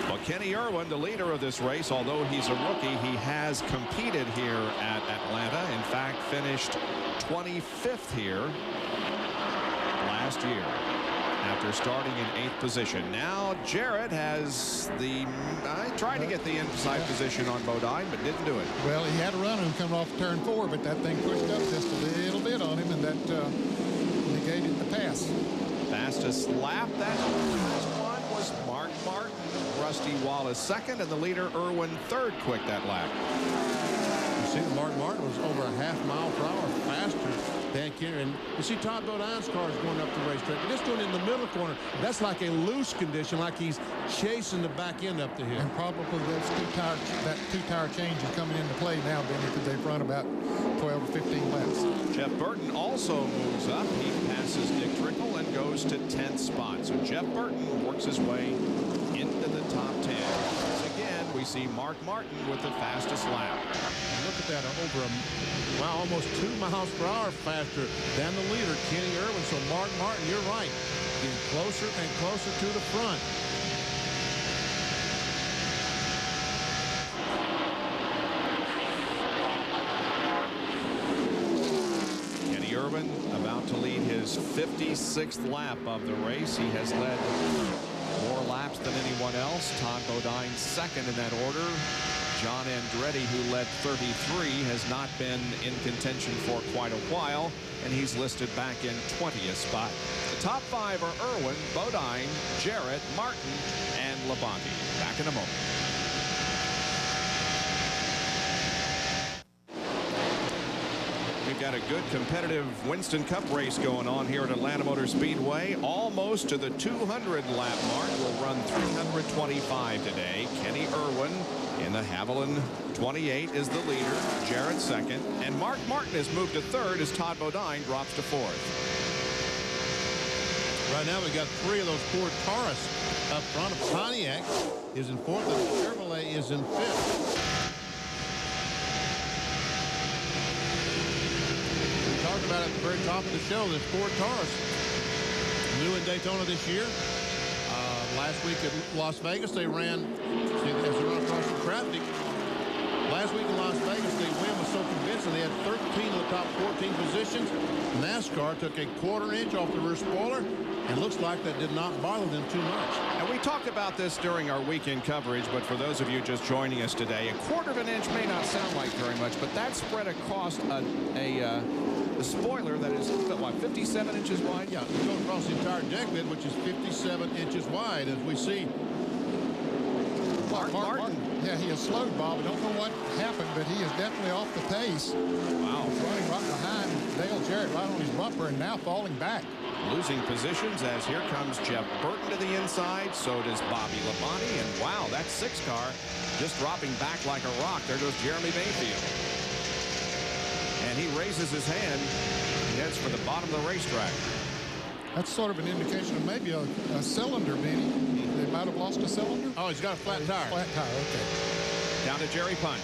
Well, Kenny Irwin, the leader of this race, although he's a rookie, he has competed here at Atlanta. In fact, finished 25th here last year after starting in 8th position. Now Jarrett has the tried to get the inside position on Bodine, but didn't do it. Well, he had a run on him coming off turn 4, but that thing pushed up just a little bit on him, and that negated the pass. Fastest lap that one was Mark Martin. Rusty Wallace second, and the leader Irwin third quick that lap. You see, Mark Martin was over a ½ mile per hour faster than Kenny. And you see Todd Bodine's car is going up the racetrack. But this doing in the middle corner, that's like a loose condition, like he's chasing the back end up the hill. And probably that two-tire change is coming into play now, Benny, because they've run about 12 or 15 laps. Jeff Burton also moves up. He passes Dick Trickle and goes to 10th spot. So Jeff Burton works his way into the top 10. Once again, we see Mark Martin with the fastest lap. And look at that, almost 2 miles per hour faster than the leader, Kenny Irwin. So Mark Martin, you're right, getting closer and closer to the front. Kenny Irwin about to lead his 56th lap of the race. He has led more laps than anyone else. Todd Bodine second in that order. John Andretti, who led 33, has not been in contention for quite a while, and he's listed back in 20th spot. The top 5 are Irwin, Bodine, Jarrett, Martin, and Labonte. Back in a moment. We've got a good competitive Winston Cup race going on here at Atlanta Motor Speedway. Almost to the 200 lap mark. We'll run 325 today. Kenny Irwin in the Haviland 28 is the leader. Jarrett second. And Mark Martin has moved to third as Todd Bodine drops to fourth. Right now we've got 3 of those Ford Taurus up front. Of Pontiac is in fourth, and Chevrolet is in fifth. Talked about it at the very top of the show, this Ford Taurus, new in Daytona this year. Last week at Las Vegas, they ran, as they run across the traffic. Last week in Las Vegas, the win was so convincing they had 13 of the top 14 positions. NASCAR took a 1/4 inch off the rear spoiler, and looks like that did not bother them too much. And we talked about this during our weekend coverage, but for those of you just joining us today, a 1/4 inch may not sound like very much, but that's spread across a spoiler that is, what, 57 inches wide? Yeah, you go across the entire deck bed, which is 57 inches wide, as we see. Mark Martin. Yeah, he has slowed, Bob. I don't know what happened, but he is definitely off the pace. Wow. He's running right behind Dale Jarrett, right on his bumper, and now falling back. Losing positions as here comes Jeff Burton to the inside. So does Bobby Labonte. And wow, That 6 car just dropping back like a rock. There goes Jeremy Mayfield. And he raises his hand. He heads for the bottom of the racetrack. That's sort of an indication of maybe a cylinder, Benny. They might have lost a cylinder. Oh, he's got a flat tire. Flat tire, okay. Down to Jerry Punch.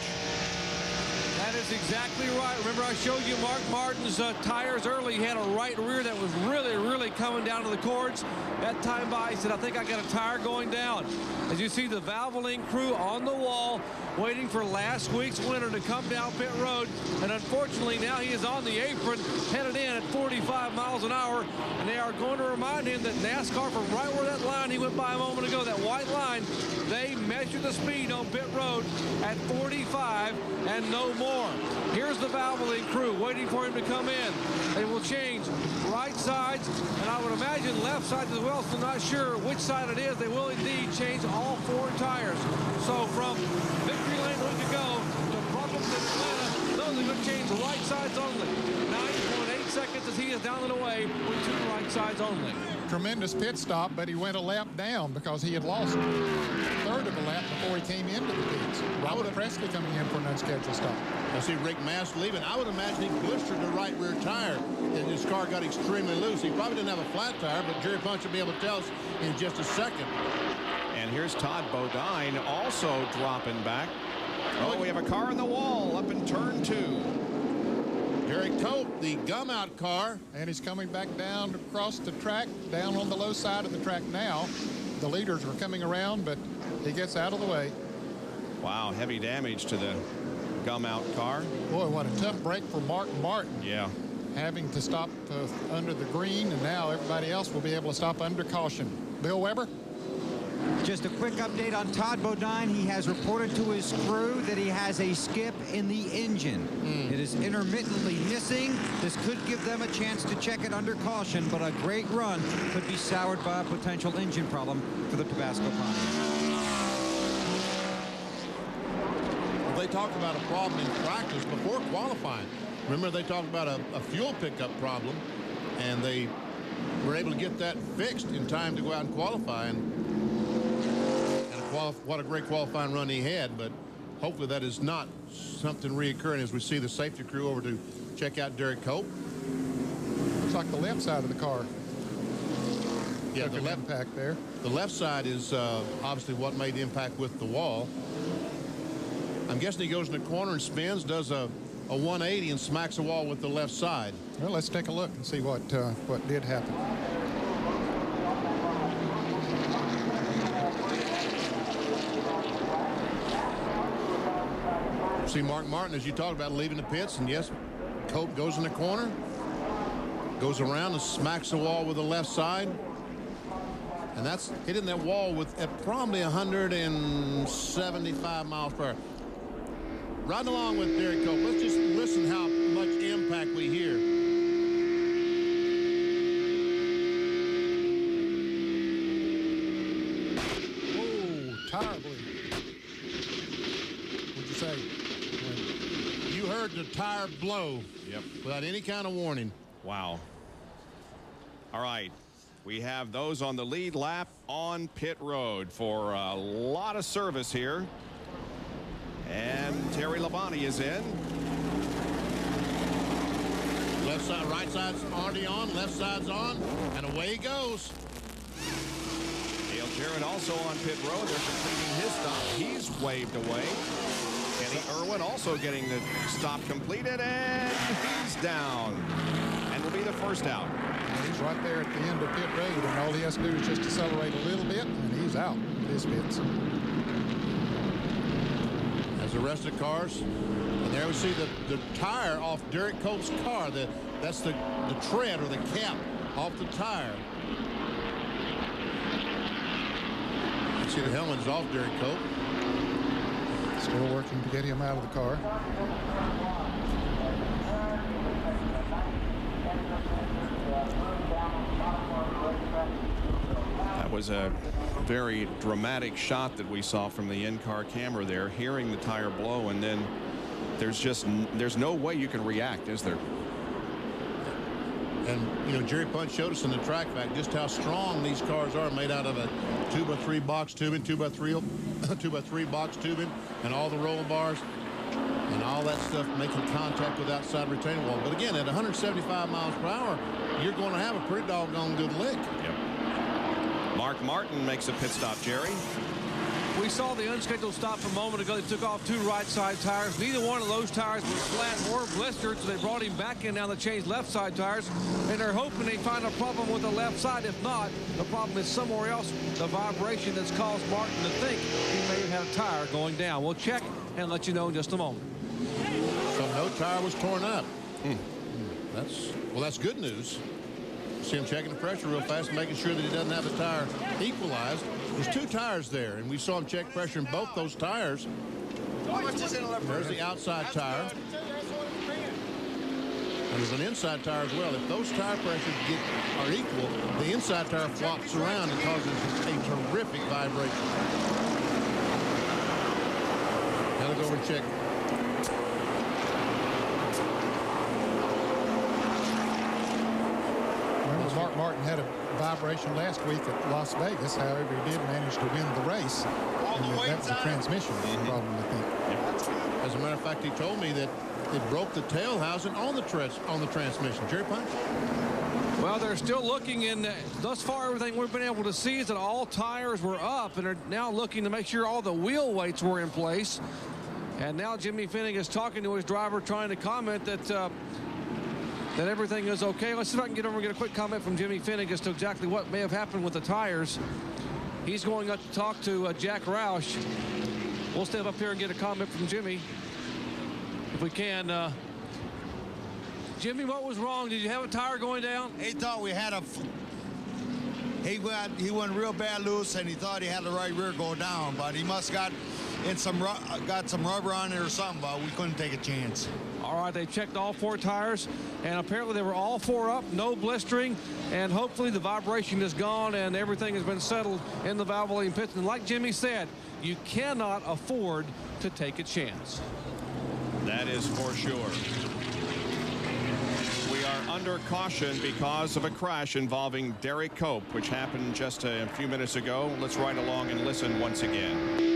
That is exactly right. Remember, I showed you Mark Martin's tires early. He had a right rear that was really coming down to the cords. That time by, he said, I think I got a tire going down. As you see the Valvoline crew on the wall waiting for last week's winner to come down pit road. And unfortunately, now he is on the apron, headed in at 45 miles an hour. And they are going to remind him that NASCAR, from right where that line he went by a moment ago, that white line, they measure the speed on pit road at 45 and no more. Here's the Valvoline crew waiting for him to come in. They will change right sides, and I would imagine left sides as well, so not sure which side it is. They will indeed change all 4 tires. So from Victory Lane to go to Bruckelston, Atlanta, those are going to change right sides only. 9.8 seconds as he is down and away with 2 right sides only. Tremendous pit stop, but he went a lap down because he had lost a third of a lap before he came into the pits. Robert Presley coming in for an unscheduled stop. I see Rick Mast leaving. I would imagine he blistered the right rear tire, and his car got extremely loose. He probably didn't have a flat tire, but Jerry Punch will be able to tell us in just a second. And here's Todd Bodine also dropping back. Oh, we have a car in the wall up in turn 2. Derek Cope, the gum out car. And he's coming back down across the track, down on the low side of the track now. The leaders are coming around, but he gets out of the way. Wow, heavy damage to the gum out car. Boy, what a tough break for Mark Martin. Yeah. Having to stop under the green, and now everybody else will be able to stop under caution. Bill Weber? Just a quick update on Todd Bodine. He has reported to his crew that he has a skip in the engine. It is intermittently missing. This could give them a chance to check it under caution, but a great run could be soured by a potential engine problem for the Tabasco Pontiac. They talked about a problem in practice before qualifying. Remember, they talked about a fuel pickup problem, and they were able to get that fixed in time to go out and qualify. And what a great qualifying run he had, but hopefully that is not something reoccurring as we see the safety crew over to check out Derek Cope. Looks like the left side of the car. Yeah, the left impact there. The left side is obviously what made the impact with the wall. I'm guessing he goes in the corner and spins, does a 180 and smacks the wall with the left side. Well, let's take a look and see what did happen. See Mark Martin, as you talked about, leaving the pits, and yes, Cope goes in the corner, goes around and smacks the wall with the left side. And that's hitting that wall with probably 175 miles per hour. Riding along with Derek Cope. Let's just listen how much impact we hear. Oh, tire bleed. What'd you say? You heard the tire blow. Yep. Without any kind of warning. Wow. All right. We have those on the lead lap on pit road for a lot of service here. And Terry Labonte is in. Left side, right side's already on, left side's on, and away he goes. Dale Jarrett also on pit road. They're completing his stop. He's waved away. Kenny Irwin also getting the stop completed, and he's down. And will be the first out. He's right there at the end of pit road, and all he has to do is just accelerate a little bit, and he's out of his pits. As the rest of the cars, and there we see the tire off Derek Cope's car. That's the tread or the cap off the tire. You see the helmet is off Derek Cope. Still working to get him out of the car. That was a very dramatic shot that we saw from the in-car camera there, hearing the tire blow, and then there's no way you can react, is there? And, you know, Jerry Punch showed us in the track back just how strong these cars are, made out of a 2x3 box tubing, 2x3 box tubing, and all the roll bars and all that stuff making contact with outside retaining wall. But again, at 175 miles per hour, you're going to have a pretty doggone good lick. Yep. Mark Martin makes a pit stop, Jerry. We saw the unscheduled stop a moment ago. They took off 2 right side tires. Neither one of those tires was flat or blistered, so they brought him back in. Now they changed left side tires, and they're hoping they find a problem with the left side. If not, the problem is somewhere else. The vibration that's caused Martin to think he may have had a tire going down. We'll check and let you know in just a moment. So no tire was torn up. That's good news. See him checking the pressure real fast, making sure that he doesn't have the tire equalized. There's 2 tires there, and we saw him check pressure in both those tires. There's the outside tire. And there's an inside tire as well. If those tire pressures are equal, the inside tire flops around and causes a terrific vibration. Gotta go over and check. Remember, Mark Martin had a vibration last week at Las Vegas. However, he did manage to win the race. And that was a transmission problem, I think. As a matter of fact, he told me that it broke the tail housing on the transmission. Jerry Punch? Well, they're still looking, and thus far everything we've been able to see is that all tires were up, and are now looking to make sure all the wheel weights were in place. And now Jimmy Finning is talking to his driver, trying to comment that everything is okay. Let's see if I can get over and get a quick comment from Jimmy Finning as to exactly what may have happened with the tires. He's going up to talk to Jack Roush. We'll step up here and get a comment from Jimmy if we can. Jimmy, what was wrong? Did you have a tire going down? He thought we had he went real bad loose, and he thought he had the right rear go down, but he must got some rubber on it or something, but we couldn't take a chance. All right, they checked all 4 tires, and apparently they were all 4 up, no blistering, and hopefully the vibration is gone and everything has been settled in the Valvoline pits. And like Jimmy said, you cannot afford to take a chance. That is for sure. We are under caution because of a crash involving Derek Cope, which happened just a few minutes ago. Let's ride along and listen once again.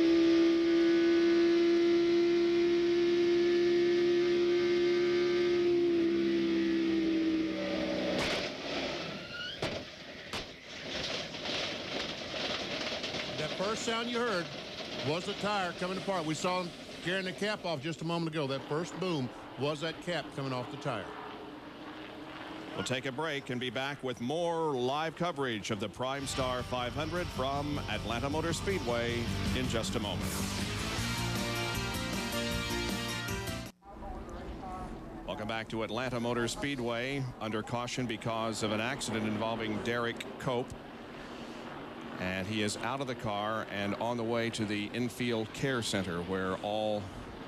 Sound you heard was the tire coming apart. We saw him tearing the cap off just a moment ago. That first boom was that cap coming off the tire. We'll take a break and be back with more live coverage of the PrimeStar 500 from Atlanta Motor Speedway in just a moment. Welcome back to Atlanta Motor Speedway. Under caution because of an accident involving Derek Cope. And he is out of the car and on the way to the infield care center, where all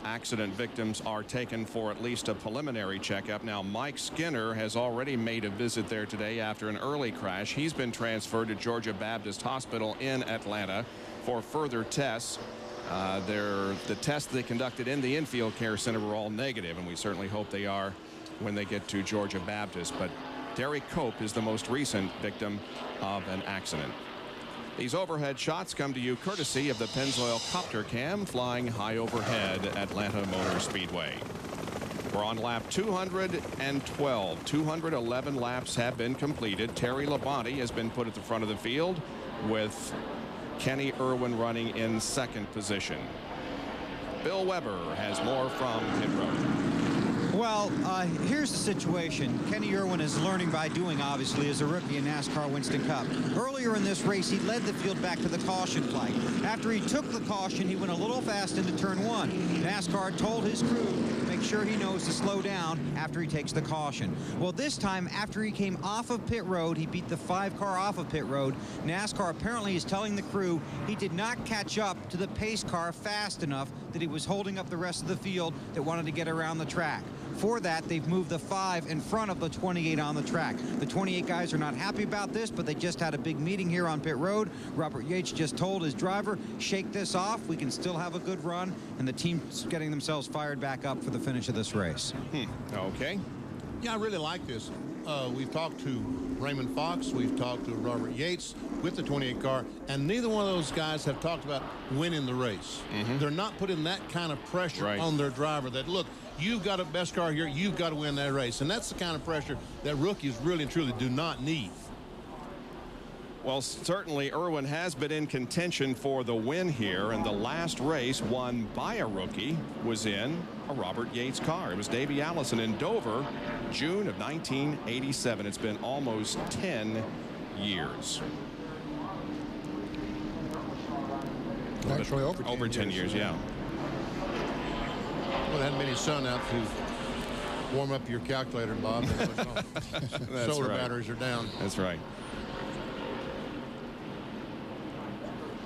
accident victims are taken for at least a preliminary checkup. Now, Mike Skinner has already made a visit there today after an early crash. He's been transferred to Georgia Baptist Hospital in Atlanta for further tests. The tests they conducted in the infield care center were all negative, and we certainly hope they are when they get to Georgia Baptist. But Derek Cope is the most recent victim of an accident. These overhead shots come to you courtesy of the Pennzoil Copter Cam, flying high overhead Atlanta Motor Speedway. We're on lap 212. 211 laps have been completed. Terry Labonte has been put at the front of the field, with Kenny Irwin running in second position. Bill Weber has more from pit road. Well, here's the situation. Kenny Irwin is learning by doing, obviously, as a rookie in NASCAR Winston Cup. Earlier in this race, he led the field back to the caution flag. After he took the caution, he went a little fast into turn 1. NASCAR told his crew to make sure he knows to slow down after he takes the caution. Well, this time, after he came off of pit road, he beat the 5 car off of pit road. NASCAR apparently is telling the crew he did not catch up to the pace car fast enough, that he was holding up the rest of the field that wanted to get around the track. For that, they've moved the 5 in front of the 28 on the track. The 28 guys are not happy about this, but they just had a big meeting here on pit road. Robert Yates just told his driver, shake this off, we can still have a good run, and the team's getting themselves fired back up for the finish of this race. Okay. Yeah, I really like this. we've talked to Raymond Fox, we've talked to Robert Yates with the 28 car, and neither one of those guys have talked about winning the race. They're not putting that kind of pressure on their driver that, look, you've got a best car here, you've got to win that race. And that's the kind of pressure that rookies really and truly do not need. Well, certainly Irwin has been in contention for the win here, and the last race won by a rookie was in a Robert Yates car. It was Davey Allison in Dover, June of 1987. It's been almost 10 years. Actually, over 10 years, yeah. Well, that many sun out to warm up your calculator, Bob. Solar batteries are down. That's right.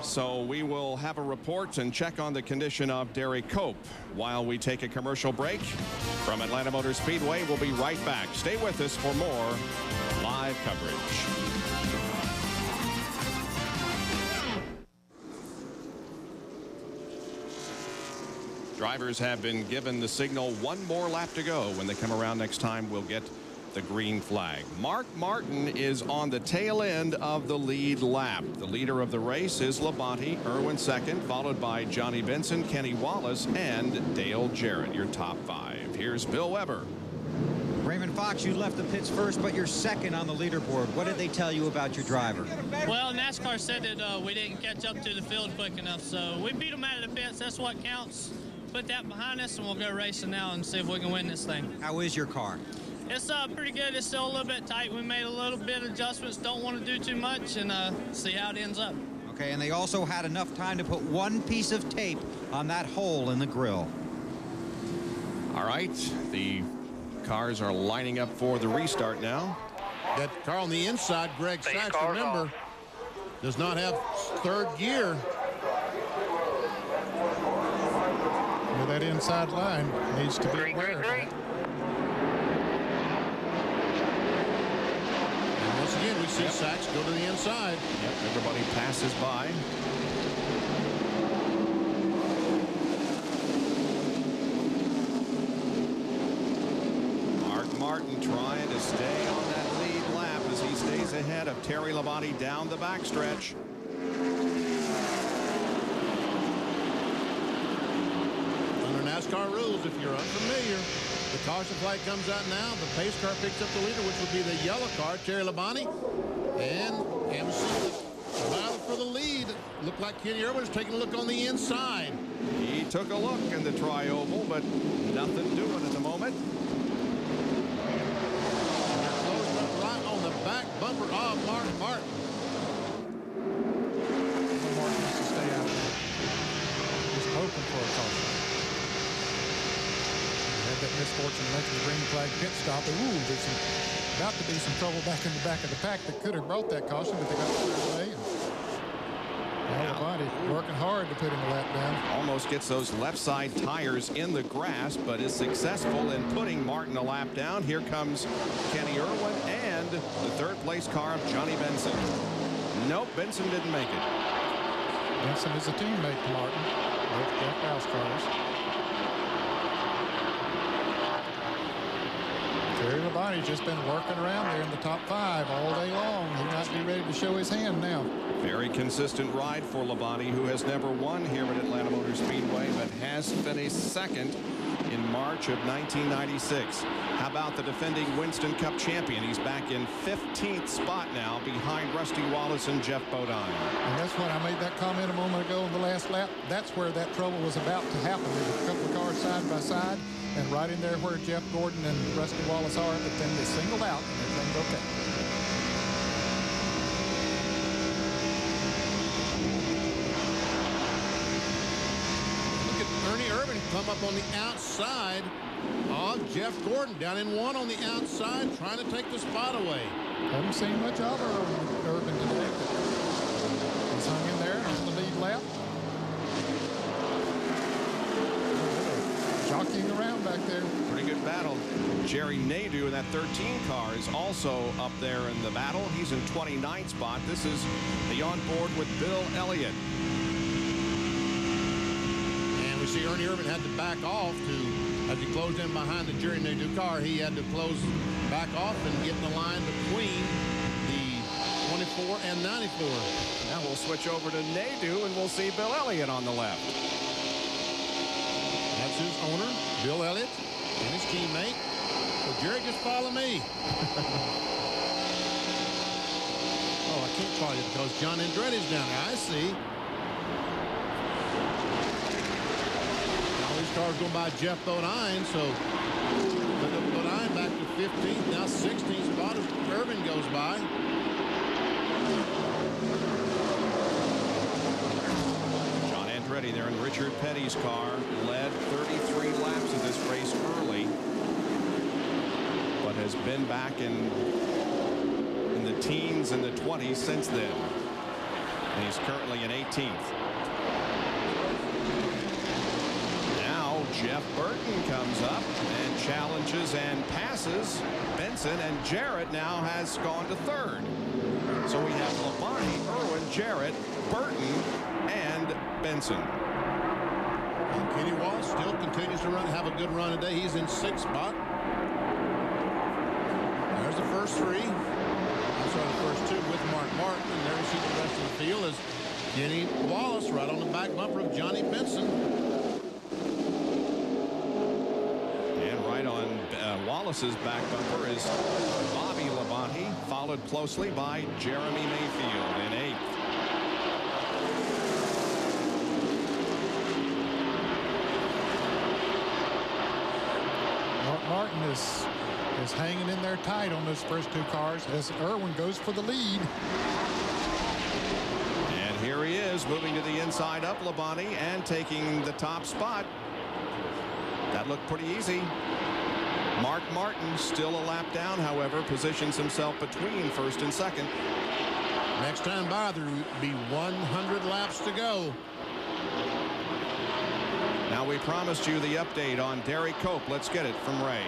So we will have a report and check on the condition of Derek Cope while we take a commercial break. From Atlanta Motor Speedway, we'll be right back. Stay with us for more live coverage. Drivers have been given the signal, one more lap to go. When they come around next time, we'll get the green flag. Mark Martin is on the tail end of the lead lap. The leader of the race is Labonte, Irwin second, followed by Johnny Benson, Kenny Wallace, and Dale Jarrett, your top five. Here's Bill Weber. Raymond Fox, you left the pits first, but you're second on the leaderboard. What did they tell you about your driver? Well, NASCAR said that we didn't catch up to the field quick enough, so we beat them out of the pits. That's what counts. Put that behind us, and we'll go racing now and see if we can win this thing. How is your car? It's pretty good. It's still a little bit tight. We made a little bit of adjustments. Don't want to do too much, and see how it ends up. Okay, and they also had enough time to put one piece of tape on that hole in the grill. All right, the cars are lining up for the restart now. That car on the inside, Greg Sachs, remember, does not have third gear. Well, that inside line needs to be aware of that. And once again, we see Sachs go to the inside. Yep, everybody passes by. Mark Martin trying to stay on that lead lap as he stays ahead of Terry Labonte down the backstretch. NASCAR rules, if you're unfamiliar, the caution flag comes out now. The pace car picks up the leader, which would be the yellow car, Terry Labonte. And Emerson battle for the lead. Looked like Kenny Irwin was taking a look on the inside. He took a look in the tri-oval, but nothing doing at the moment. Closing up right on the back bumper of Mark Martin. Martin needs to stay out there. He's hoping for a caution. That misfortune went to the green flag pit stop. Ooh, there's about to be some trouble back in the back of the pack that could have brought that caution, but they got cleared away. And Labonte working hard to put him a lap down. Almost gets those left side tires in the grass, but is successful in putting Martin a lap down. Here comes Kenny Irwin and the third place car of Johnny Benson. Nope, Benson didn't make it. Benson is a teammate to Martin. Both Jeff House cars. Terry Labonte's just been working around there in the top five all day long. He might be ready to show his hand now. Very consistent ride for Labonte, who has never won here at Atlanta Motor Speedway, but has finished second in March of 1996. How about the defending Winston Cup champion? He's back in 15th spot now behind Rusty Wallace and Jeff Bodine. And that's when I made that comment a moment ago in the last lap. That's where that trouble was about to happen. There were a couple of cars side by side, and right in there where Jeff Gordon and Rusty Wallace are, but then they singled out and everything's okay. Look at Ernie Irvin come up on the outside of Jeff Gordon, down in one on the outside, trying to take the spot away. Haven't seen much of Irvin today, but he's hung in there on the lead lap. Jockeying around back there. Pretty good battle. Jerry Nadeau in that 13 car is also up there in the battle. He's in 29th spot. This is the onboard with Bill Elliott. And we see Ernie Irvin had to back off to As he closed in behind the Jerry Nadeau car, he had to close back off and get in the line between the 24 and 94. Now we'll switch over to Nadeau, and we'll see Bill Elliott on the left. That's his owner, Bill Elliott, and his teammate. So Jerry, just follow me. Oh, I can't follow you because John Andretti's down there. I see. All these cars going by Jeff Bodine, so Bodine back to 15th, now 16th spot as Irvin goes by. John Andretti there in Richard Petty's car, led 33 laps of this race early, but has been back in the teens and the 20s since then. And he's currently in 18th. Now Jeff Burton comes up and challenges and passes Benson, and Jarrett now has gone to third. So we have Labonte, Irwin, Jarrett, Burton, and Benson. And Kenny Wallace still continues to have a good run today. He's in 6th spot. There's the first three. The first two with Mark Martin, and there you see the rest of the field is Kenny Wallace right on the back bumper of Johnny Benson. And right on Wallace's back bumper is Bobby Labonte, followed closely by Jeremy Mayfield in 8th. Mark Martin is hanging in there tight on those first two cars as Irwin goes for the lead. And here he is moving to the inside up Labonte and taking the top spot. That looked pretty easy. Mark Martin still a lap down, however, positions himself between first and second. Next time by, there will be 100 laps to go. Now we promised you the update on Derek Cope. Let's get it from Ray.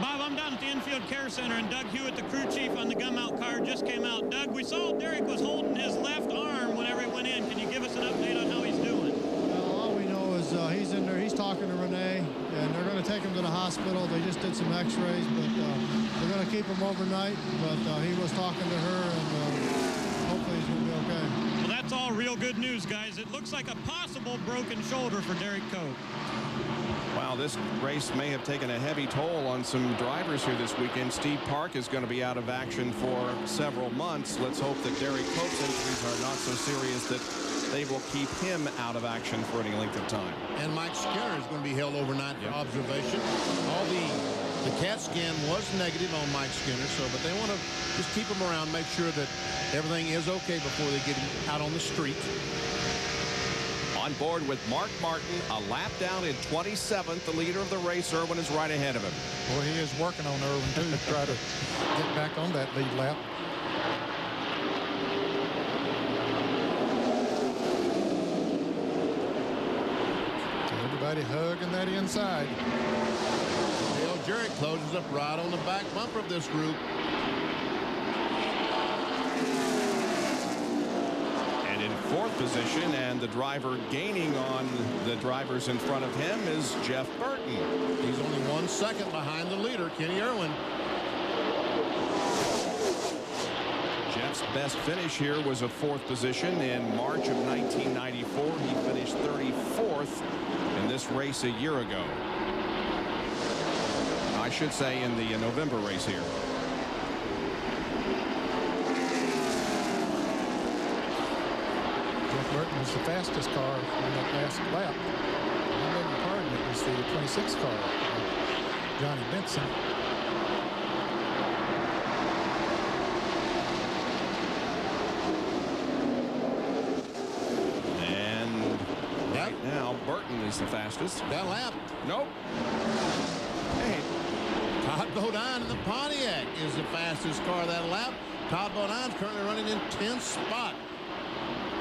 Bob, I'm down at the infield care center, and Doug Hewitt, the crew chief on the gun-mount car, just came out. Doug, we saw Derek was holding his left arm whenever he went in. Can you give us an update on how he's doing? Well, all we know is he's in there. He's talking to Renee, and they're going to take him to the hospital. They just did some x-rays, but they're going to keep him overnight. But he was talking to her, and hopefully he's going to be okay. Well, that's all real good news, guys. It looks like a possible broken shoulder for Derek Cope. Wow, this race may have taken a heavy toll on some drivers here this weekend. Steve Park is going to be out of action for several months. Let's hope that Derek Cope's injuries are not so serious that they will keep him out of action for any length of time. And Mike Skinner is going to be held overnight for observation. All the CAT scan was negative on Mike Skinner, but they want to just keep him around, make sure that everything is okay before they get him out on the street. On board with Mark Martin, a lap down in 27th. The leader of the race, Irwin, is right ahead of him. Well, he is working on Irwin, too, to try to get back on that lead lap. Everybody hugging that inside. Dale Jarrett closes up right on the back bumper of this group. In 4th position, and the driver gaining on the drivers in front of him is Jeff Burton. He's only 1 second behind the leader, Kenny Irwin. Jeff's best finish here was a 4th position in March of 1994. He finished 34th in this race a year ago. I should say in the November race here. Burton was the fastest car on that last lap. I beg your pardon, it was the 26th car, Johnny Benson. And right now, Burton is the fastest. That lap. Nope. Hey. Todd Bodine in the Pontiac is the fastest car that lap. Todd Bodine's currently running in 10th spot.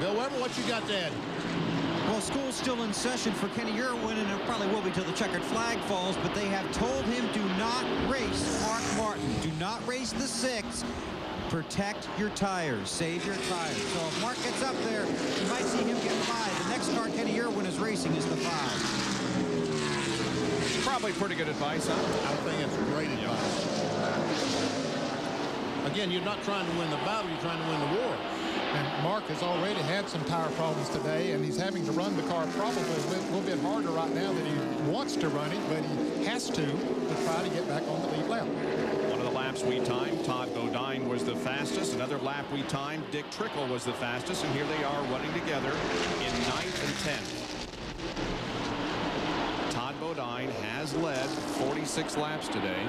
Bill Weber, what you got to add? Well, school's still in session for Kenny Irwin, and it probably will be till the checkered flag falls, but they have told him do not race Mark Martin. Do not race the 6. Protect your tires. Save your tires. So if Mark gets up there, you might see him get by. The next car Kenny Irwin is racing is the 5. Probably pretty good advice, huh? I think it's great advice. Again, you're not trying to win the battle, you're trying to win the war. And Mark has already had some tire problems today, and he's having to run the car probably a little bit harder right now than he wants to run it, but he has to try to get back on the lead lap. One of the laps we timed, Todd Bodine was the fastest. Another lap we timed, Dick Trickle was the fastest, and here they are running together in 9th and 10th. Todd Bodine has led 46 laps today.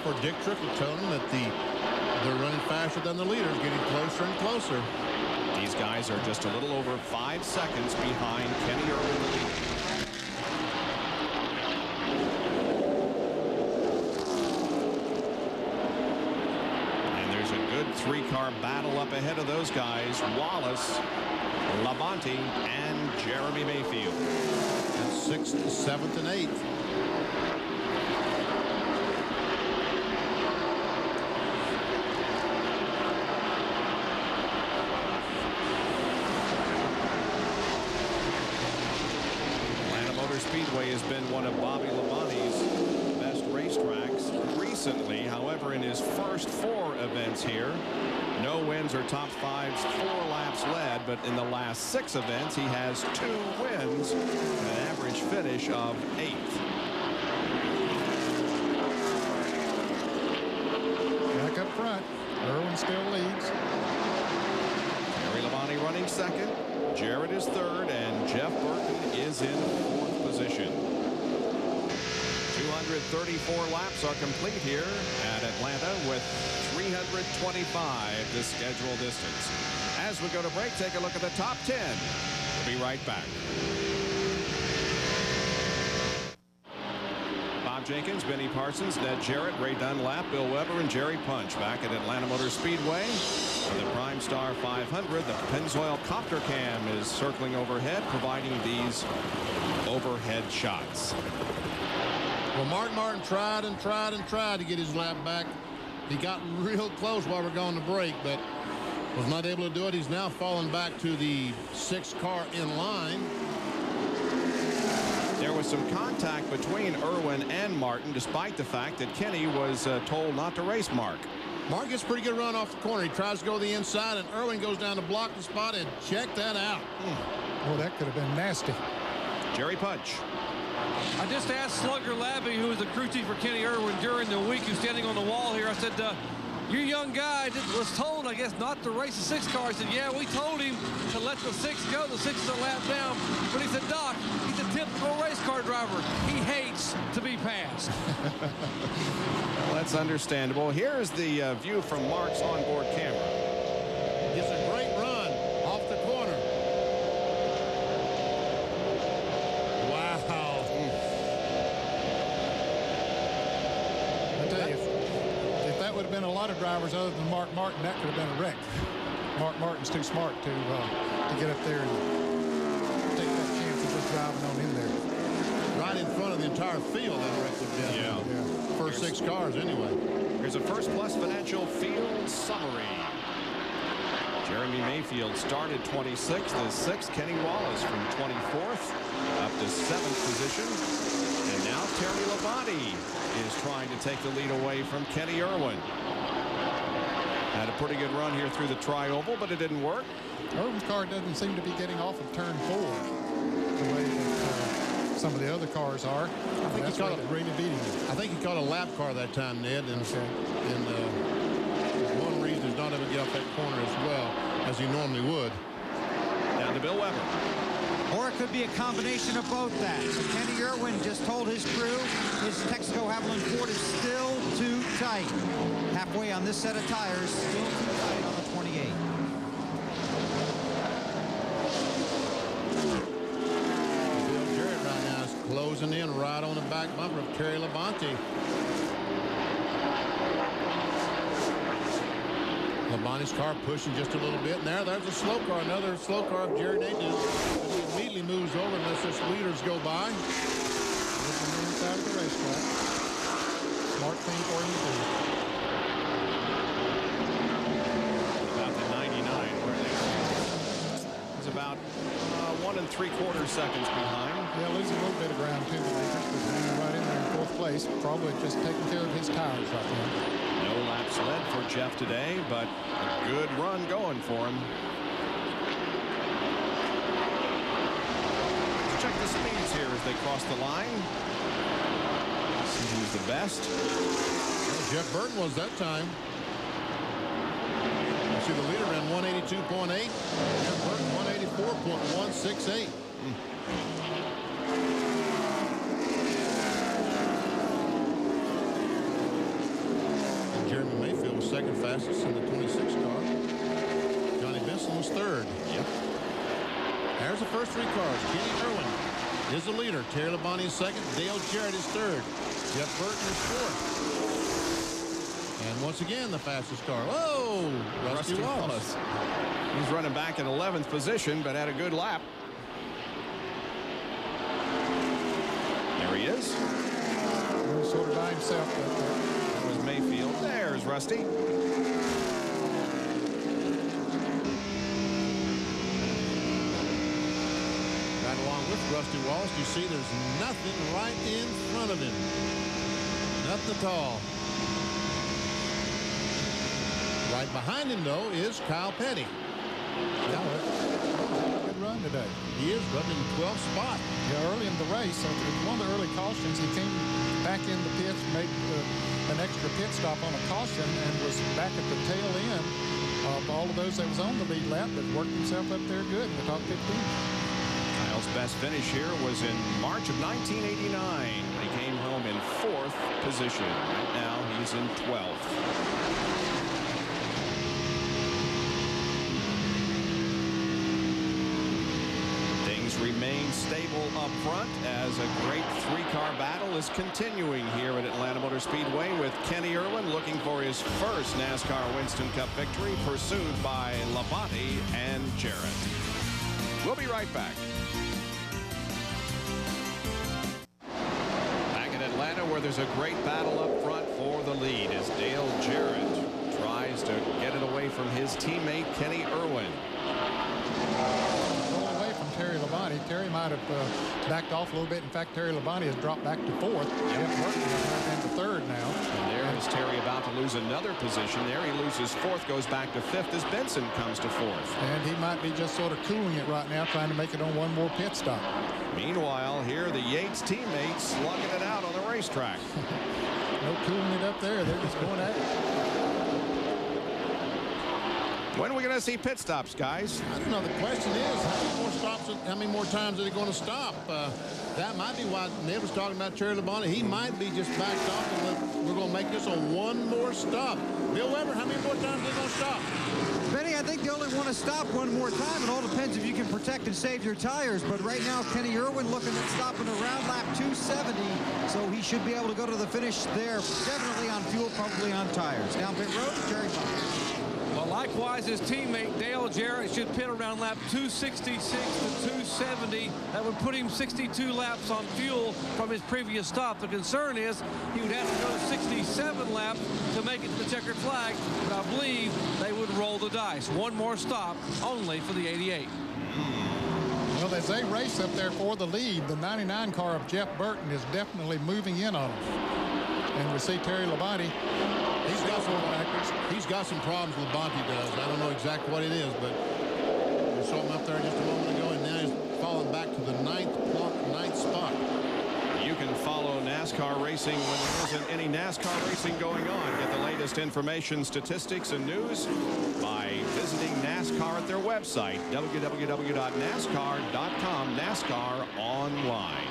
For Dick Trickle telling them that they're running faster than the leaders, getting closer and closer. These guys are just a little over 5 seconds behind Kenny Irwin. And there's a good 3-car battle up ahead of those guys. Wallace, Labonte, and Jeremy Mayfield. And 6th, 7th, and 8th. Speedway has been one of Bobby Labonte's best racetracks recently. However, in his first 4 events here, no wins or top 5s, 4 laps led, but in the last 6 events, he has 2 wins and an average finish of 8th. Back up front, Irwin still leads. Terry Labonte running 2nd, Jarrett is 3rd, and Jeff Burton is in 4th position. 234 laps are complete here at Atlanta with 325 the schedule distance. As we go to break, take a look at the top 10. We'll be right back. Bob Jenkins, Benny Parsons, Ned Jarrett, Ray Dunlap, Bill Weber, and Jerry Punch back at Atlanta Motor Speedway. For the PrimeStar 500, the Pennzoil Copter Cam is circling overhead, providing these overhead shots. Well, Mark Martin tried and tried and tried to get his lap back. He got real close while we're going to break, but was not able to do it. He's now fallen back to the 6th car in line. There was some contact between Irwin and Martin, despite the fact that Kenny was told not to race Mark. Mark gets a pretty good run off the corner. He tries to go the inside, and Irwin goes down to block the spot, and check that out. Well, that could have been nasty. Jerry Punch. I just asked Slugger Labby, who was the crew chief for Kenny Irwin during the week, who's standing on the wall here. I said, your young guy was told, I guess, not to race the 6 car. I said, yeah, we told him to let the 6 go. The 6 is a lap down. But he said, Doc, he's a typical race car driver. He hates to be passed. Well, that's understandable. Here's the view from Mark's onboard camera. Gets a great run off the corner. Wow. I tell you, if that would have been a lot of drivers other than Mark Martin, that could have been a wreck. Mark Martin's too smart to get up there and take that chance of just driving on in there. Right in front of the entire field, that wreck would have been. Yeah. First 6 cars, anyway. Here's a First Plus Financial field summary. Jeremy Mayfield started 26th. The 6th, Kenny Wallace from 24th up to 7th position. And now Terry Labonte is trying to take the lead away from Kenny Irwin. Had a pretty good run here through the tri-oval, but it didn't work. Irwin's car doesn't seem to be getting off of turn 4 the way that some of the other cars are. I think he caught a lap car that time, Ned, and one reason is not able to get off that corner as well as he normally would. Down to Bill Weber. Or it could be a combination of both that. So Kenny Irwin just told his crew his Texaco Havoline Ford is still too tight. Halfway on this set of tires, still too tight on the 28. Bill Jarrett right now is closing in right on the back bumper of Terry Labonte. Labonte's car pushing just a little bit. And there's a slow car, another slow car of Jerry Nadeau. He immediately moves over unless his leaders go by. Looking inside of the racetrack. Smart thing for him to do. About the 99 where he's about 1 3/4 seconds behind. Yeah, losing a little bit of ground too. The leaders, but hanging right in there in 4th place. Probably just taking care of his tires right now. No laps led for Jeff today, but a good run going for him. Let's check the speeds here as they cross the line. See who's the best. Well, Jeff Burton was that time. You see the leader ran 182.8. Jeff Burton 184.168. Jeremy Mayfield was second fastest in the 26 car. Johnny Benson was third. Yep. There's the first 3 cars. Kenny Irwin is the leader. Terry Labonte is second. Dale Jarrett is third. Jeff Burton is fourth. And once again, the fastest car. Whoa! Rusty Wallace. He's running back in 11th position, but had a good lap. There he is. Sort of by himself. That was Mayfield. There's Rusty. Right along with Rusty Wallace, you see there's nothing right in front of him. Nothing at all. Right behind him, though, is Kyle Petty. Yeah, good run today. He is running 12th spot. Yeah, early in the race, so it was one of the early cautions. He came back in the pits, made an extra pit stop on a caution, and was back at the tail end of all of those that was on the lead lap, but worked himself up there good in the top 15. Kyle's best finish here was in March of 1989 when he came home in 4th position. Right now, he's in 12th. Remain stable up front as a great 3-car battle is continuing here at Atlanta Motor Speedway, with Kenny Irwin looking for his first NASCAR Winston Cup victory, pursued by Labonte and Jarrett. We'll be right back. Back in Atlanta, where there's a great battle up front for the lead as Dale Jarrett tries to get it away from his teammate Kenny Irwin. Terry Labonte. Terry might have backed off a little bit. In fact, Terry Labonte has dropped back to 4th. Jeff Burton has into 3rd now. And there is Terry about to lose another position. There he loses 4th, goes back to 5th as Benson comes to 4th. And he might be just sort of cooling it right now, trying to make it on one more pit stop. Meanwhile, here the Yates teammates slugging it out on the racetrack. No cooling it up there. They're just going at it. When are we going to see pit stops, guys? I don't know. The question is, how many more times are they going to stop? That might be why Ned was talking about Terry Labonte. He might be just backed off, and we're going to make this on one more stop. Bill Weber, how many more times are they going to stop? Benny, I think they only want to stop one more time. It all depends if you can protect and save your tires. But right now, Kenny Irwin looking at stopping around lap 270. So he should be able to go to the finish there. Definitely on fuel, probably on tires. Down pit road, Jerry Fox. Well, likewise, his teammate Dale Jarrett should pit around lap 266 to 270. That would put him 62 laps on fuel from his previous stop. The concern is he would have to go 67 laps to make it to the checkered flag, but I believe they would roll the dice. One more stop only for the 88. Well, as they race up there for the lead, the 99 car of Jeff Burton is definitely moving in on them. And we see Terry Labonte. He's got some problems Labonte does. I don't know exactly what it is, but we saw him up there just a moment ago, and now he's falling back to the ninth spot. You can follow NASCAR racing when there isn't any NASCAR racing going on. Get the latest information, statistics, and news by visiting NASCAR at their website, www.nascar.com, NASCAR Online.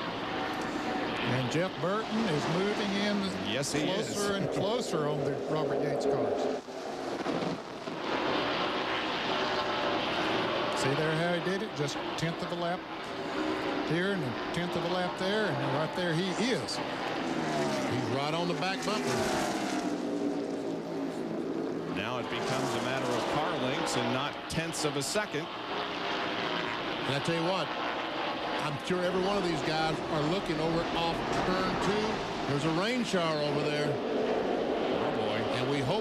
And Jeff Burton is moving in closer and closer on the Robert Yates cars. See there how he did it? Just 1/10 of a lap here and a 1/10 of a lap there, and right there he is. He's right on the back bumper. Now it becomes a matter of car lengths and not tenths of a second. And I tell you what, I'm sure every one of these guys are looking over off turn 2. There's a rain shower over there.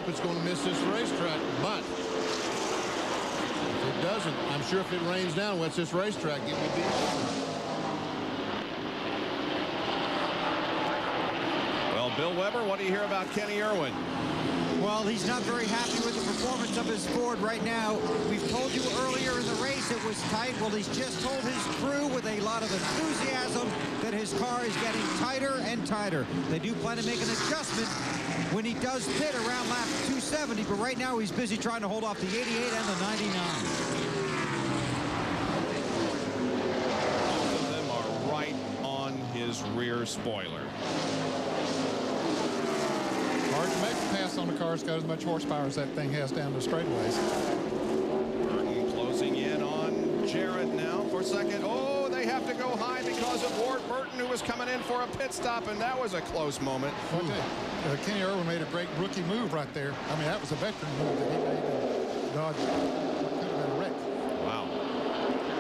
it's going to miss this racetrack, but if it doesn't, I'm sure if it rains down, what's this racetrack, it will be. Well, Bill Weber, what do you hear about Kenny Irwin? Well, he's not very happy with the performance of his Ford right now. We've told you earlier in the race it was tight. Well, he's just told his crew with a lot of enthusiasm that his car is getting tighter and tighter. They do plan to make an adjustment when he does pit around lap 270, but right now he's busy trying to hold off the 88 and the 99. Both of them are right on his rear spoiler. Hard to make a pass on the car. It's got as much horsepower as that thing has down the straightaways. Burton closing in on Jarrett now for second. Oh, they have to go high because of Ward Burton, who was coming in for a pit stop, and that was a close moment. Okay. Kenny Irwin made a great rookie move right there. I mean, that was a veteran move that he made. God, could have been a wreck. Wow.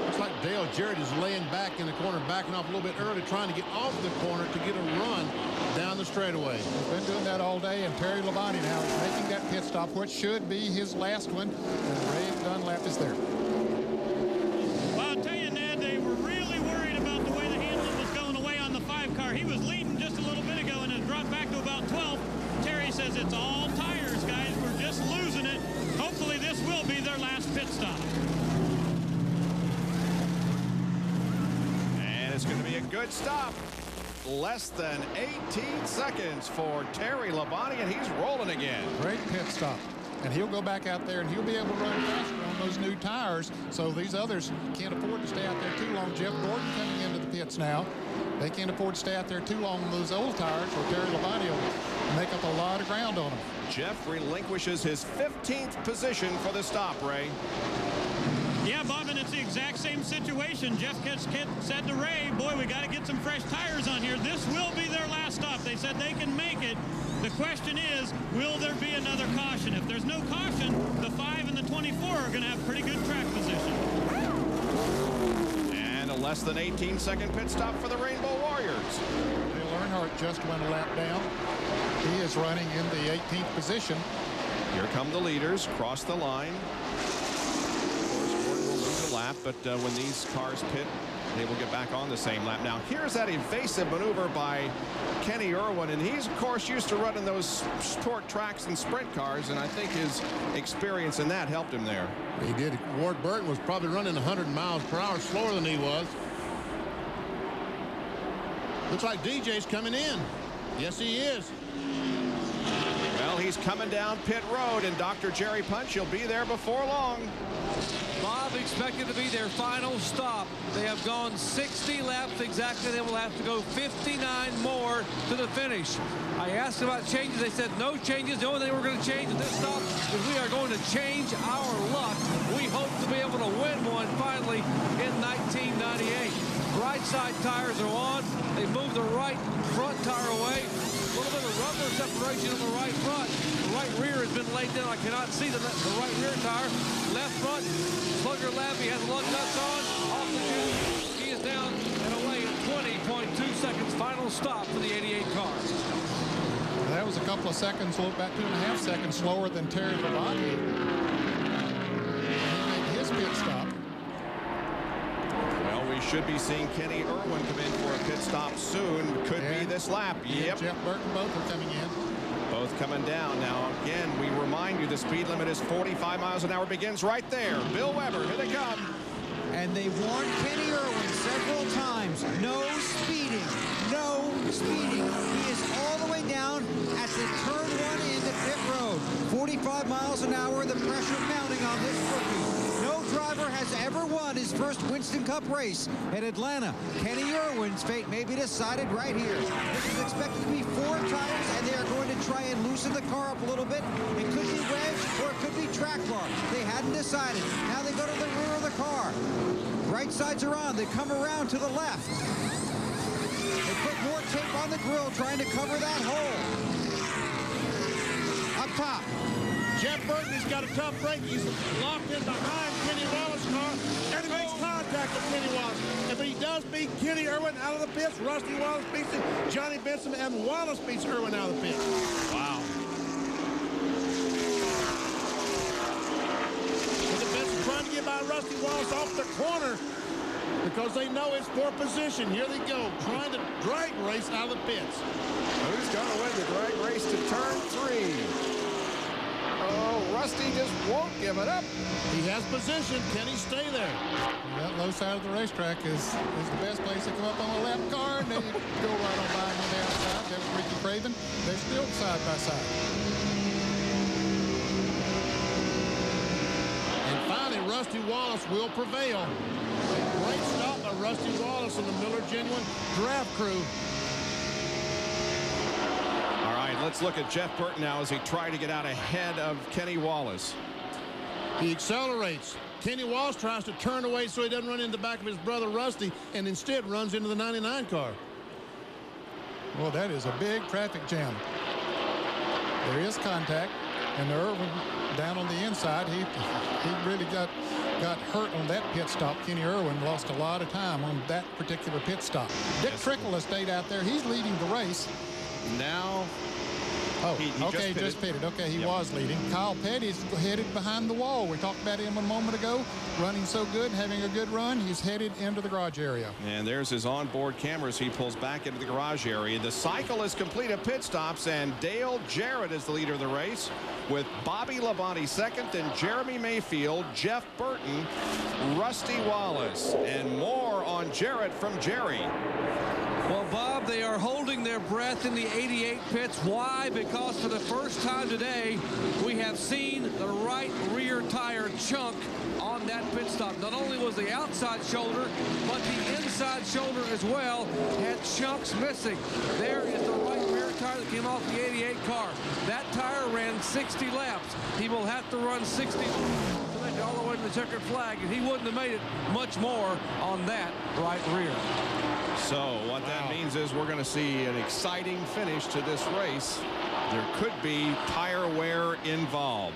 Looks like Dale Jarrett is laying back in the corner, backing off a little bit early, trying to get off the corner to get a run down the straightaway. He's been doing that all day, and Terry Labonte now is making that pit stop, which should be his last one, and Ray Dunlap is there. Well, I'll tell you, Ned, they were really worried about the way the Hamlin was going away on the 5 car. He was leading just a little bit ago and it dropped back to about 12. Terry says it's all tires, guys. We're just losing it. Hopefully this will be their last pit stop. And it's going to be a good stop. Less than 18 seconds for Terry Labonte, and he's rolling again. Great pit stop. And he'll go back out there, and he'll be able to run faster on those new tires, so these others can't afford to stay out there too long. Jeff Gordon coming into the pits now. They can't afford to stay out there too long on those old tires, or Terry Labonte will make up a lot of ground on them. Jeff relinquishes his 15th position for the stop, Ray. Yeah, Bob, and it's the exact same situation. Jeff said to Ray, boy, we got to get some fresh tires on here. This will be their last stop. They said they can make it. The question is, will there be another caution? If there's no caution, the 5 and the 24 are going to have pretty good track position. And a less than 18-second pit stop for the Rainbow Warriors. Dale Earnhardt just went a lap down. He is running in the 18th position. Here come the leaders, cross the line. Lap, but when these cars pit, they will get back on the same lap. Now, here's that evasive maneuver by Kenny Irwin, and he's, of course, used to running those sport tracks and sprint cars, and I think his experience in that helped him there. He did. Ward Burton was probably running 100 miles per hour slower than he was. Looks like DJ's coming in. Yes, he is. Well, he's coming down pit road, and Dr. Jerry Punch, he'll be there before long. Bob expected to be their final stop. They have gone 60 laps exactly. They will have to go 59 more to the finish. I asked about changes. They said no changes. The only thing we're going to change at this stop is we are going to change our luck. We hope to be able to win one finally in 1998. Right side tires are on. They moved the right front tire away. A little bit of rubber separation on the right front. The right rear has been laid down. I cannot see the right rear tire. Left front, Slugger Labby has lug nuts on. Off the tube. He is down and away in 20.2 seconds. Final stop for the 88 car. That was a couple of seconds, about 2.5 seconds slower than Terry Labonte. He made his pit stop. Well, we should be seeing Kenny Irwin come in for a pit stop soon. Could be this lap. Yep. Jeff Burton, both are coming in. Both coming down. Now, again, we remind you the speed limit is 45 miles an hour. Begins right there. Bill Weber, here they come. And they warned Kenny Irwin several times. No speeding. No speeding. He is all the way down at the turn 1 into pit road. 45 miles an hour, the pressure mounting on this rookie. No driver has ever won his first Winston Cup race at Atlanta. Kenny Irwin's fate may be decided right here. This is expected to be 4 tires, and they are going to try and loosen the car up a little bit. It could be wedge, or it could be track bar. They hadn't decided. Now they go to the rear of the car. Right sides are on. They come around to the left. They put more tape on the grill trying to cover that hole. Up top. Jeff Burton has got a tough break. He's locked in behind Kenny Wallace's car, and he makes contact with Kenny Wallace. If he does beat Kenny Irwin out of the pits, Rusty Wallace beats him, Johnny Benson and Wallace beats Irwin out of the pits. Wow. you by Rusty Wallace off the corner because they know it's for position. Here they go, trying to drag race out of the pits. Who's going to win the drag race to turn 3? Oh, Rusty just won't give it up. He has position. Can he stay there? That low side of the racetrack is the best place to come up on a lap car, and then you go right on by him on the outside. That was Ricky Craven. They're still side by side. And finally, Rusty Wallace will prevail. A great stop by Rusty Wallace and the Miller Genuine draft crew. All right, let's look at Jeff Burton now as he tried to get out ahead of Kenny Wallace. He accelerates. Kenny Wallace tries to turn away so he doesn't run into the back of his brother Rusty, and instead runs into the 99 car. Well, that is a big traffic jam. There is contact, and Irwin down on the inside, he really got hurt on that pit stop. Kenny Irwin lost a lot of time on that particular pit stop. Dick Trickle has stayed out there. He's leading the race. Now, he just pitted. Okay, he was leading. Kyle Petty's headed behind the wall. We talked about him a moment ago, running so good, having a good run. He's headed into the garage area. And there's his onboard cameras. He pulls back into the garage area. The cycle has completed pit stops, and Dale Jarrett is the leader of the race, with Bobby Labonte second, and Jeremy Mayfield, Jeff Burton, Rusty Wallace, and more on Jarrett from Jerry. Well, Bob, they are holding their breath in the 88 pits. Why? Because for the first time today, we have seen the right rear tire chunk on that pit stop. Not only was the outside shoulder, but the inside shoulder as well had chunks missing. There is the right rear tire that came off the 88 car. That tire ran 60 laps. He will have to run 60 to make it all the way to the checkered flag, and he wouldn't have made it much more on that right rear. So what that means is we're going to see an exciting finish to this race. There could be tire wear involved.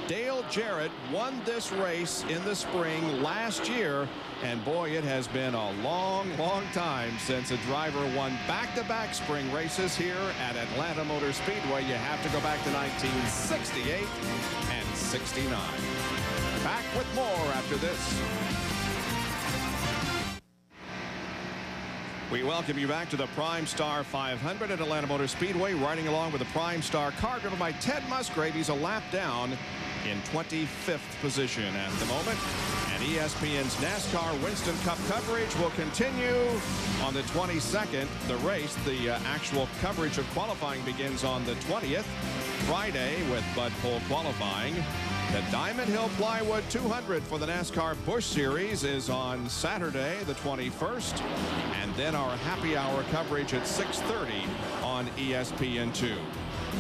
Dale Jarrett won this race in the spring last year, and boy, it has been a long time since a driver won back-to-back spring races here at Atlanta Motor Speedway. You have to go back to 1968 and 69. Back with more after this. We welcome you back to the PrimeStar 500 at Atlanta Motor Speedway, riding along with the PrimeStar car driven by Ted Musgrave. He's a lap down in 25th position at the moment. And ESPN's NASCAR Winston Cup coverage will continue on the 22nd. The race, the actual coverage of qualifying begins on the 20th, Friday, with Bud Pole qualifying. The Diamond Hill Plywood 200 for the NASCAR Busch Series is on Saturday, the 21st. And then our happy hour coverage at 6:30 on ESPN2.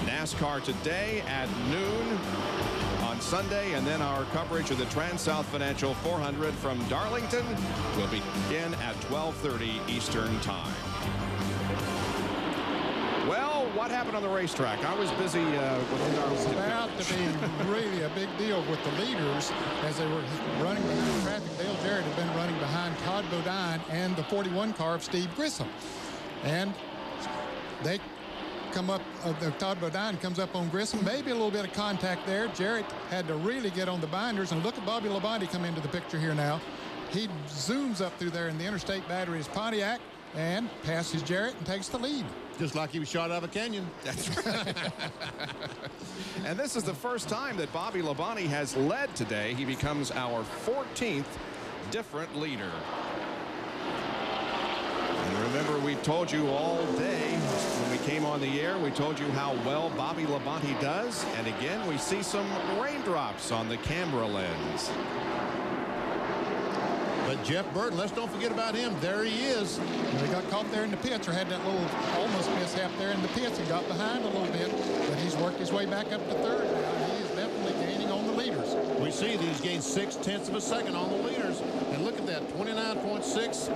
NASCAR today at noon on Sunday, and then our coverage of the Trans-South Financial 400 from Darlington will begin at 12:30 Eastern Time. Well, what happened on the racetrack? I was busy with It was about to be really a big deal with the leaders as they were running behind traffic. Dale Jarrett had been running behind Todd Bodine and the 41 car of Steve Grissom. And they come up, Todd Bodine comes up on Grissom. Maybe a little bit of contact there. Jarrett had to really get on the binders. And look at Bobby Labonte come into the picture here now. He zooms up through there in the Interstate Battery's Pontiac and passes Jarrett and takes the lead. Just like he was shot out of a canyon. That's right. And this is the first time that Bobby Labonte has led today. He becomes our 14th different leader. And remember, we told you all day when we came on the air, we told you how well Bobby Labonte does. And again, we see some raindrops on the camera lens. But Jeff Burton, let's don't forget about him. There he is. He got caught there in the pits, or had that little almost mishap there in the pits and got behind a little bit. But he's worked his way back up to third now. He is definitely gaining on the leaders. We see that he's gained 0.6 of a second on the leaders. And look at that, 29.6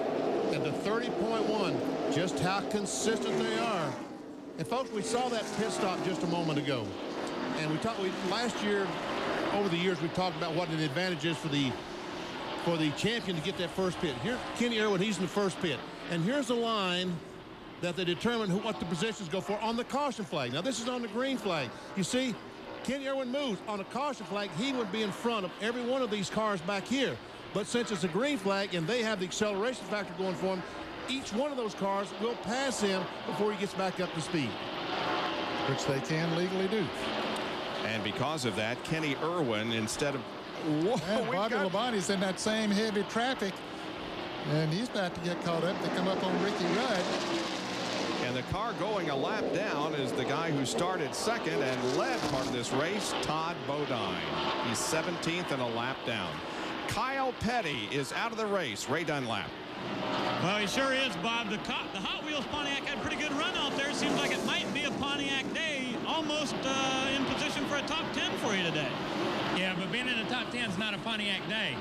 and to 30.1. Just how consistent they are. And folks, we saw that pit stop just a moment ago. And last year, over the years, we talked about what an advantage is for the champion to get that first pit. Here, Kenny Irwin, he's in the first pit. And here's a line that they determine what the positions go for on the caution flag. Now, this is on the green flag. You see, Kenny Irwin moves on a caution flag, he would be in front of every one of these cars back here. But since it's a green flag and they have the acceleration factor going for them, each one of those cars will pass him before he gets back up to speed. Which they can legally do. And because of that, Kenny Irwin, instead of... Whoa, and Bobby Labonte's in that same heavy traffic, and he's about to get caught up to come up on Ricky Rudd. And the car going a lap down is the guy who started second and led part of this race, Todd Bodine. He's 17th and a lap down. Kyle Petty is out of the race. Ray Dunlap. Well, he sure is, Bob. The Hot Wheels Pontiac had a pretty good run out there. Seems like it might be a Pontiac day, almost in position for a top 10 for you today. Yeah, but being in the top 10 is not a Pontiac day.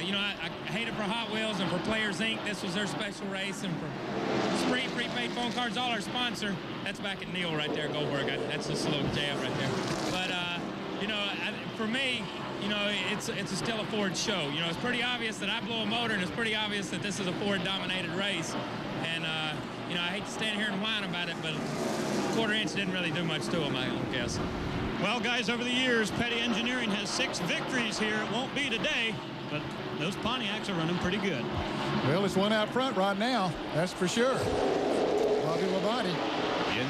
You know, I hate it for Hot Wheels and for Players Inc. This was their special race, and for Sprint prepaid phone cards, all our sponsor. That's back at Neil right there, Goldberg. That's just a little jab right there. But you know, for me, you know, it's still a Ford show. You know, it's pretty obvious that I blow a motor, and it's pretty obvious that this is a Ford-dominated race. And you know, I hate to stand here and whine about it, but quarter inch didn't really do much to him, I guess. Well, guys, over the years, Petty Engineering has 6 victories here. It won't be today, but those Pontiacs are running pretty good. Well, it's one out front right now, that's for sure. Bobby Labonte.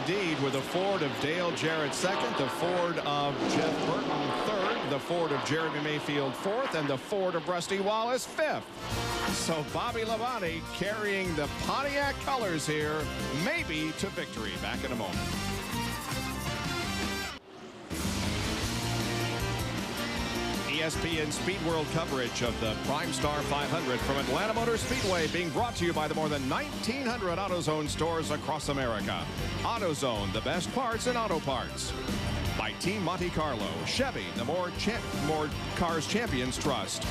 Indeed, with the Ford of Dale Jarrett second, the Ford of Jeff Burton third, the Ford of Jeremy Mayfield fourth, and the Ford of Rusty Wallace fifth. So Bobby Labonte carrying the Pontiac colors here, maybe to victory. Back in a moment. ESPN Speed World coverage of the PrimeStar 500 from Atlanta Motor Speedway, being brought to you by the more than 1,900 AutoZone stores across America. AutoZone, the best parts in auto parts. By Team Monte Carlo, Chevy, the more cars champions trust.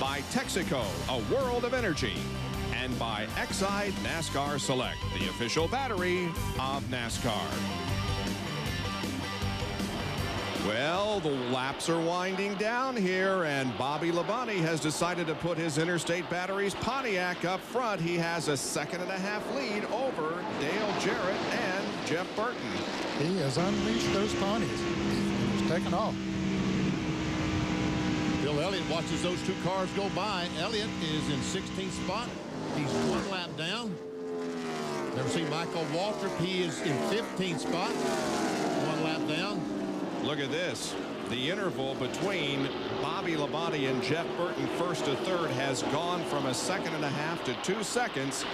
By Texaco, a world of energy. And by Exide NASCAR Select, the official battery of NASCAR. Well, the laps are winding down here, and Bobby Labonte has decided to put his Interstate Batteries Pontiac up front. He has a 2.5 lead over Dale Jarrett and Jeff Burton. He has unleashed those ponies. He's taken off. Bill Elliott watches those 2 cars go by. Elliott is in 16th spot. He's 1 lap down. Never seen Michael Waltrip. He is in 15th spot. 1 lap down. Look at this. The interval between Bobby Labonte and Jeff Burton first to third has gone from a 2.5 to 2 seconds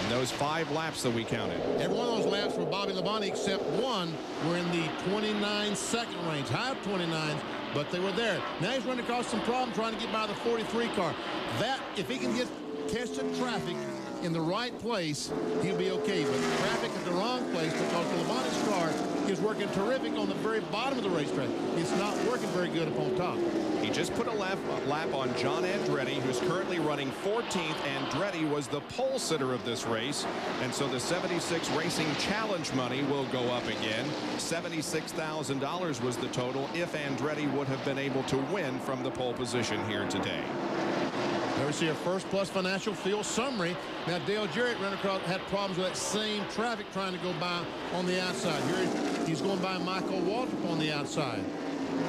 in those 5 laps that we counted. Every one of those laps for Bobby Labonte except one were in the 29-second range. High 29s, but they were there. Now he's running across some problems trying to get by the 43 car. That, if he can catch the traffic in the right place, he'll be okay. But traffic at the wrong place, because Labonte's car is working terrific on the very bottom of the racetrack. It's not working very good up on top. He just put a lap on John Andretti, who's currently running 14th. Andretti was the pole sitter of this race, and so the 76 Racing Challenge money will go up again. $76,000 was the total if Andretti would have been able to win from the pole position here today. There we see a First Plus Financial Field summary. Now Dale Jarrett had problems with that same traffic trying to go by on the outside. Here he's going by Michael Waltrip on the outside.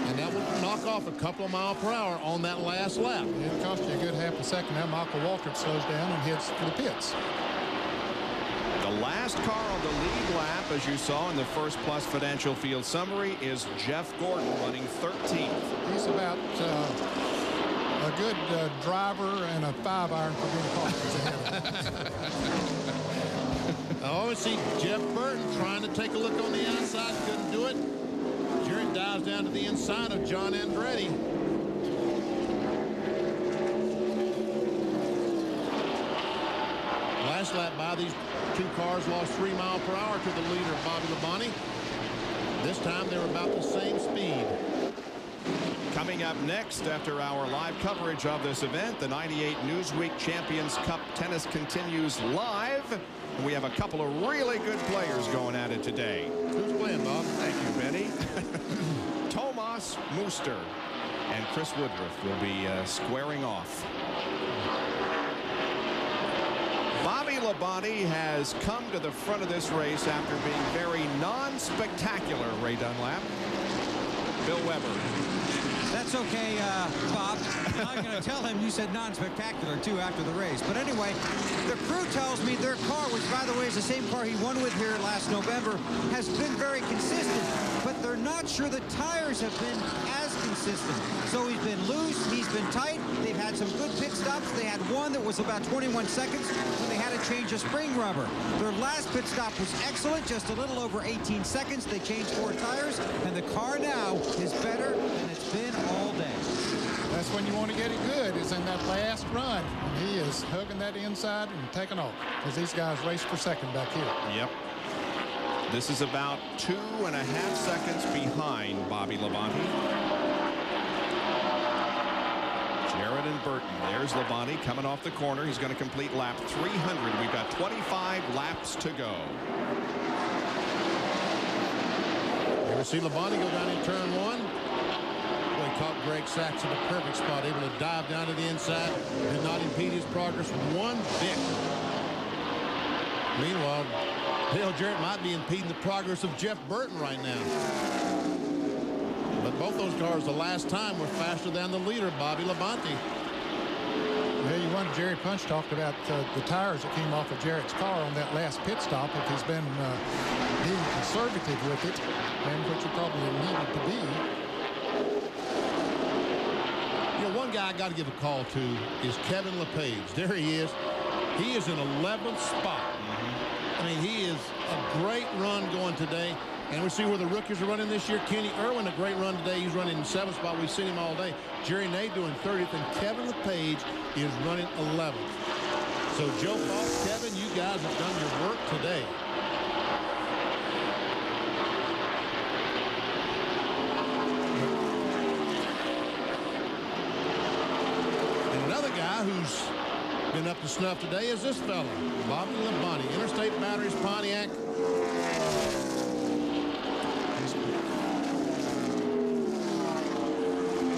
And that will knock off a couple of miles per hour on that last lap. It cost you a good half a second. Now Michael Waltrip slows down and heads for the pits. The last car on the lead lap, as you saw in the First Plus Financial Field summary, is Jeff Gordon running 13th. He's about a good driver and a 5-iron for being caught. I always see Jeff Burton trying to take a look on the outside. Couldn't do it. Jarrett dives down to the inside of John Andretti. Last lap by, these 2 cars lost 3 miles per hour to the leader, Bobby Labonte. This time they were about the same speed. Coming up next, after our live coverage of this event, the 98 Newsweek Champions Cup Tennis continues live. We have a couple of really good players going at it today. Who's playing, Bob? Thank you, Benny. Tomas Muster and Chris Woodruff will be squaring off. Bobby Labonte has come to the front of this race after being very non-spectacular, Ray Dunlap. Bill Weber. That's okay, Bob. I'm going to tell him you said non-spectacular, too, after the race. But anyway, the crew tells me their car, which, by the way, is the same car he won with here last November, has been very consistent. But they're not sure the tires have been as consistent. So he's been loose, he's been tight. They've had some good pit stops. They had one that was about 21 seconds when they had to change a spring rubber. Their last pit stop was excellent, just a little over 18 seconds. They changed 4 tires, and the car now is better than it's been all day. That's when you want to get it good, is in that last run. And he is hugging that inside and taking off, because these guys race for second back here. Yep. This is about 2.5 seconds behind Bobby Labonte. Jarrett and Burton. There's Labonte coming off the corner. He's going to complete lap 300. We've got 25 laps to go. You ever see Labonte go down in turn 1? Well, he caught Greg Sachs in the perfect spot, able to dive down to the inside, did not impede his progress one bit. Meanwhile, Dale Jarrett might be impeding the progress of Jeff Burton right now. But both those cars the last time were faster than the leader, Bobby Labonte. Yeah, you wonder, Jerry Punch talked about the tires that came off of Jarrett's car on that last pit stop, if he's been being conservative with it, and which he probably needed to be. You know, one guy I got to give a call to is Kevin LePage. There he is. He is in 11th spot. I mean, he is a great run going today. And we see where the rookies are running this year. Kenny Irwin, a great run today. He's running in 7th spot. We've seen him all day. Jerry Nade doing 30th, and Kevin LePage is running 11th. So, Joe Falk, Kevin, you guys have done your work today. And another guy who's been up to snuff today is this fella, Bobby Labonte, Interstate Batteries, Pontiac.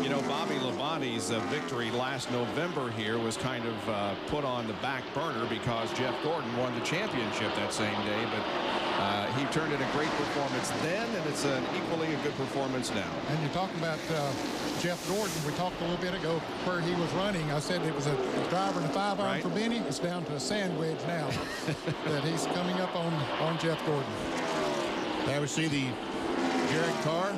You know, Bobby Labonte's victory last November here was kind of put on the back burner because Jeff Gordon won the championship that same day, but he turned in a great performance then, and it's equally a good performance now. And you're talking about Jeff Gordon. We talked a little bit ago where he was running. I said it was a driver and a 5-iron for Benny. It's down to a sandwich now that he's coming up on Jeff Gordon. There we see the Jarrett car.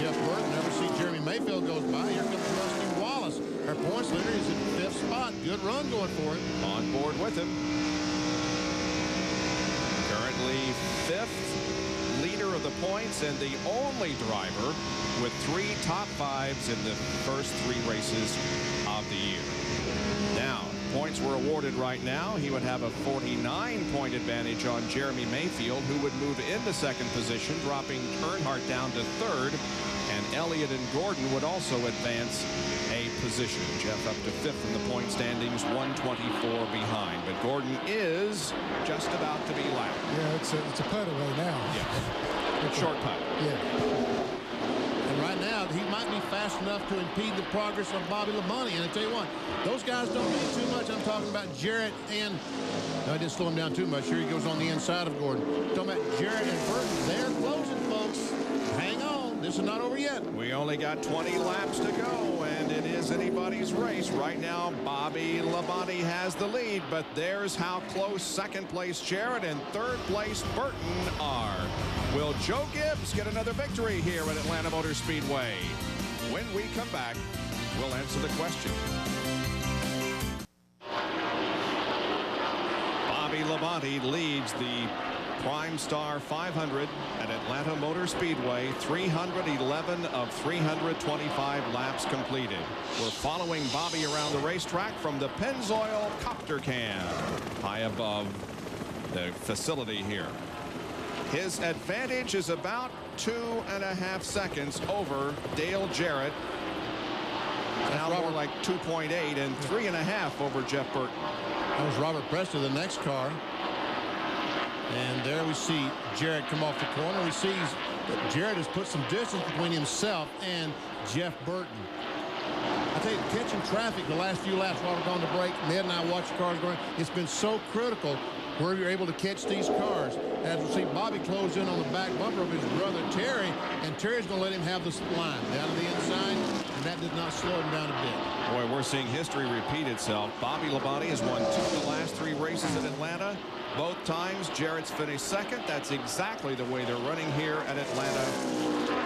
Jeff Burton. Never see Jeremy Mayfield goes by. Here comes Rusty Wallace. Our points leader is in 5th spot. Good run going for him. On board with him. Currently 5th leader of the points and the only driver with 3 top 5s in the first 3 races of the year. Now, points were awarded right now. He would have a 49-point advantage on Jeremy Mayfield, who would move into 2nd position, dropping Earnhardt down to 3rd. And Elliott and Gordon would also advance a position. Jeff up to 5th in the point standings, 124 behind. But Gordon is just about to be lapped. Yeah, it's a putt away now. Yeah, it's short putt. Yeah. And right now, he might be fast enough to impede the progress of Bobby Labonte. And I tell you what, those guys don't mean too much. I'm talking about Jarrett and... No, I didn't slow him down too much. Here he goes on the inside of Gordon. Talking about Jarrett and Burton. They're closing, folks. Hang on. This is not over yet. We only got 20 laps to go, and it is anybody's race. Right now, Bobby Labonte has the lead, but there's how close 2nd place Jarrett and 3rd place Burton are. Will Joe Gibbs get another victory here at Atlanta Motor Speedway? When we come back, we'll answer the question. Bobby Labonte leads the PrimeStar 500 at Atlanta Motor Speedway. 311 of 325 laps completed. We're following Bobby around the racetrack from the Pennzoil Copter Cam high above the facility here. His advantage is about 2.5 seconds over Dale Jarrett. Now more like 2.8 and 3.5 over Jeff Burton. That was Robert Preston, the next car. And there we see Jarrett come off the corner. We see that Jarrett has put some distance between himself and Jeff Burton. I tell you, catching traffic the last few laps while we're going to break, Ned and I watch the cars going, it's been so critical where you're able to catch these cars. As we see, Bobby close in on the back bumper of his brother Terry, and Terry's going to let him have this line down to the inside, and that did not slow him down a bit. Boy, we're seeing history repeat itself. Bobby Labonte has won 2 of the last 3 races in Atlanta. Both times, Jarrett's finished second. That's exactly the way they're running here at Atlanta,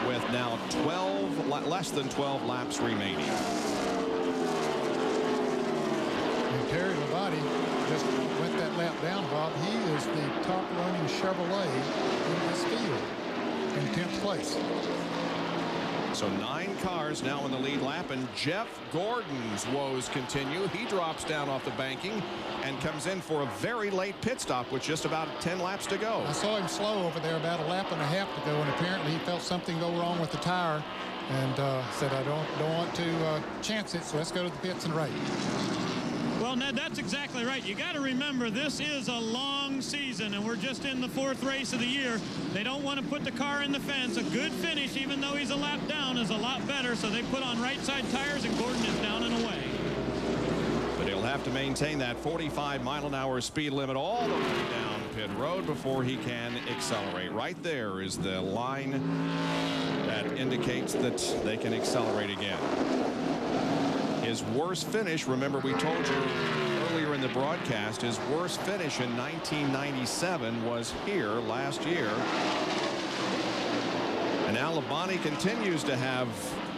with now less than 12 laps remaining. And Terry Labonte just went that lap down, Bob. He is the top running Chevrolet in this field in 10th place. So 9 cars now in the lead lap, and Jeff Gordon's woes continue. He drops down off the banking and comes in for a very late pit stop with just about 10 laps to go. I saw him slow over there about a lap and a half to go, and apparently he felt something go wrong with the tire and said, I don't want to chance it, so let's go to the pits and rate. Well, Ned, that's exactly right. You got to remember, this is a long season, and we're just in the 4th race of the year. They don't want to put the car in the fence. A good finish, even though he's a lap down, is a lot better. So they put on right side tires, and Gordon is down and away. But he'll have to maintain that 45-mile-an-hour speed limit all the way down pit road before he can accelerate. Right there is the line that indicates that they can accelerate again. His worst finish, remember we told you earlier in the broadcast, his worst finish in 1997 was here last year. And now Labonte continues to have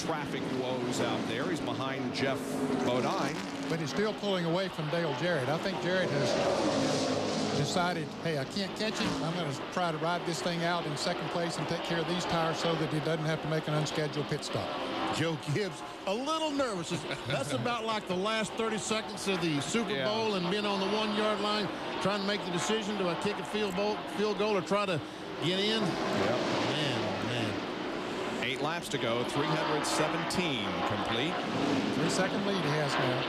traffic woes out there. He's behind Jeff Bodine. But he's still pulling away from Dale Jarrett. I think Jarrett has decided, hey, I can't catch him. I'm going to try to ride this thing out in 2nd place and take care of these tires so that he doesn't have to make an unscheduled pit stop. Joe Gibbs a little nervous. That's about like the last 30 seconds of the Super Bowl and being on the 1-yard line, trying to make the decision, do I kick a field goal or try to get in? Yep. Man. 8 laps to go, 317 complete. 3-second lead he has now.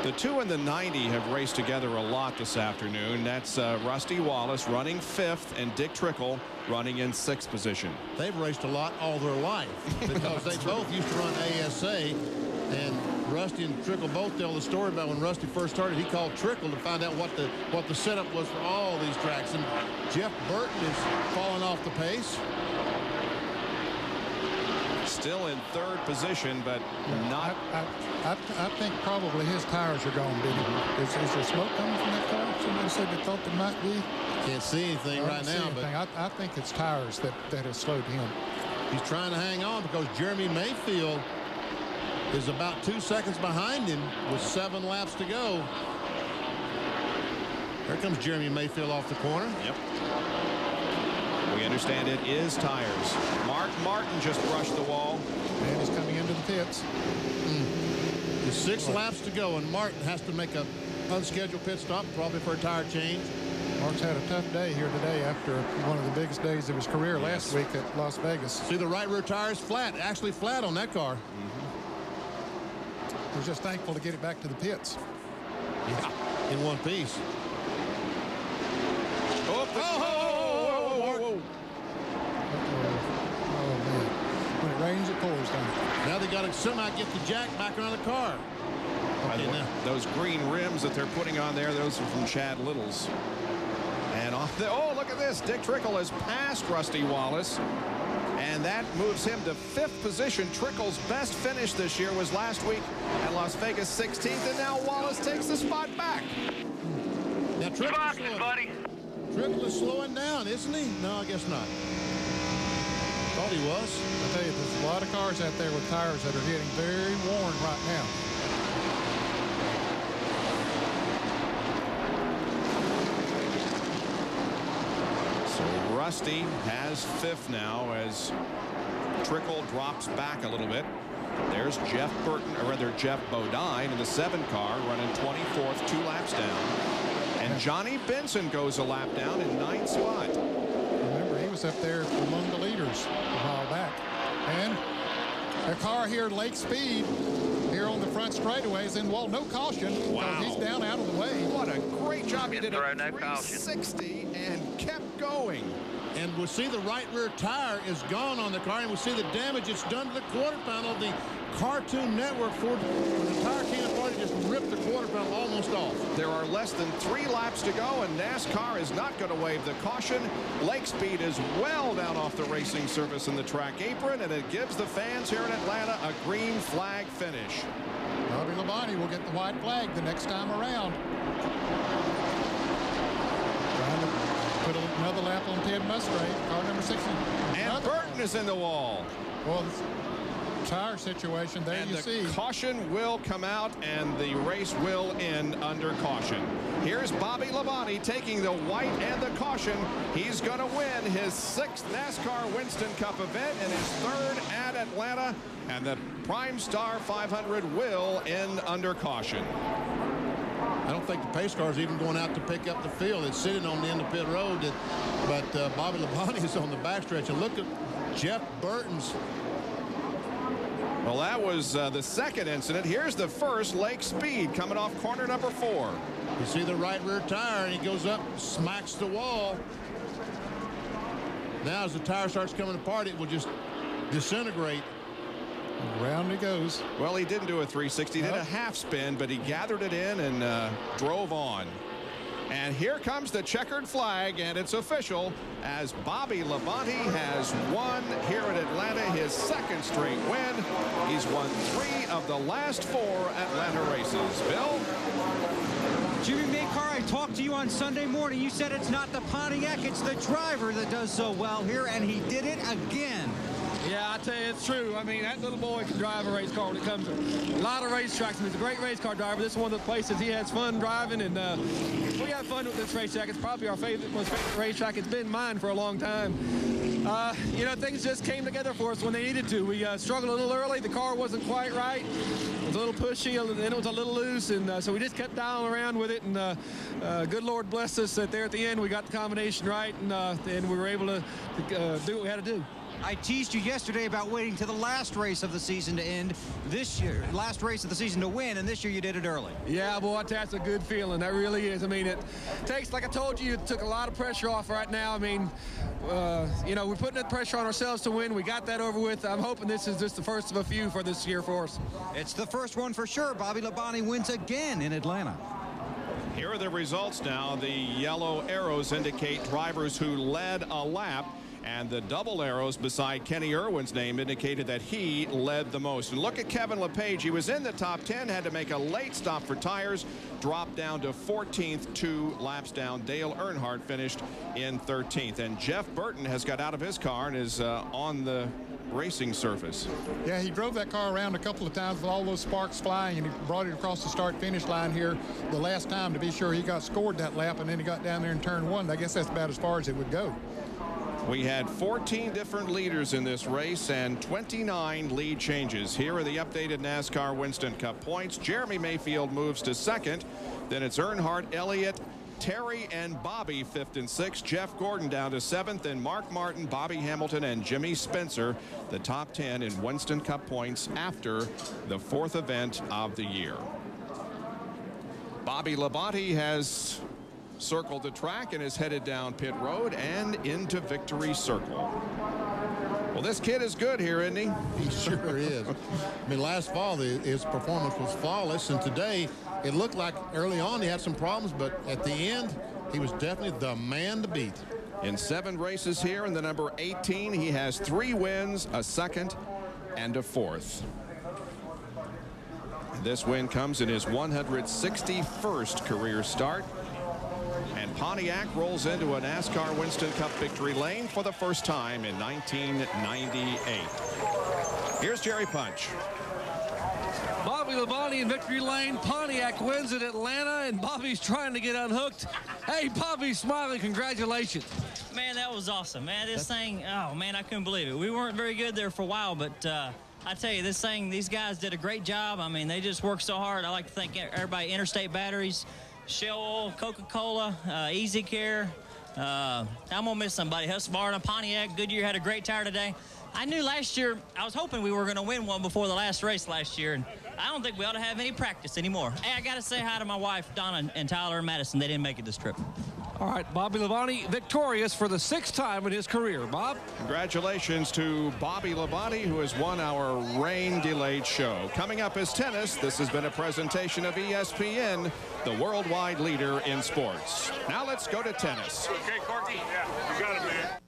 The 2 and the 90 have raced together a lot this afternoon. That's Rusty Wallace running 5th and Dick Trickle running in 6th position. They've raced a lot all their life because they both used to run ASA, and Rusty and Trickle both tell the story about when Rusty first started. He called Trickle to find out what the setup was for all these tracks. And Jeff Burton is falling off the pace. Still in 3rd position, but not. I think probably his tires are gone, Billy. Is there smoke coming from that car? Somebody said they thought there might be. Can't see anything right now, but I think it's tires that have slowed him. He's trying to hang on because Jeremy Mayfield is about 2 seconds behind him with 7 laps to go. There comes Jeremy Mayfield off the corner. Yep. We understand it is tires. Mark Martin just brushed the wall. And he's coming into the pits. There's 6 laps to go, and Martin has to make a unscheduled pit stop, probably for a tire change. Mark's had a tough day here today after one of the biggest days of his career last week at Las Vegas. See, the right rear tire is flat, actually flat on that car. He's just thankful to get it back to the pits. Yeah, in one piece. When it rains, it pours down. Now they got to somehow get the jack back around the car. Okay, now those green rims that they're putting on there, those are from Chad Little's. And off the, oh, look at this. Dick Trickle has passed Rusty Wallace. And that moves him to 5th position. Trickle's best finish this year was last week at Las Vegas 16th. And now Wallace takes the spot back. Now Trickle is slowing down, isn't he? No, I guess not. Thought he was. I tell you, there's a lot of cars out there with tires that are getting very worn right now. So Rusty has 5th now as Trickle drops back a little bit. There's Jeff Burton, or rather Jeff Bodine in the 7 car running 24th, 2 laps down. And Johnny Benson goes a lap down in 9th spot. Remember, he was up there among the leaders a while back. And a car here at Lake Speed here on the front straightaways in wall, no caution. Wow. He's down out of the way. What a great job. He did a 360 and kept going. And we'll see the right rear tire is gone on the car, and we'll see the damage it's done to the quarter panel of the Cartoon Network Ford, when the tire came apart, it just ripped the quarter panel almost off. There are less than 3 laps to go, and NASCAR is not going to wave the caution. Lake Speed is well down off the racing surface in the track apron, and it gives the fans here in Atlanta a green flag finish. Bobby Labonte will get the white flag the next time around. Trying to put another lap on Ted Musgrave, car number 60. And Burton is in the wall. Well, tire situation there, and you see. The caution will come out, and the race will end under caution. Here's Bobby Labonte taking the white and the caution. He's going to win his 6th NASCAR Winston Cup event and his 3rd at Atlanta, and the PrimeStar 500 will end under caution. I don't think the pace car is even going out to pick up the field. It's sitting on the end of pit road, but Bobby Labonte is on the backstretch. And look at Jeff Burton's. Well, that was the 2nd incident. Here's the 1st, Lake Speed, coming off corner number 4. You see the right rear tire, and he goes up, smacks the wall. Now, as the tire starts coming apart, it will just disintegrate. Round he goes. Well, he didn't do a 360. He did a half spin, but he gathered it in and drove on. And here comes the checkered flag, and it's official as Bobby Labonte has won here at Atlanta his 2nd straight win. He's won 3 of the last 4 Atlanta races. Bill? Jimmy Makar, I talked to you on Sunday morning. You said it's not the Pontiac, it's the driver that does so well here, and he did it again. Yeah, I tell you, it's true. I mean, that little boy can drive a race car when it comes to a lot of racetracks. I mean, he's a great race car driver. This is one of the places he has fun driving, and we have fun with this racetrack. It's probably our most favorite racetrack. It's been mine for a long time. You know, things just came together for us when they needed to. We struggled a little early. The car wasn't quite right. It was a little pushy, and then it was a little loose, and so we just kept dialing around with it, and good Lord blessed us that there at the end we got the combination right, and we were able to do what we had to do. I teased you yesterday about waiting to the last race of the season to end this year, last race of the season to win, and this year you did it early. Yeah, boy, that's a good feeling. That really is. I mean, it takes, like I told you, it took a lot of pressure off right now. I mean, you know, we're putting that pressure on ourselves to win. We got that over with. I'm hoping this is just the first of a few for this year for us. It's the first one for sure. Bobby Labonte wins again in Atlanta. Here are the results now. The yellow arrows indicate drivers who led a lap, and the double arrows beside Kenny Irwin's name indicated that he led the most. And look at Kevin LePage. He was in the top 10, had to make a late stop for tires, dropped down to 14th, 2 laps down. Dale Earnhardt finished in 13th. And Jeff Burton has got out of his car and is on the racing surface. Yeah, he drove that car around a couple of times with all those sparks flying, and he brought it across the start-finish line here the last time to be sure he got scored that lap, and then he got down there in turn 1. I guess that's about as far as it would go. We had 14 different leaders in this race and 29 lead changes. Here are the updated NASCAR Winston Cup points. Jeremy Mayfield moves to 2nd. Then it's Earnhardt, Elliott, Terry, and Bobby 5th and 6th. Jeff Gordon down to 7th. And Mark Martin, Bobby Hamilton, and Jimmy Spencer, the top 10 in Winston Cup points after the 4th event of the year. Bobby Labonte has circled the track and is headed down pit road and into victory circle. Well, this kid is good here, isn't he? He sure is. I mean, last fall his performance was flawless, and today it looked like early on he had some problems, but at the end he was definitely the man to beat. In 7 races here in the number 18, he has 3 wins, a 2nd, and a 4th. This win comes in his 161st career start. And Pontiac rolls into a NASCAR Winston Cup victory lane for the first time in 1998. Here's Jerry Punch. Bobby Labonte in victory lane. Pontiac wins at Atlanta, and Bobby's trying to get unhooked. Hey, Bobby's smiling. Congratulations. Man, that was awesome, man. This thing, oh, man, I couldn't believe it. We weren't very good there for a while, but I tell you, this thing, these guys did a great job. I mean, they just worked so hard. I like to thank everybody, Interstate Batteries, Shell Oil, Coca-Cola, Easy Care. I'm going to miss somebody. Husqvarna, Pontiac, Goodyear had a great tire today. I knew last year, I was hoping we were going to win one before the last race last year. And I don't think we ought to have any practice anymore. Hey, I got to say hi to my wife, Donna, and Tyler and Madison. They didn't make it this trip. All right, Bobby Labonte victorious for the 6th time in his career. Bob? Congratulations to Bobby Labonte, who has won our rain-delayed show. Coming up is tennis. This has been a presentation of ESPN, the worldwide leader in sports. Now let's go to tennis. Okay, Corky? Yeah, you got it, man.